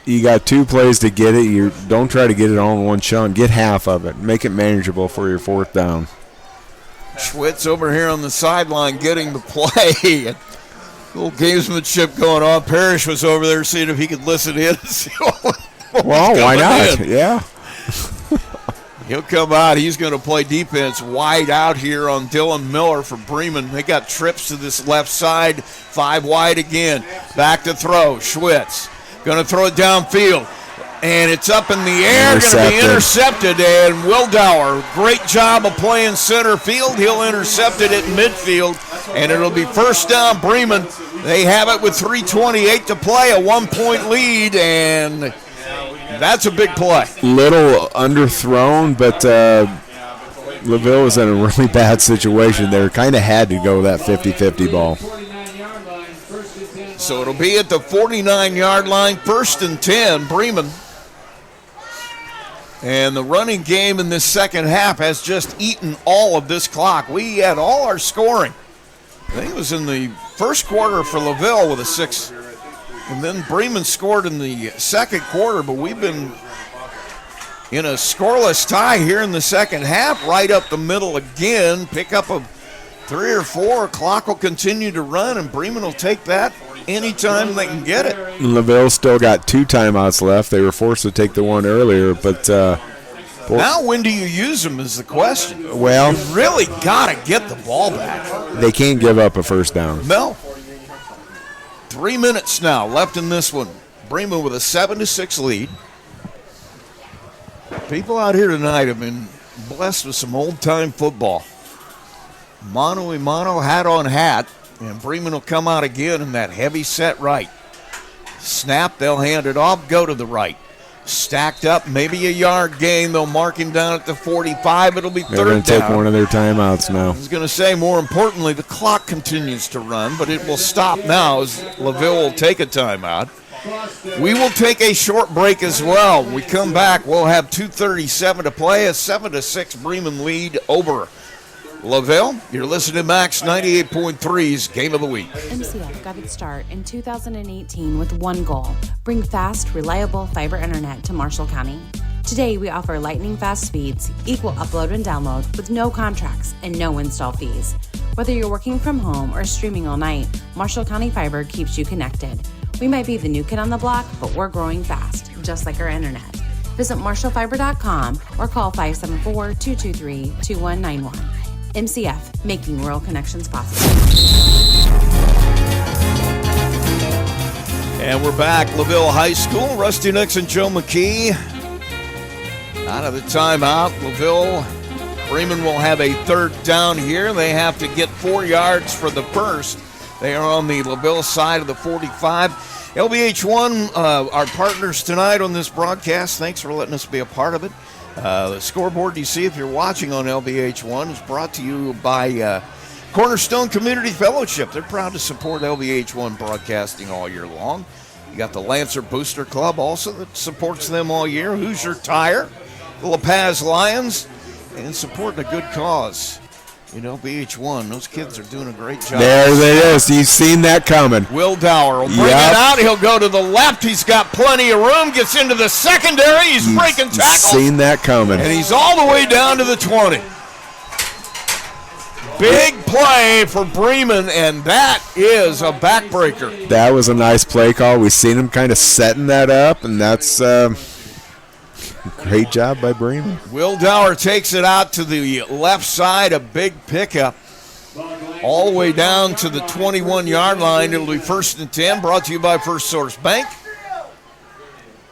You got 2 plays to get it. You don't try to get it all in one chunk. Get half of it. Make it manageable for your 4th down. Schwitz over here on the sideline getting the play. A little gamesmanship going on. Parrish was over there seeing if he could listen in and see what well, why not? In. Yeah. He'll come out. He's going to play defense wide out here on Dylan Miller for Bremen. They got trips to this left side. 5 wide again. Back to throw. Schwitz going to throw it downfield. And it's up in the air, going to be intercepted. And Wildauer, great job of playing center field. He'll intercept it at midfield, and it'll be first down Bremen. They have it with 3:28 to play, a 1-point lead, and that's a big play. Little underthrown, but LaVille was in a really bad situation. They kind of had to go that 50-50 ball. So it'll be at the 49-yard line, 1st and 10, Bremen. And the running game in this second half has just eaten all of this clock. We had all our scoring. I think it was in the first quarter for LaVille with a 6. And then Bremen scored in the second quarter, but we've been in a scoreless tie here in the second half, right up the middle again. Pick up a 3 or 4. Clock will continue to run, and Bremen will take that anytime they can get it. LaVille still got 2 timeouts left. They were forced to take the one earlier, but now when do you use them is the question. Well, you really got to get the ball back. They can't give up a first down. No. 3 minutes now left in this one. Bremen with a 7-6 lead. People out here tonight have been blessed with some old-time football. Mano a mano, hat on hat. And Bremen will come out again in that heavy set right. Snap, they'll hand it off, go to the right. Stacked up, maybe a yard gain. They'll mark him down at the 45. It'll be 3rd down. They're going to take one of their timeouts now. I was going to say, more importantly, the clock continues to run, but it will stop now as LaVille will take a timeout. We will take a short break as well. When we come back, we'll have 2:37 to play, a 7-6 Bremen lead over LaVille. You're listening to Max 98.3's Game of the Week. MCF got its start in 2018 with one goal: bring fast, reliable fiber internet to Marshall County. Today, we offer lightning fast speeds, equal upload and download with no contracts and no install fees. Whether you're working from home or streaming all night, Marshall County Fiber keeps you connected. We might be the new kid on the block, but we're growing fast, just like our internet. Visit marshallfiber.com or call 574-223-2191. MCF, making rural connections possible. And we're back. LaVille High School. Rusty Nix and Joe McKee out of the timeout. LaVille, Bremen will have a 3rd down here. They have to get 4 yards for the first. They are on the LaVille side of the 45. LBH1, our partners tonight on this broadcast. Thanks for letting us be a part of it. The scoreboard you see if you're watching on LBH1 is brought to you by Cornerstone Community Fellowship. They're proud to support LBH1 broadcasting all year long. You got the Lancer Booster Club also that supports them all year. Hoosier Tire, the La Paz Lions, and supporting a good cause. You know, BH1, those kids are doing a great job. There it is. You've seen that coming. Wildauer will bring it out. He'll go to the left. He's got plenty of room. Gets into the secondary. He's breaking tackles. Seen that coming. And he's all the way down to the 20. Big play for Bremen, and that is a backbreaker. That was a nice play call. We've seen him kind of setting that up, and that's great job by Bremen. Wildauer takes it out to the left side, a big pickup. All the way down to the 21-yard line. It'll be 1st and 10, brought to you by First Source Bank.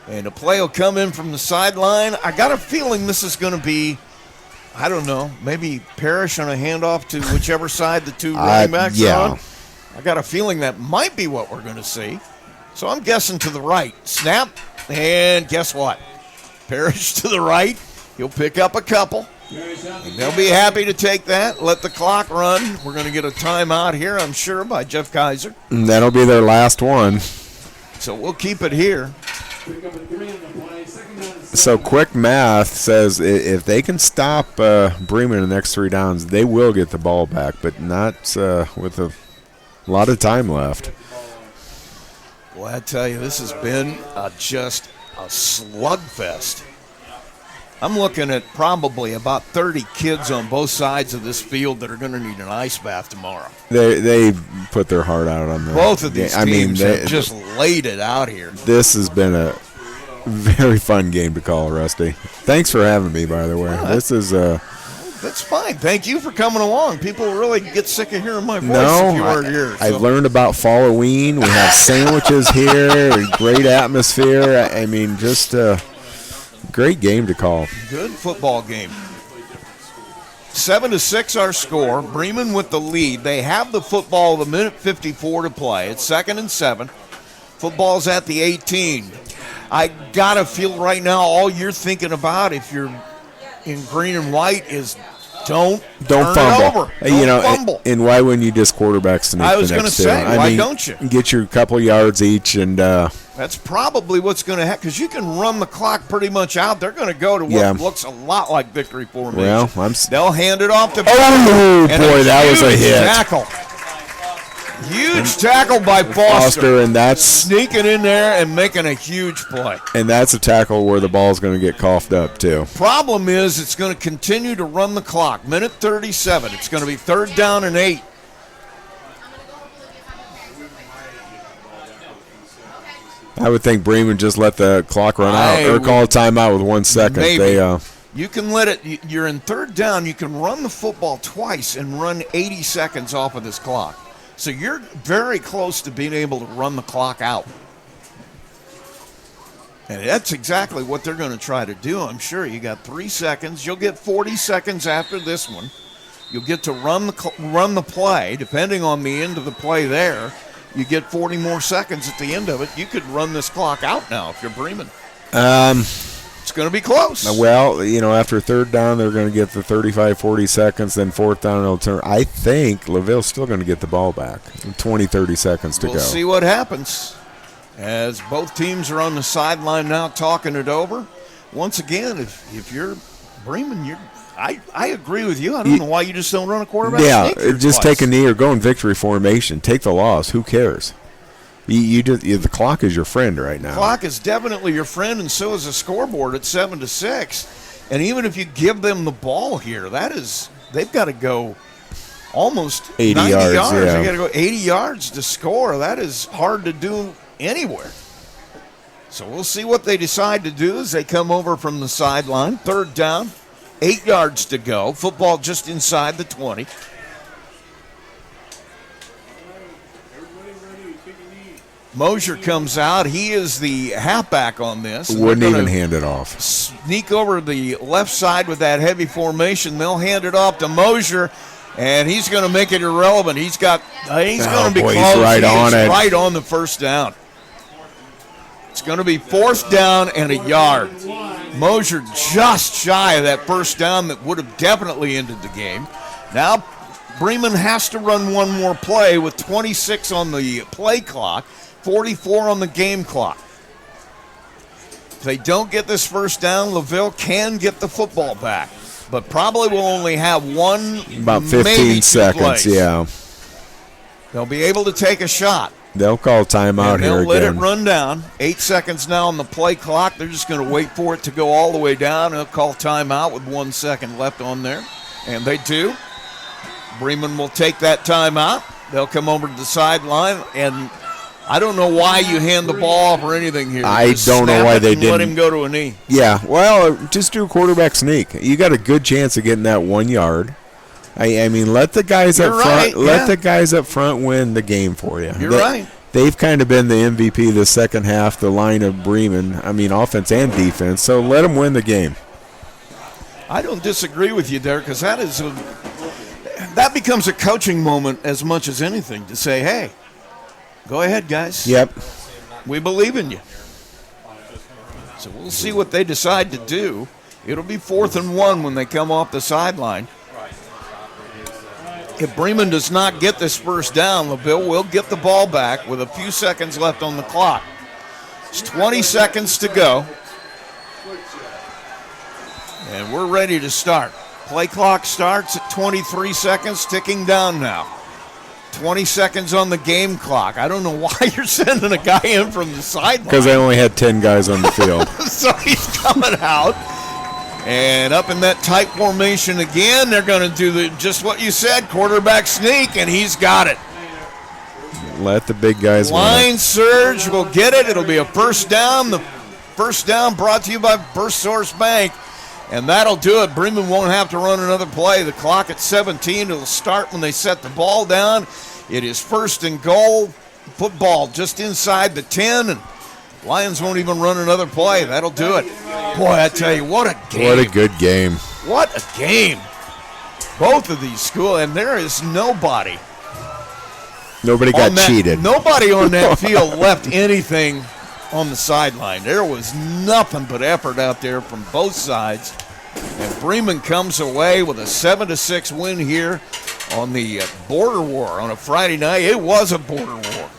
And the play will come in from the sideline. I got a feeling this is going to be, I don't know, maybe Parrish on a handoff to whichever side the 2 running backs are on. I got a feeling that might be what we're going to see. So I'm guessing to the right. Snap, and guess what? Parrish to the right. He'll pick up a couple. And they'll be happy to take that. Let the clock run. We're going to get a timeout here, I'm sure, by Jeff Kaiser. And that'll be their last one. So we'll keep it here. So quick math says if they can stop Bremen in the next 3 downs, they will get the ball back, but not with a lot of time left. Well, I tell you, this has been just a slugfest. I'm looking at probably about 30 kids on both sides of this field that are going to need an ice bath tomorrow. They put their heart out on both of these teams have just laid it out here. This has been a Very fun game to call, Rusty. Thanks for having me, by the way. This is That's fine. Thank you for coming along. People really get sick of hearing my voice if you weren't here. I learned about Halloween. We have sandwiches here, great atmosphere. I mean, just a great game to call. Good football game. 7-6 our score. Bremen with the lead. They have the football with 1:54 to play. It's 2nd and 7. Football's at the 18. I got to feel right now all you're thinking about if you're in green and white is don't turn fumble. It over. Don't fumble. And why wouldn't you just quarterback sneak? I was going to say, why don't you? Get your couple yards each, and that's probably what's going to happen because you can run the clock pretty much out. Th're going to go to what looks a lot like victory formation. Well, they'll hand it off to. Oh boy, that was a hit! Tackle. Huge tackle by Foster, and that's sneaking in there and making a huge play. And that's a tackle where the ball's going to get coughed up too. Problem is, it's going to continue to run the clock. 1:37. It's going to be 3rd down and 8. I would think Bremen just let the clock run out or call a timeout with 1 second. Maybe. You can let it. You're in 3rd down. You can run the football twice and run 80 seconds off of this clock. So you're very close to being able to run the clock out. And that's exactly what they're going to try to do, I'm sure. You got 3 seconds. You'll get 40 seconds after this one. You'll get to run the play. Depending on the end of the play there, you get 40 more seconds at the end of it. You could run this clock out now if you're Bremen. It's going to be close. Well, after 3rd down, they're going to get the 35, 40 seconds. Then 4th down, it'll turn. I think LaVille's still going to get the ball back. 20, 30 seconds to go. We'll see what happens as both teams are on the sideline now talking it over. Once again, if you're Bremen, I agree with you. I don't know why you just don't run a quarterback. Yeah, just take a knee or go in victory formation. Take the loss. Who cares? The clock is your friend right now. The clock is definitely your friend, and so is the scoreboard at 7-6. And even if you give them the ball here, they've got to go almost 80 90 yards. Yeah. They got to go 80 yards to score. That is hard to do anywhere. So we'll see what they decide to do as they come over from the sideline. 3rd down, 8 yards to go. Football just inside the 20. Mosier comes out. He is the halfback on this. Wouldn't even hand it off. Sneak over the left side with that heavy formation. They'll hand it off to Mosier, and he's going to make it irrelevant. He's going to be close. He's right on it. Right on the 1st down. It's going to be 4th down and a yard. Mosier just shy of that 1st down that would have definitely ended the game. Now Bremen has to run one more play with 26 on the play clock. 44 on the game clock. If they don't get this 1st down, LaVille can get the football back, but probably will only have about 15 seconds. Plays. Yeah, they'll be able to take a shot. They'll call timeout here again. They'll let it run down. 8 seconds now on the play clock. They're just going to wait for it to go all the way down. They'll call timeout with 1 second left on there, and they do. Bremen will take that timeout. They'll come over to the sideline, and I don't know why you hand the ball off or anything here. I don't know why they didn't. Let him go to a knee. Yeah, well, just do a quarterback sneak. You got a good chance of getting that 1 yard. I mean, let the guys up front. Let the guys up front win the game for you. You're right. They've kind of been the MVP the second half, the line of Bremen. I mean, offense and defense. So let them win the game. I don't disagree with you there because that becomes a coaching moment as much as anything to say, hey, go ahead, guys. Yep. We believe in you. So we'll see what they decide to do. It'll be 4th and 1 when they come off the sideline. If Bremen does not get this 1st down, LaVille will get the ball back with a few seconds left on the clock. It's 20 seconds to go. And we're ready to start. Play clock starts at 23 seconds, ticking down now. 20 seconds on the game clock. I don't know why you're sending a guy in from the sideline. Because they only had 10 guys on the field. So he's coming out. And up in that tight formation again, they're going to do just what you said, quarterback sneak, and he's got it. Let the big guys Line win. surge will get it. It'll be a 1st down. The first down brought to you by First Source Bank. And that'll do it. Bremen won't have to run another play. The clock at 17. It'll start when they set the ball down. It is first and goal. Football just inside the 10. And Lions won't even run another play. That'll do it. Boy, I tell you, what a game. What a good game. What a game. Both of these schools, and there is nobody. Nobody got cheated. Nobody on that field left anything on the sideline. There was nothing but effort out there from both sides. And Bremen comes away with a 7-6 win here on the border war on a Friday night. It was a border war.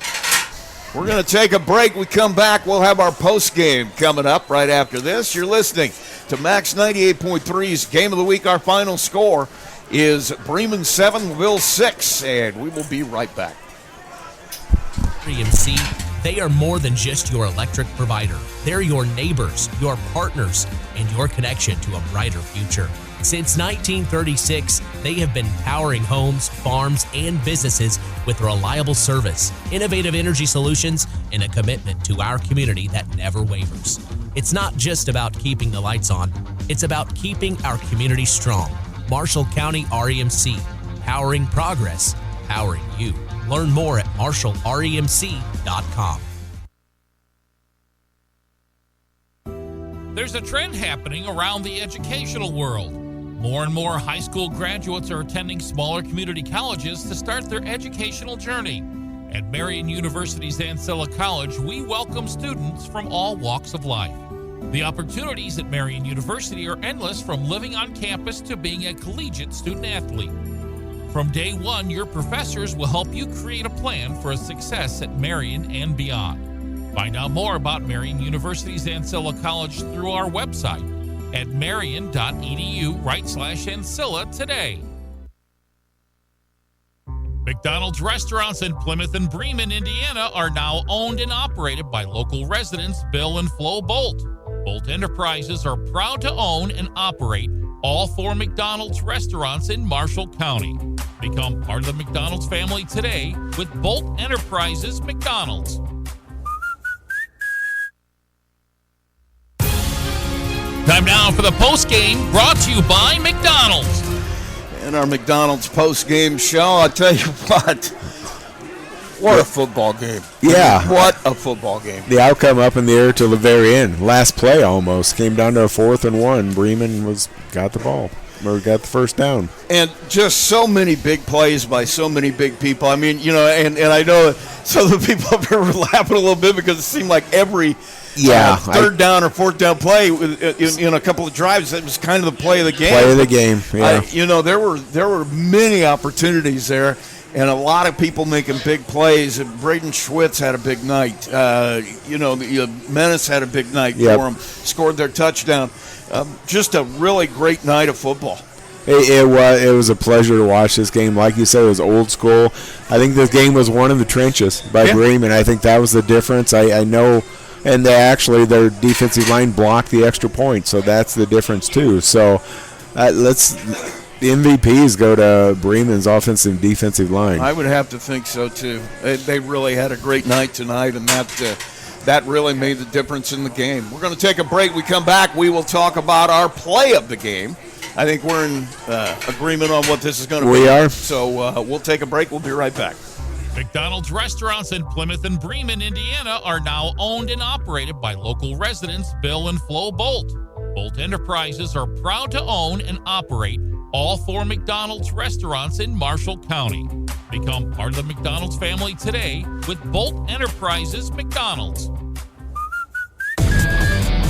We're going to take a break. We come back. We'll have our post game coming up right after this. You're listening to Max 98.3's Game of the Week. Our final score is Bremen 7, LaVille 6, and we will be right back. REMC, they are more than just your electric provider. They're your neighbors, your partners, and your connection to a brighter future. Since 1936, they have been powering homes, farms, and businesses with reliable service, innovative energy solutions, and a commitment to our community that never wavers. It's not just about keeping the lights on, it's about keeping our community strong. Marshall County REMC, powering progress, powering you. Learn more at marshallremc.com. There's a trend happening around the educational world. More and more high school graduates are attending smaller community colleges to start their educational journey. At Marian University's Ancilla College, we welcome students from all walks of life. The opportunities at Marian University are endless, from living on campus to being a collegiate student athlete. From day one, your professors will help you create a plan for a success at Marian and beyond. Find out more about Marian University's Ancilla College through our website at marian.edu/Ancilla today. McDonald's restaurants in Plymouth and Bremen, Indiana are now owned and operated by local residents Bill and Flo Bolt. Bolt Enterprises are proud to own and operate all 4 McDonald's restaurants in Marshall County. Become part of the McDonald's family today with Bolt Enterprises McDonald's. Time now for the post-game, brought to you by McDonald's. In our McDonald's post-game show, I'll tell you what a football game. Yeah. What a football game. The outcome up in the air to the very end. Last play almost. Came down to a 4th and 1. Bremen got the ball, or got the first down. And just so many big plays by so many big people. I mean, you know, and I know some of the people up here were laughing a little bit because it seemed like every third down or fourth down play in a couple of drives, that was kind of the play of the game. Play of the game, yeah. You know, there were many opportunities there, and a lot of people making big plays. And Braden Schwitz had a big night. Menace had a big night for him. Scored their touchdown. Just a really great night of football. It was a pleasure to watch this game. Like you said, it was old school. I think this game was won in the trenches by Bremen. I think that was the difference. I know. And their defensive line blocked the extra point, so that's the difference too. So the MVPs go to Bremen's offensive and defensive line. I would have to think so too. They really had a great night tonight, and that really made the difference in the game. We're going to take a break. We come back, we will talk about our play of the game. I think we're in agreement on what this is going to be. We are. So we'll take a break. We'll be right back. McDonald's restaurants in Plymouth and Bremen, Indiana are now owned and operated by local residents Bill and Flo Bolt. Bolt Enterprises are proud to own and operate all 4 McDonald's restaurants in Marshall County. Become part of the McDonald's family today with Bolt Enterprises McDonald's.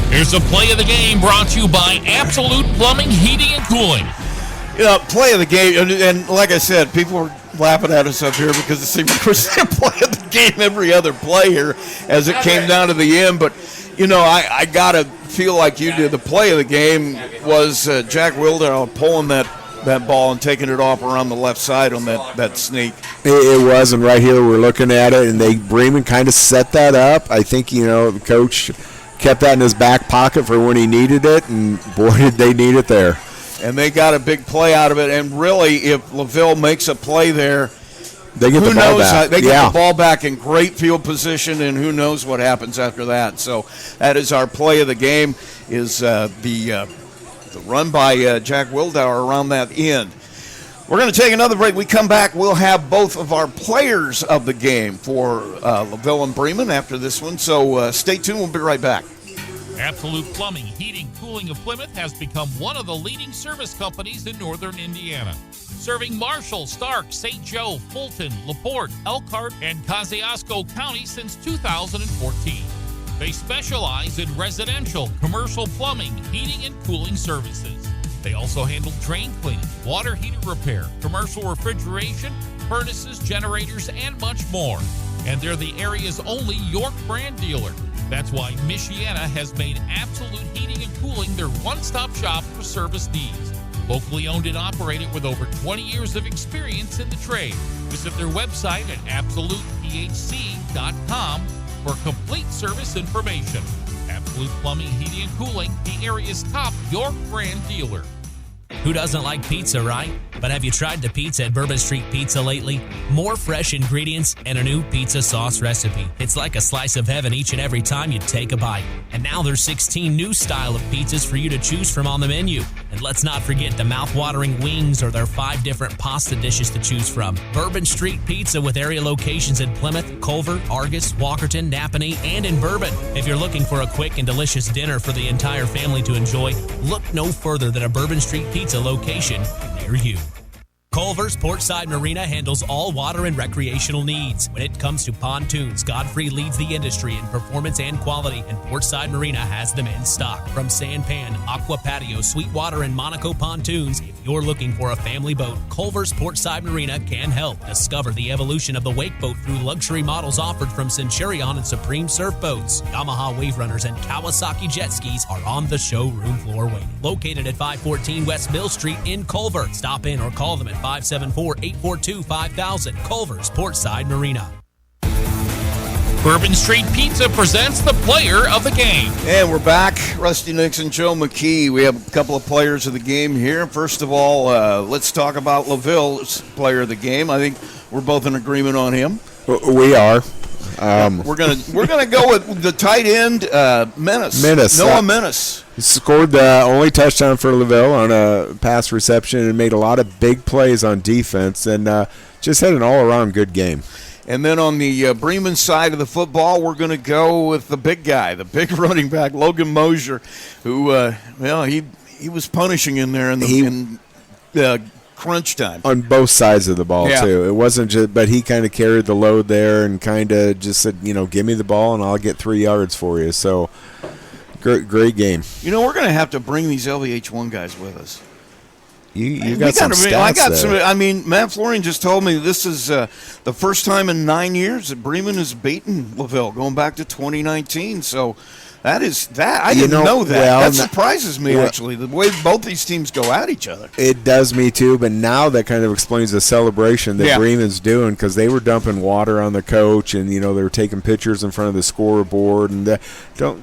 Here's the play of the game, brought to you by Absolute Plumbing, Heating, and Cooling. You know, play of the game, and like I said, people were laughing at us up here because it seemed like we're saying play of the game every other play here as it came down to the end. But, you know, I got to feel like you did. The play of the game was Jack Wilder pulling that ball and taking it off around the left side on that sneak. It was, and right here we're looking at it, and Bremen kind of set that up. I think, you know, the coach kept that in his back pocket for when he needed it, and boy, did they need it there. And they got a big play out of it. And really, if LaVille makes a play there, They get who the ball knows? back. They get the ball back in great field position, and who knows what happens after that. So that is our play of the game, is the run by Jack Wildauer around that end. We're going to take another break. We come back, we'll have both of our players of the game for LaVille and Bremen after this one. So stay tuned. We'll be right back. Absolute Plumbing, Heating, Cooling of Plymouth has become one of the leading service companies in northern Indiana. Serving Marshall, Stark, St. Joe, Fulton, LaPorte, Elkhart, and Kosciuszko County since 2014. They specialize in residential, commercial plumbing, heating, and cooling services. They also handle drain cleaning, water heater repair, commercial refrigeration, furnaces, generators, and much more. And they're the area's only York brand dealer. That's why Michiana has made Absolute Heating and Cooling their one-stop shop for service needs. Locally owned and operated with over 20 years of experience in the trade. Visit their website at absolutephc.com for complete service information. Absolute Plumbing, Heating, and Cooling, the area's top York brand dealer. Who doesn't like pizza, right? But have you tried the pizza at Bourbon Street Pizza lately? More fresh ingredients and a new pizza sauce recipe. It's like a slice of heaven each and every time you take a bite. And now there's 16 new style of pizzas for you to choose from on the menu. And let's not forget the mouth-watering wings or their 5 different pasta dishes to choose from. Bourbon Street Pizza with area locations in Plymouth, Culver, Argus, Walkerton, Napanee, and in Bourbon. If you're looking for a quick and delicious dinner for the entire family to enjoy, look no further than a Bourbon Street Pizza location near you. Culver's Portside Marina handles all water and recreational needs. When it comes to pontoons, Godfrey leads the industry in performance and quality, and Portside Marina has them in stock. From Sanpan, Aqua Patio, Sweetwater, and Monaco pontoons, if you're looking for a family boat, Culver's Portside Marina can help. Discover the evolution of the wake boat through luxury models offered from Centurion and Supreme Surf Boats. Yamaha Wave Runners and Kawasaki jet skis are on the showroom floor waiting. Located at 514 West Mill Street in Culver. Stop in or call them at 574-842-5000. Culver's Portside Marina. Bourbon Street Pizza presents the player of the game. And we're back. Rusty Nixon, Joe McKee. We have a couple of players of the game here. First of all, let's talk about LaVille's player of the game. I think we're both in agreement on him. We are. We're gonna go with the tight end, Menace. Noah Menace. He scored the only touchdown for LaVille on a pass reception and made a lot of big plays on defense, and just had an all-around good game. And then on the Bremen side of the football, we're going to go with the big guy, the big running back, Logan Mosier, who, he was punishing in there in the crunch time. On both sides of the ball, too. It wasn't just, but he kind of carried the load there and kind of just said, give me the ball and I'll get 3 yards for you. So, great game. We're going to have to bring these LVH1 guys with us. You got some stats there. Matt Florian just told me this is the first time in 9 years that Bremen has beaten LaVille, going back to 2019. So I didn't know that. Well, that surprises me, actually, the way both these teams go at each other. It does me, too, but now that kind of explains the celebration that Bremen's doing, because they were dumping water on the coach, and, they were taking pictures in front of the scoreboard, and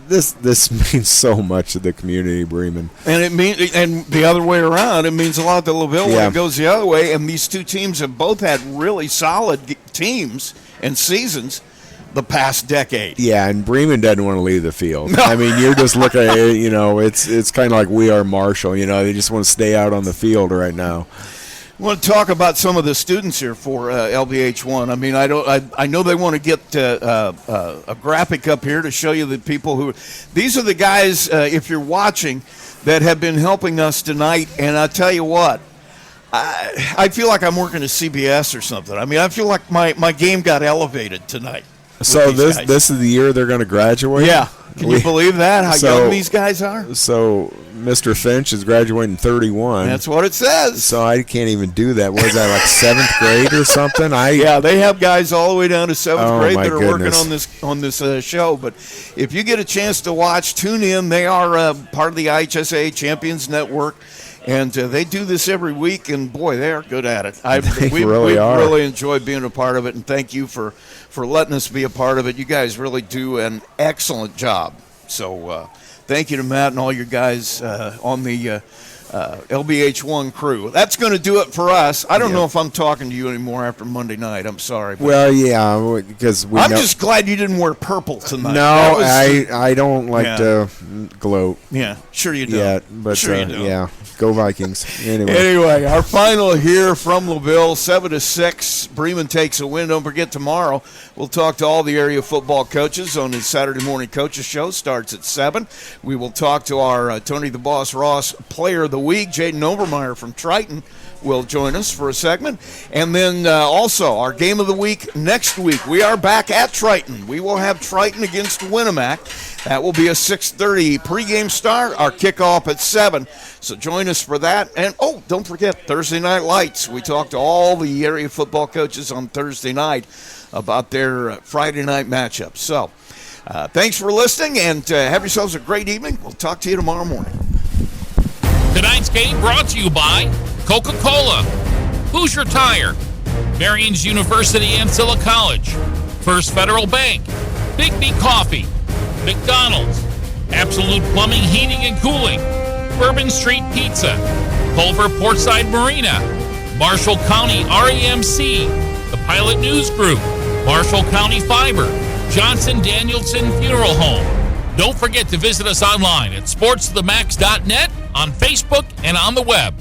this means so much to the community of Bremen. And and the other way around, it means a lot to LaVille when it goes the other way, and these two teams have both had really solid teams and seasons the past decade. Yeah, and Bremen doesn't want to leave the field. No. You're just looking at it, it's kind of like we are Marshall. They just want to stay out on the field right now. I want to talk about some of the students here for LBH1. I know they want to get a graphic up here to show you the people who. These are the guys, if you're watching, that have been helping us tonight. And I tell you what, I feel like I'm working at CBS or something. I feel like my game got elevated tonight. So this is the year they're going to graduate? Yeah. Can you believe that, how young these guys are? So Mr. Finch is graduating 31. That's what it says. So I can't even do that. What is that, like 7th grade or something? Yeah, they have guys all the way down to 7th grade that are goodness. working on this show. But if you get a chance to watch, tune in. They are part of the IHSA Champions Network. And they do this every week, and, boy, they are good at it. We really enjoy being a part of it, and thank you for letting us be a part of it. You guys really do an excellent job. So thank you to Matt and all your guys on the LBH1 crew. That's going to do it for us. I don't know if I'm talking to you anymore after Monday night. I'm sorry. Well, yeah, because I'm just glad you didn't wear purple tonight. No, I don't like to gloat. Yeah, sure you don't. Yeah, but sure you don't. Yeah, go Vikings. Anyway, our final here from LaVille, 7-6. Bremen takes a win. Don't forget, tomorrow we'll talk to all the area football coaches on his Saturday morning coaches show. Starts at 7. We will talk to our Tony the Boss Ross Player of the Week. Jaden Overmeyer from Triton will join us for a segment. And then also our game of the week next week. We are back at Triton. We will have Triton against Winnemac. That will be a 6:30 pregame start. Our kickoff at 7. So join us for that. And, don't forget, Thursday Night Lights. We talked to all the area football coaches on Thursday night about their Friday night matchups. So thanks for listening, and have yourselves a great evening. We'll talk to you tomorrow morning. Tonight's game brought to you by Coca-Cola, Hoosier Tire, Marion's University Ancilla College, First Federal Bank, Big Coffee, McDonald's, Absolute Plumbing, Heating and Cooling, Bourbon Street Pizza, Culver Portside Marina, Marshall County REMC, the Pilot News Group, Marshall County Fiber, Johnson Danielson Funeral Home. Don't forget to visit us online at sportsthemax.net, on Facebook, and on the web.